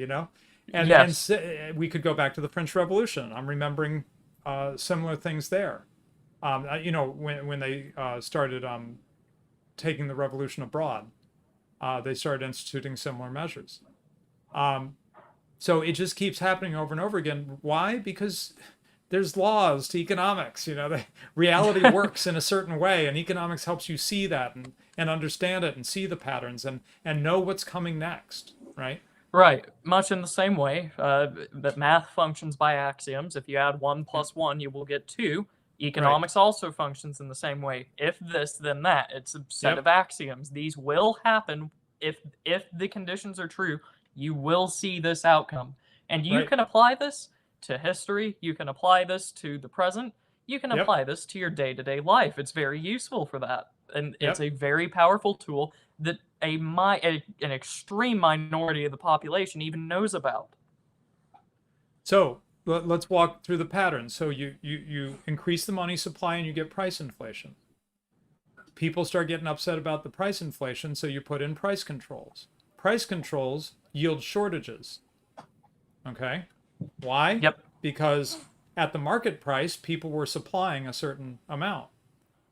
And, Yes. and we could go back to the French Revolution. I'm remembering similar things there. When they started taking the revolution abroad, they started instituting similar measures. So it just keeps happening over and over again. Why? Because there's laws to economics. Reality works in a certain way, and economics helps you see that and understand it and see the patterns and know what's coming next, right? Right. Much in the same way that math functions by axioms. If you add 1 plus 1, you will get 2. Economics also functions in the same way. If this, then that. It's a set of axioms. These will happen. If the conditions are true, you will see this outcome. And you can apply this to history. You can apply this to the present. You can apply this to your day-to-day life. It's very useful for that. And it's a very powerful tool that an extreme minority of the population even knows about. So let's walk through the patterns. So you increase the money supply and you get price inflation. People start getting upset about the price inflation, so you put in price controls. Price controls yield shortages. Okay? Why? Yep. Because at the market price, people were supplying a certain amount.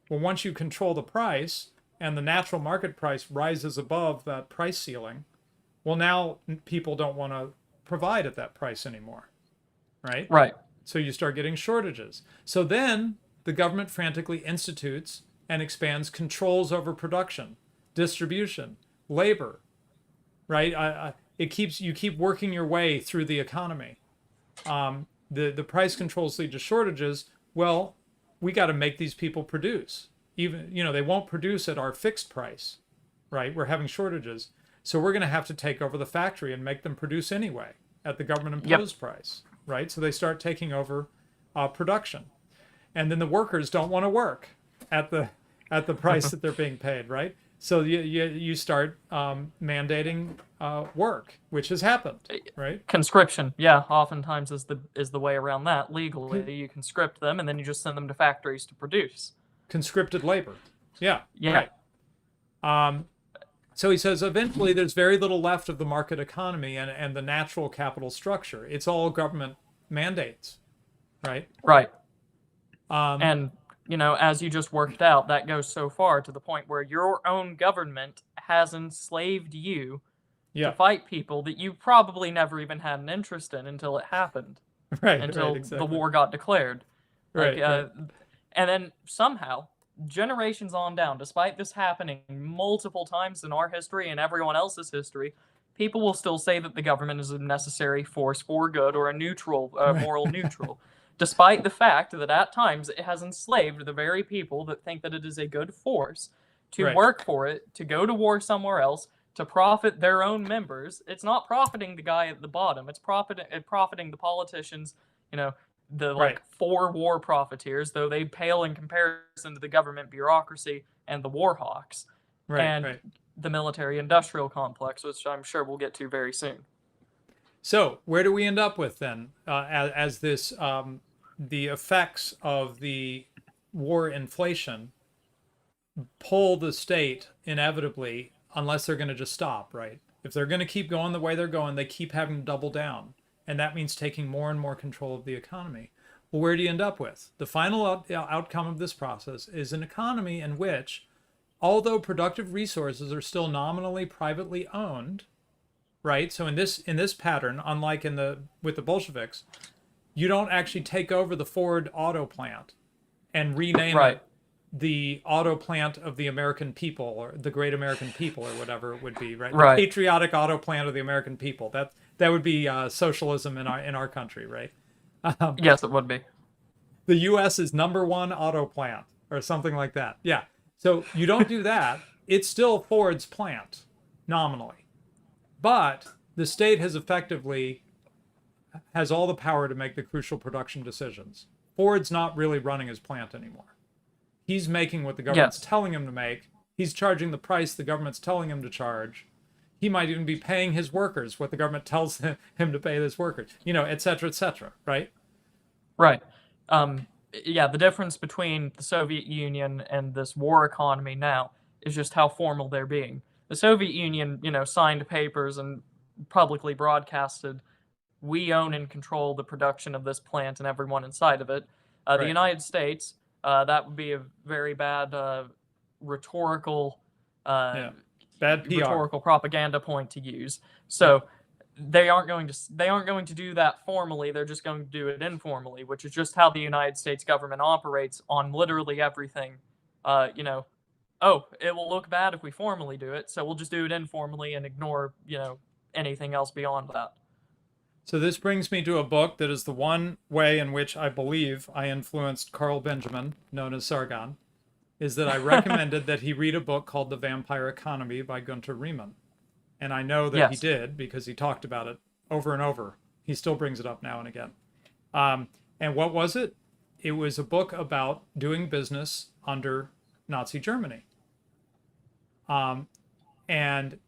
Well, once you control the price and the natural market price rises above that price ceiling, well, now people don't want to provide at that price anymore, right? Right. So you start getting shortages. So then the government frantically institutes and expands controls over production, distribution, labor, right? You keep working your way through the economy. The price controls lead to shortages. Well, we got to make these people produce. Even, they won't produce at our fixed price, right? We're having shortages. So we're going to have to take over the factory and make them produce anyway at the government imposed price, right? So they start taking over production. And then the workers don't want to work at the price that they're being paid, right? So you start mandating work, which has happened, right? Conscription, oftentimes is the way around that. Legally, you conscript them, and then you just send them to factories to produce. Conscripted labor, yeah. Right. So he says eventually there's very little left of the market economy and the natural capital structure. It's all government mandates, right? Right. And as you just worked out, that goes so far to the point where your own government has enslaved you to fight people that you probably never even had an interest in until it happened. Until the war got declared. And then somehow, generations on down, despite this happening multiple times in our history and everyone else's history, people will still say that the government is a necessary force for good or a neutral, moral neutral. Despite the fact that at times it has enslaved the very people that think that it is a good force to work for it, to go to war somewhere else, to profit their own members. It's not profiting the guy at the bottom. It's profiting the politicians, the Right. like 4 war profiteers, though they pale in comparison to the government bureaucracy and the war hawks Right. and Right. the military industrial complex, which I'm sure we'll get to very soon. So where do we end up with then, as this the effects of the war inflation pull the state inevitably, unless they're going to just stop, right? If they're going to keep going the way they're going, they keep having to double down, and that means taking more and more control of the economy. Well, where do you end up with? The final outcome of this process is an economy in which, although productive resources are still nominally privately owned, right? So in this pattern, unlike with the Bolsheviks, you don't actually take over the Ford auto plant and rename it the auto plant of the American people, or the great American people, or whatever it would be, right? The patriotic auto plant of the American people. That would be socialism in our country, right? Yes, it would be. The U.S. is #1 auto plant, or something like that. Yeah. So you don't do that. It's still Ford's plant, nominally. But the state has all the power to make the crucial production decisions. Ford's not really running his plant anymore. He's making what the government's telling him to make. He's charging the price the government's telling him to charge. He might even be paying his workers what the government tells him to pay his workers, et cetera, right? Right. Yeah, the difference between the Soviet Union and this war economy now is just how formal they're being. The Soviet Union, signed papers and publicly broadcasted, we own and control the production of this plant and everyone inside of it. The United States, that would be a very bad rhetorical bad PR. rhetorical propaganda point to use. So they aren't going to do that formally. They're just going to do it informally, which is just how the United States government operates on literally everything. Oh, it will look bad if we formally do it, so we'll just do it informally and ignore, anything else beyond that. So this brings me to a book that is the one way in which I believe I influenced Carl Benjamin, known as Sargon, is that I recommended that he read a book called The Vampire Economy by Gunter Riemann. And I know that he did because he talked about it over and over. He still brings it up now and again. And what was it? It was a book about doing business under Nazi Germany. And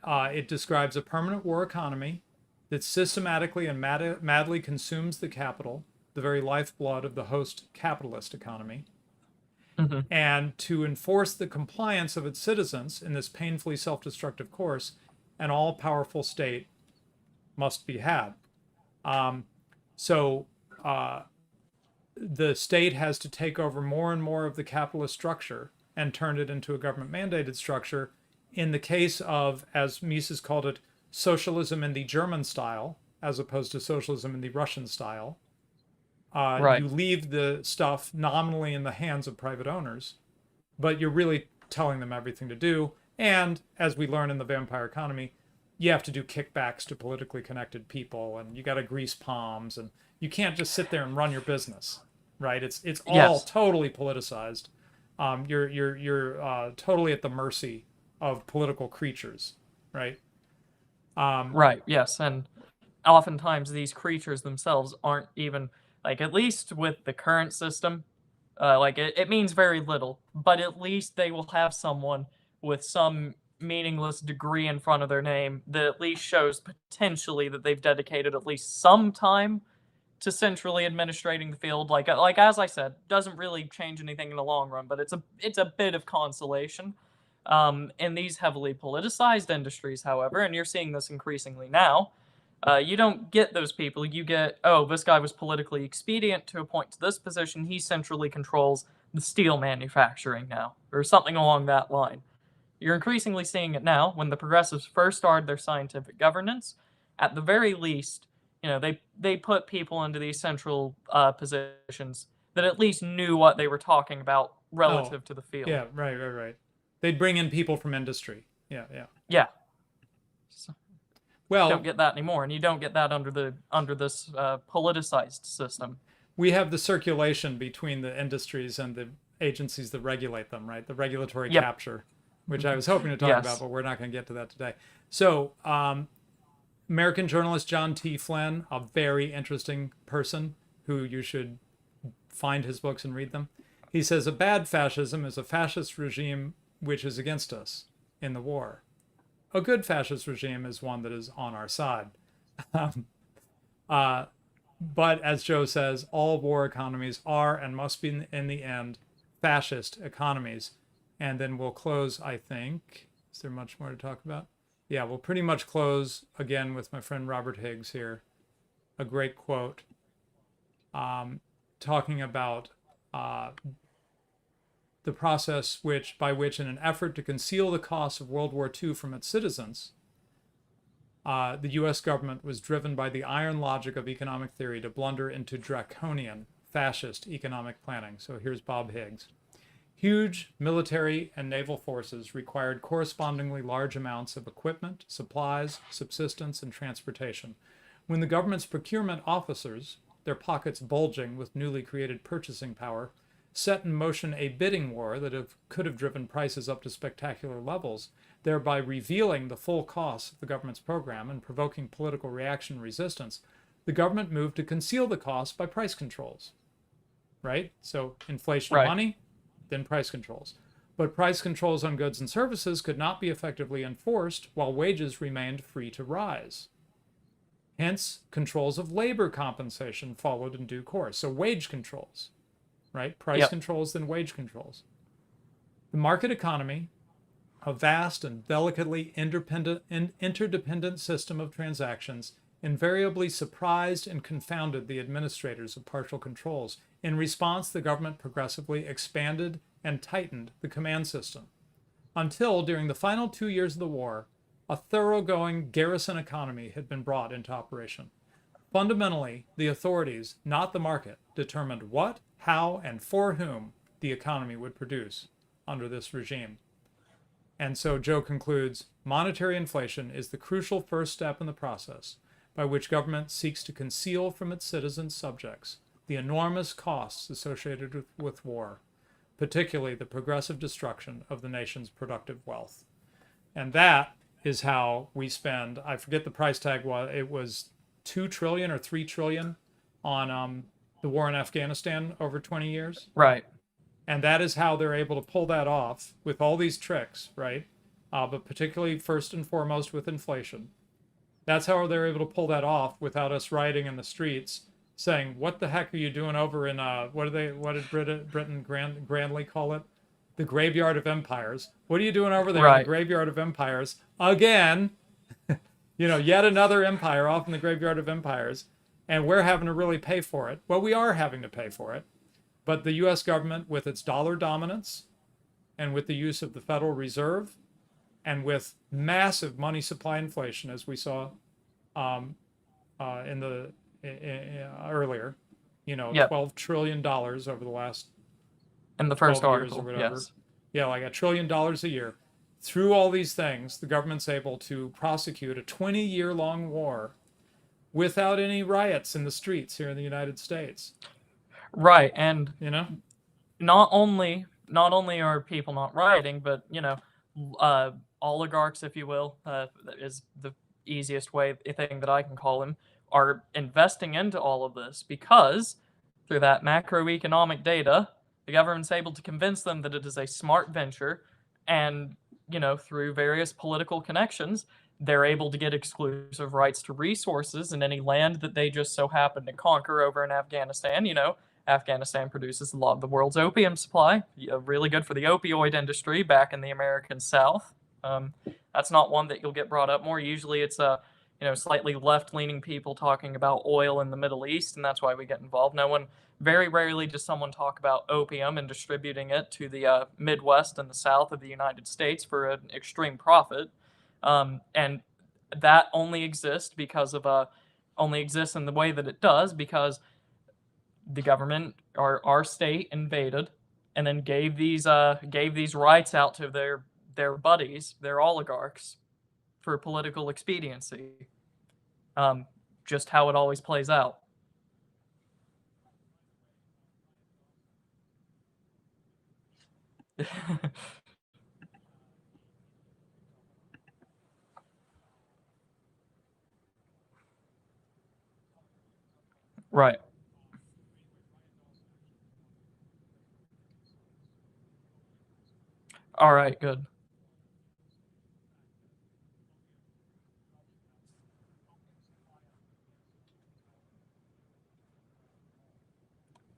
it describes a permanent war economy that systematically and madly consumes the capital, the very lifeblood of the host capitalist economy. Mm-hmm. And to enforce the compliance of its citizens in this painfully self-destructive course, an all-powerful state must be had. So the state has to take over more and more of the capitalist structure and turn it into a government-mandated structure. In the case of, as Mises called it, socialism in the German style, as opposed to socialism in the Russian style. You leave the stuff nominally in the hands of private owners, but you're really telling them everything to do. And as we learn in the vampire economy, you have to do kickbacks to politically connected people, and you got to grease palms, and you can't just sit there and run your business, right? It's all totally politicized. You're totally at the mercy of political creatures, right? Right. Yes, and oftentimes these creatures themselves aren't even, like, at least with the current system, it means very little, but at least they will have someone with some meaningless degree in front of their name that at least shows potentially that they've dedicated at least some time to centrally administrating the field. Like as I said, doesn't really change anything in the long run, but it's a bit of consolation. In these heavily politicized industries, however, and you're seeing this increasingly now, you don't get those people. You get, oh, this guy was politically expedient to appoint to this position. He centrally controls the steel manufacturing now, or something along that line. You're increasingly seeing it now. When the progressives first started their scientific governance, at the very least, they put people into these central positions that at least knew what they were talking about relative to the field. Yeah, right. They'd bring in people from industry. Yeah. So, well, you don't get that anymore, and you don't get that under this politicized system. We have the circulation between the industries and the agencies that regulate them, right? The regulatory capture. which I was hoping to talk Yes. about, but we're not going to get to that today. So, American journalist John T. Flynn, a very interesting person who you should find his books and read them. He says a bad fascism is a fascist regime which is against us in the war. A good fascist regime is one that is on our side. But as Joe says, all war economies are and must be, in the end, fascist economies. And then we'll close, I think. Is there much more to talk about? Yeah, we'll pretty much close again with my friend Robert Higgs here. A great quote talking about the process by which, in an effort to conceal the costs of World War II from its citizens, the U.S. government was driven by the iron logic of economic theory to blunder into draconian fascist economic planning. So here's Bob Higgs. Huge military and naval forces required correspondingly large amounts of equipment, supplies, subsistence, and transportation. When the government's procurement officers, their pockets bulging with newly created purchasing power, set in motion a bidding war that could have driven prices up to spectacular levels, thereby revealing the full costs of the government's program and provoking political reaction and resistance, the government moved to conceal the costs by price controls. Right? So inflation of money, then price controls. But price controls on goods and services could not be effectively enforced while wages remained free to rise. Hence, controls of labor compensation followed in due course. So wage controls, right? Price controls, then wage controls. The market economy, a vast and delicately interdependent system of transactions, invariably surprised and confounded the administrators of partial controls. In response, the government progressively expanded and tightened the command system, until, during the final 2 years of the war, a thoroughgoing garrison economy had been brought into operation. Fundamentally, the authorities, not the market, determined what, how, and for whom the economy would produce under this regime. And so Joe concludes, monetary inflation is the crucial first step in the process by which government seeks to conceal from its citizens subjects the enormous costs associated with war, particularly the progressive destruction of the nation's productive wealth. And that is how we spend, I forget the price tag, it was 2 trillion or 3 trillion on the war in Afghanistan over 20 years. Right. And that is how they're able to pull that off with all these tricks, right? But particularly first and foremost with inflation. That's how they're able to pull that off without us rioting in the streets saying, what the heck are you doing over in, what did Britain grandly call it? The graveyard of empires. What are you doing over there in the graveyard of empires? Again, yet another empire off in the graveyard of empires. And we're having to really pay for it. Well, we are having to pay for it. But the U.S. government, with its dollar dominance and with the use of the Federal Reserve and with massive money supply inflation, as we saw earlier, $12 trillion over the last in the first 12 years article, or whatever. yes. Yeah, like $1 trillion a year. Through all these things, the government's able to prosecute a 20-year-long war without any riots in the streets here in the United States. Right, and not only are people not rioting, but oligarchs, if you will, is the easiest thing that I can call them, are investing into all of this because through that macroeconomic data, the government's able to convince them that it is a smart venture, and through various political connections, they're able to get exclusive rights to resources in any land that they just so happen to conquer over in Afghanistan. Afghanistan produces a lot of the world's opium supply, really good for the opioid industry back in the American South. That's not one that you'll get brought up more. Usually it's slightly left-leaning people talking about oil in the Middle East, and that's why we get involved. Very rarely does someone talk about opium and distributing it to the Midwest and the South of the United States for an extreme profit. And that only exists in the way that it does because the government, our state, invaded and then gave these rights out to their buddies, their oligarchs, for political expediency. Just how it always plays out. Right. All right, good.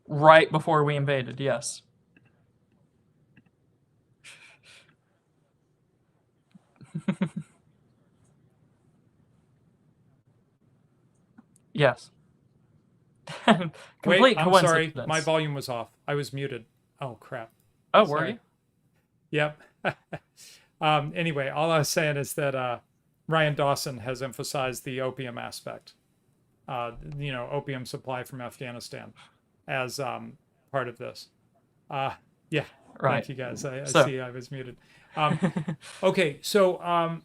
Right before we invaded, yes. Yes. Wait, Complete I'm sorry. My coincidence. volume was off. I was muted. Oh, crap. Oh, were Sorry. you? Yep. Anyway, all I was saying is that Ryan Dawson has emphasized the opium aspect, opium supply from Afghanistan as part of this. Uh, yeah, Right. thank you guys. I So, see I was muted. Um, okay, so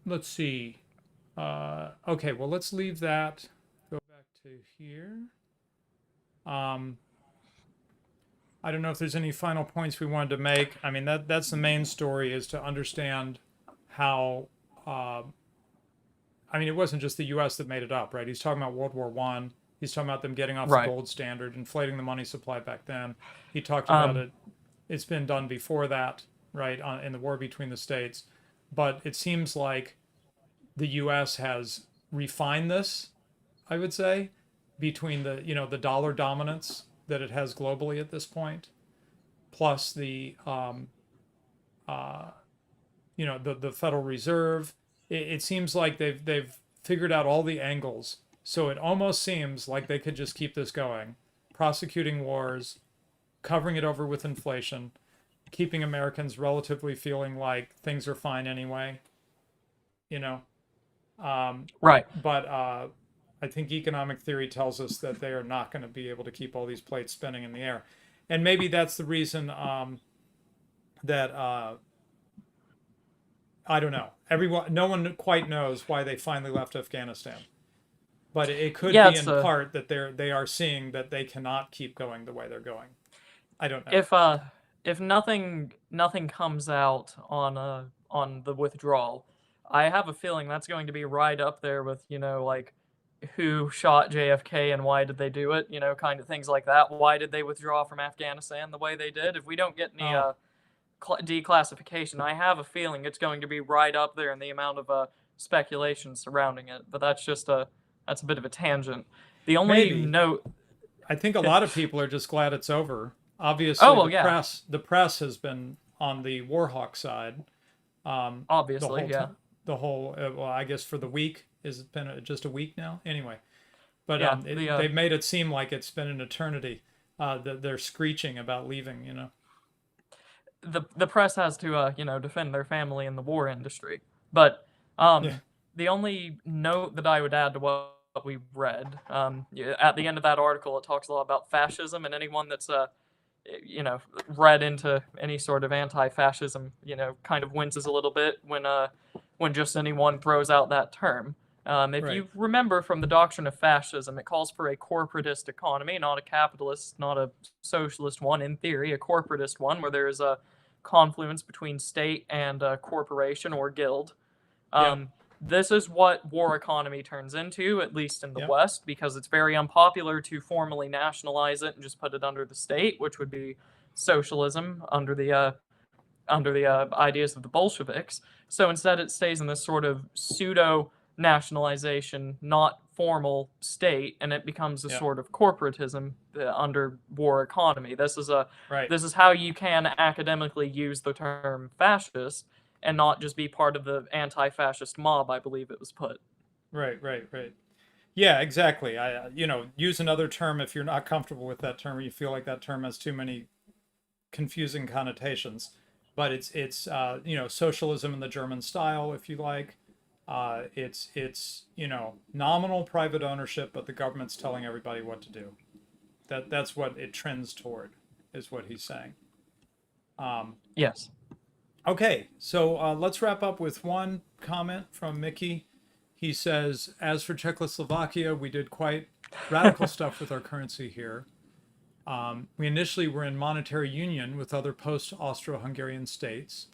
let's see. Okay, well, let's leave that. Go back to here. Um, I don't know if there's any final points we wanted to make. I mean, that's the main story, is to understand how. I mean, it wasn't just the U.S. that made it up, right? He's talking about World War One. He's talking about them getting off the right. gold standard, inflating the money supply back then. He talked about Um, it. It's been done before that, right? In the war between the states, but it seems like the U.S. has refined this, I would say, between the dollar dominance that it has globally at this point, plus the uh, the Federal Reserve. It seems like they've figured out all the angles. So it almost seems like they could just keep this going, prosecuting wars, covering it over with inflation, keeping Americans relatively feeling like things are fine anyway. You know, right. but I think economic theory tells us that they are not going to be able to keep all these plates spinning in the air, and maybe that's the reason that I don't know. No one quite knows why they finally left Afghanistan, but it could Yeah, be it's in part that they are seeing that they cannot keep going the way they're going. I don't know. if uh if nothing comes out on the withdrawal, I have a feeling that's going to be right up there with, like who shot JFK and why did they do it, kind of things like that. Why did they withdraw from Afghanistan the way they did? If we don't get any Oh, declassification, I have a feeling it's going to be right up there in the amount of speculation surrounding it. But that's a bit of a tangent. The only maybe. note. I think a lot of people are just glad it's over. Oh Obviously, well, yeah, the press has been on the Warhawk side. The obviously, whole yeah, time. The whole well, I guess for the week, is it been just a week now? Anyway, but yeah. The they've made it seem like it's been an eternity. That they're screeching about leaving. the press has to defend their family in the war industry. But Yeah. the only note that I would add to what we read, yeah, at the end of that article, it talks a lot about fascism, and anyone that's you know read into any sort of anti-fascism, kind of winces a little bit when just anyone throws out that term. If Right. you remember from the doctrine of fascism, it calls for a corporatist economy, not a capitalist, not a socialist one. In theory, a corporatist one where there is a confluence between state and corporation or guild. Yep. Um, this is what war economy turns into, at least in the Yep. West, because it's very unpopular to formally nationalize it and just put it under the state, which would be socialism under the ideas of the Bolsheviks. So instead, it stays in this sort of pseudo nationalization, not formal state, and it becomes a Yep. sort of corporatism under war economy. Right. This is how you can academically use the term fascist and not just be part of the anti-fascist mob. I believe it was put. Right. Right. Right. Yeah, exactly. Use another term if you're not comfortable with that term, or you feel like that term has too many confusing connotations. But it's socialism in the German style, if you like. It's nominal private ownership, but the government's telling everybody what to do. That's what it trends toward, is what he's saying. Um, Yes. Okay, so let's wrap up with one comment from Mickey. He says, as for Czechoslovakia, we did quite radical stuff with our currency here. We initially were in monetary union with other post Austro Hungarian states.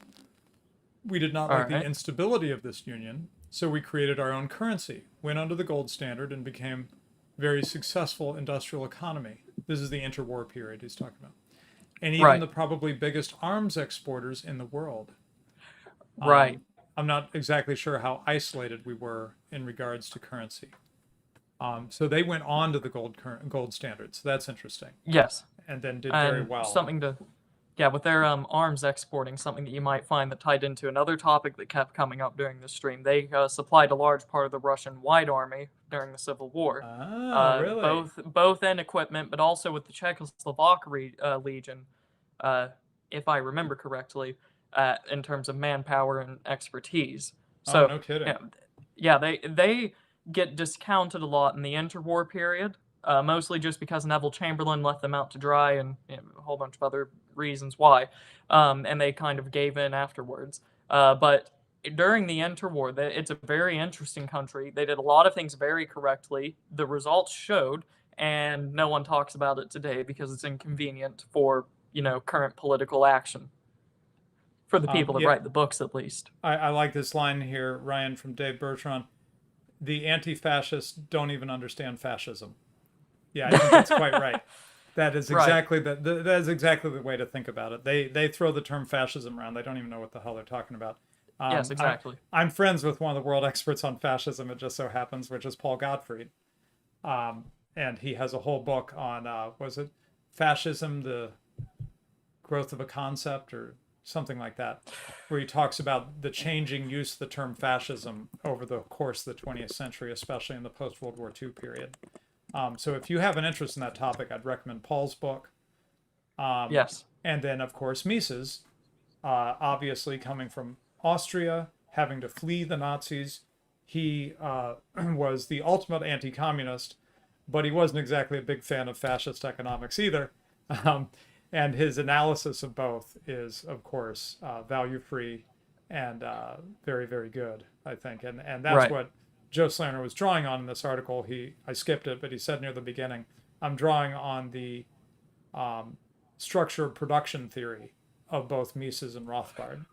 We did not All like the right. instability of this union, so we created our own currency, went under the gold standard, and became very successful industrial economy. This is the interwar period he's talking about. And even Right. the probably biggest arms exporters in the world. Right. I'm not exactly sure how isolated we were in regards to currency. So they went on to the gold standard. So that's interesting. Yes. And then did very And well. something to, yeah, with their arms exporting, something that you might find that tied into another topic that kept coming up during the stream. They supplied a large part of the Russian White Army during the Civil War. Really? Both in equipment, but also with the Czechoslovak Legion, if I remember correctly, in terms of manpower and expertise. So, no kidding. Yeah, they get discounted a lot in the interwar period, mostly just because Neville Chamberlain left them out to dry and a whole bunch of other reasons why, and they kind of gave in afterwards. But during the interwar, it's a very interesting country. They did a lot of things very correctly. The results showed, and no one talks about it today because it's inconvenient for current political action. For the people that write the books, at least. I like this line here, Ryan, from Dave Bertrand. The anti-fascists don't even understand fascism. Yeah, I think that's quite right. That is exactly right. That is exactly the way to think about it. They throw the term fascism around. They don't even know what the hell they're talking about. Yes, exactly. I'm friends with one of the world experts on fascism, it just so happens, which is Paul Gottfried. And he has a whole book on, was it Fascism, the Growth of a Concept, or something like that, where he talks about the changing use of the term fascism over the course of the 20th century, especially in the post-World War II period. So if you have an interest in that topic, I'd recommend Paul's book. Yes. And then, of course, Mises, obviously coming from Austria, having to flee the Nazis. He was the ultimate anti-communist, but he wasn't exactly a big fan of fascist economics either. And his analysis of both is, of course, value-free and very, very good, I think. And that's what Joe Slanter was drawing on in this article. I skipped it, but he said near the beginning, I'm drawing on the structure of production theory of both Mises and Rothbard.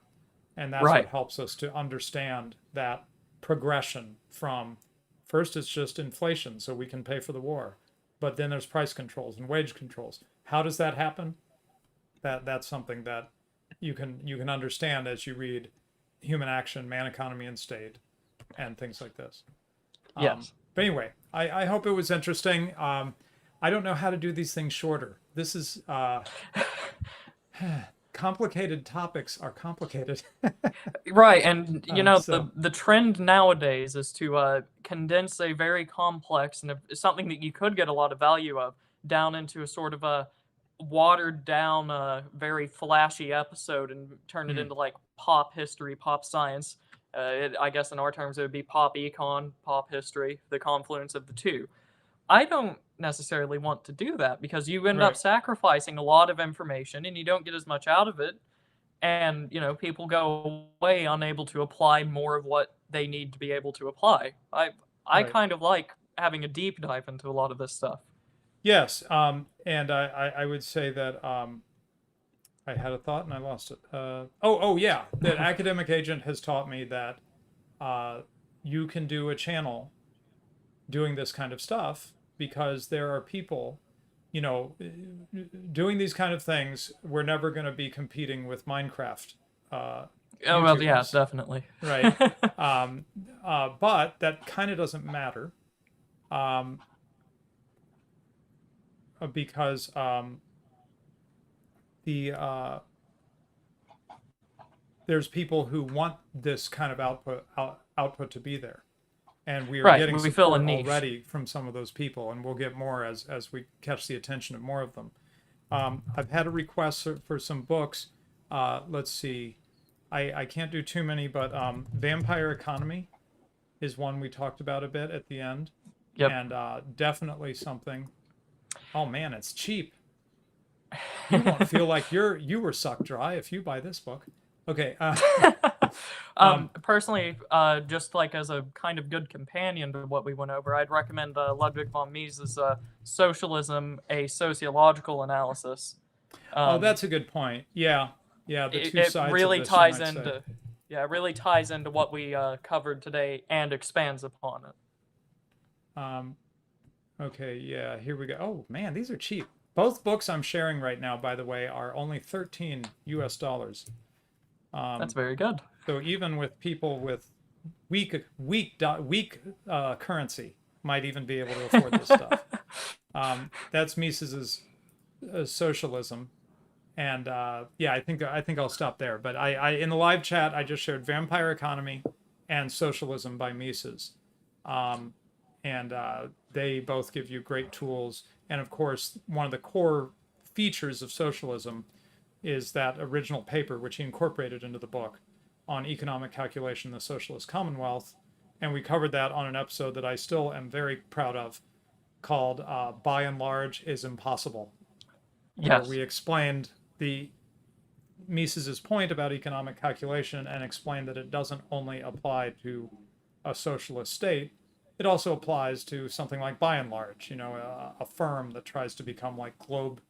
And that's what helps us to understand that progression from, first it's just inflation, so we can pay for the war. But then there's price controls and wage controls. How does that happen? That's something that you can understand as you read Human Action, Man, Economy, and State, and things like this. Yes. But anyway, I hope it was interesting. I don't know how to do these things shorter. This is complicated topics are complicated. Right, and the trend nowadays is to condense a very complex and something that you could get a lot of value of down into a sort of a watered down, very flashy episode and turn it into like pop history, pop science. I guess in our terms it would be pop econ, pop history, the confluence of the two. I don't necessarily want to do that because you end up sacrificing a lot of information and you don't get as much out of it. And, people go away unable to apply more of what they need to be able to apply. I kind of like having a deep dive into a lot of this stuff. Yes, and I would say that I had a thought and I lost it. Yeah, that Academic Agent has taught me that you can do a channel doing this kind of stuff because there are people, doing these kind of things. We're never going to be competing with Minecraft. Oh, well, yeah, definitely. Right. But that kind of doesn't matter. Because there's people who want this kind of output to be there, and we are getting support already from some of those people, and we'll get more as we catch the attention of more of them. I've had a request for some books. Let's see, I can't do too many, but Vampire Economy is one we talked about a bit at the end, and definitely something. Oh man, it's cheap. You won't feel like you were sucked dry if you buy this book. Okay. Personally, just like as a kind of good companion to what we went over, I'd recommend Ludwig von Mises' Socialism, a Sociological Analysis. That's a good point. Yeah. The two sides really of this, ties into, it really ties into what we covered today and expands upon it. Okay, yeah, here we go. Oh man, these are cheap. Both books I'm sharing right now, by the way, are only 13 US dollars. That's very good. So even with people with weak currency might even be able to afford this stuff. That's Mises's socialism, and yeah, I think I'll stop there. But I in the live chat I just shared Vampire Economy and Socialism by Mises, and they both give you great tools. And of course, one of the core features of socialism is that original paper which he incorporated into the book on economic calculation, the socialist commonwealth, and we covered that on an episode that I still am very proud of, called "By and Large is Impossible," where Yes. we explained the Mises's point about economic calculation and explained that it doesn't only apply to a socialist state, it also applies to something like by and large, a firm that tries to become like globe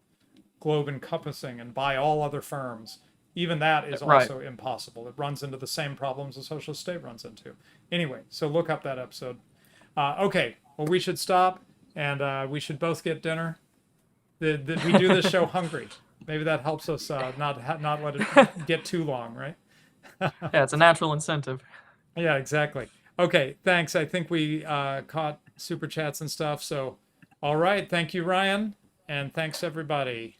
encompassing and buy all other firms. Even that is Right. also impossible. It runs into the same problems a socialist state runs into. Anyway, so look up that episode. Okay, well, we should stop, and we should both get dinner. We do this show hungry. Maybe that helps us not let it get too long, right? Yeah, it's a natural incentive. Yeah, exactly. Okay, thanks. I think we caught super chats and stuff. So, all right. Thank you, Ryan. And thanks, everybody.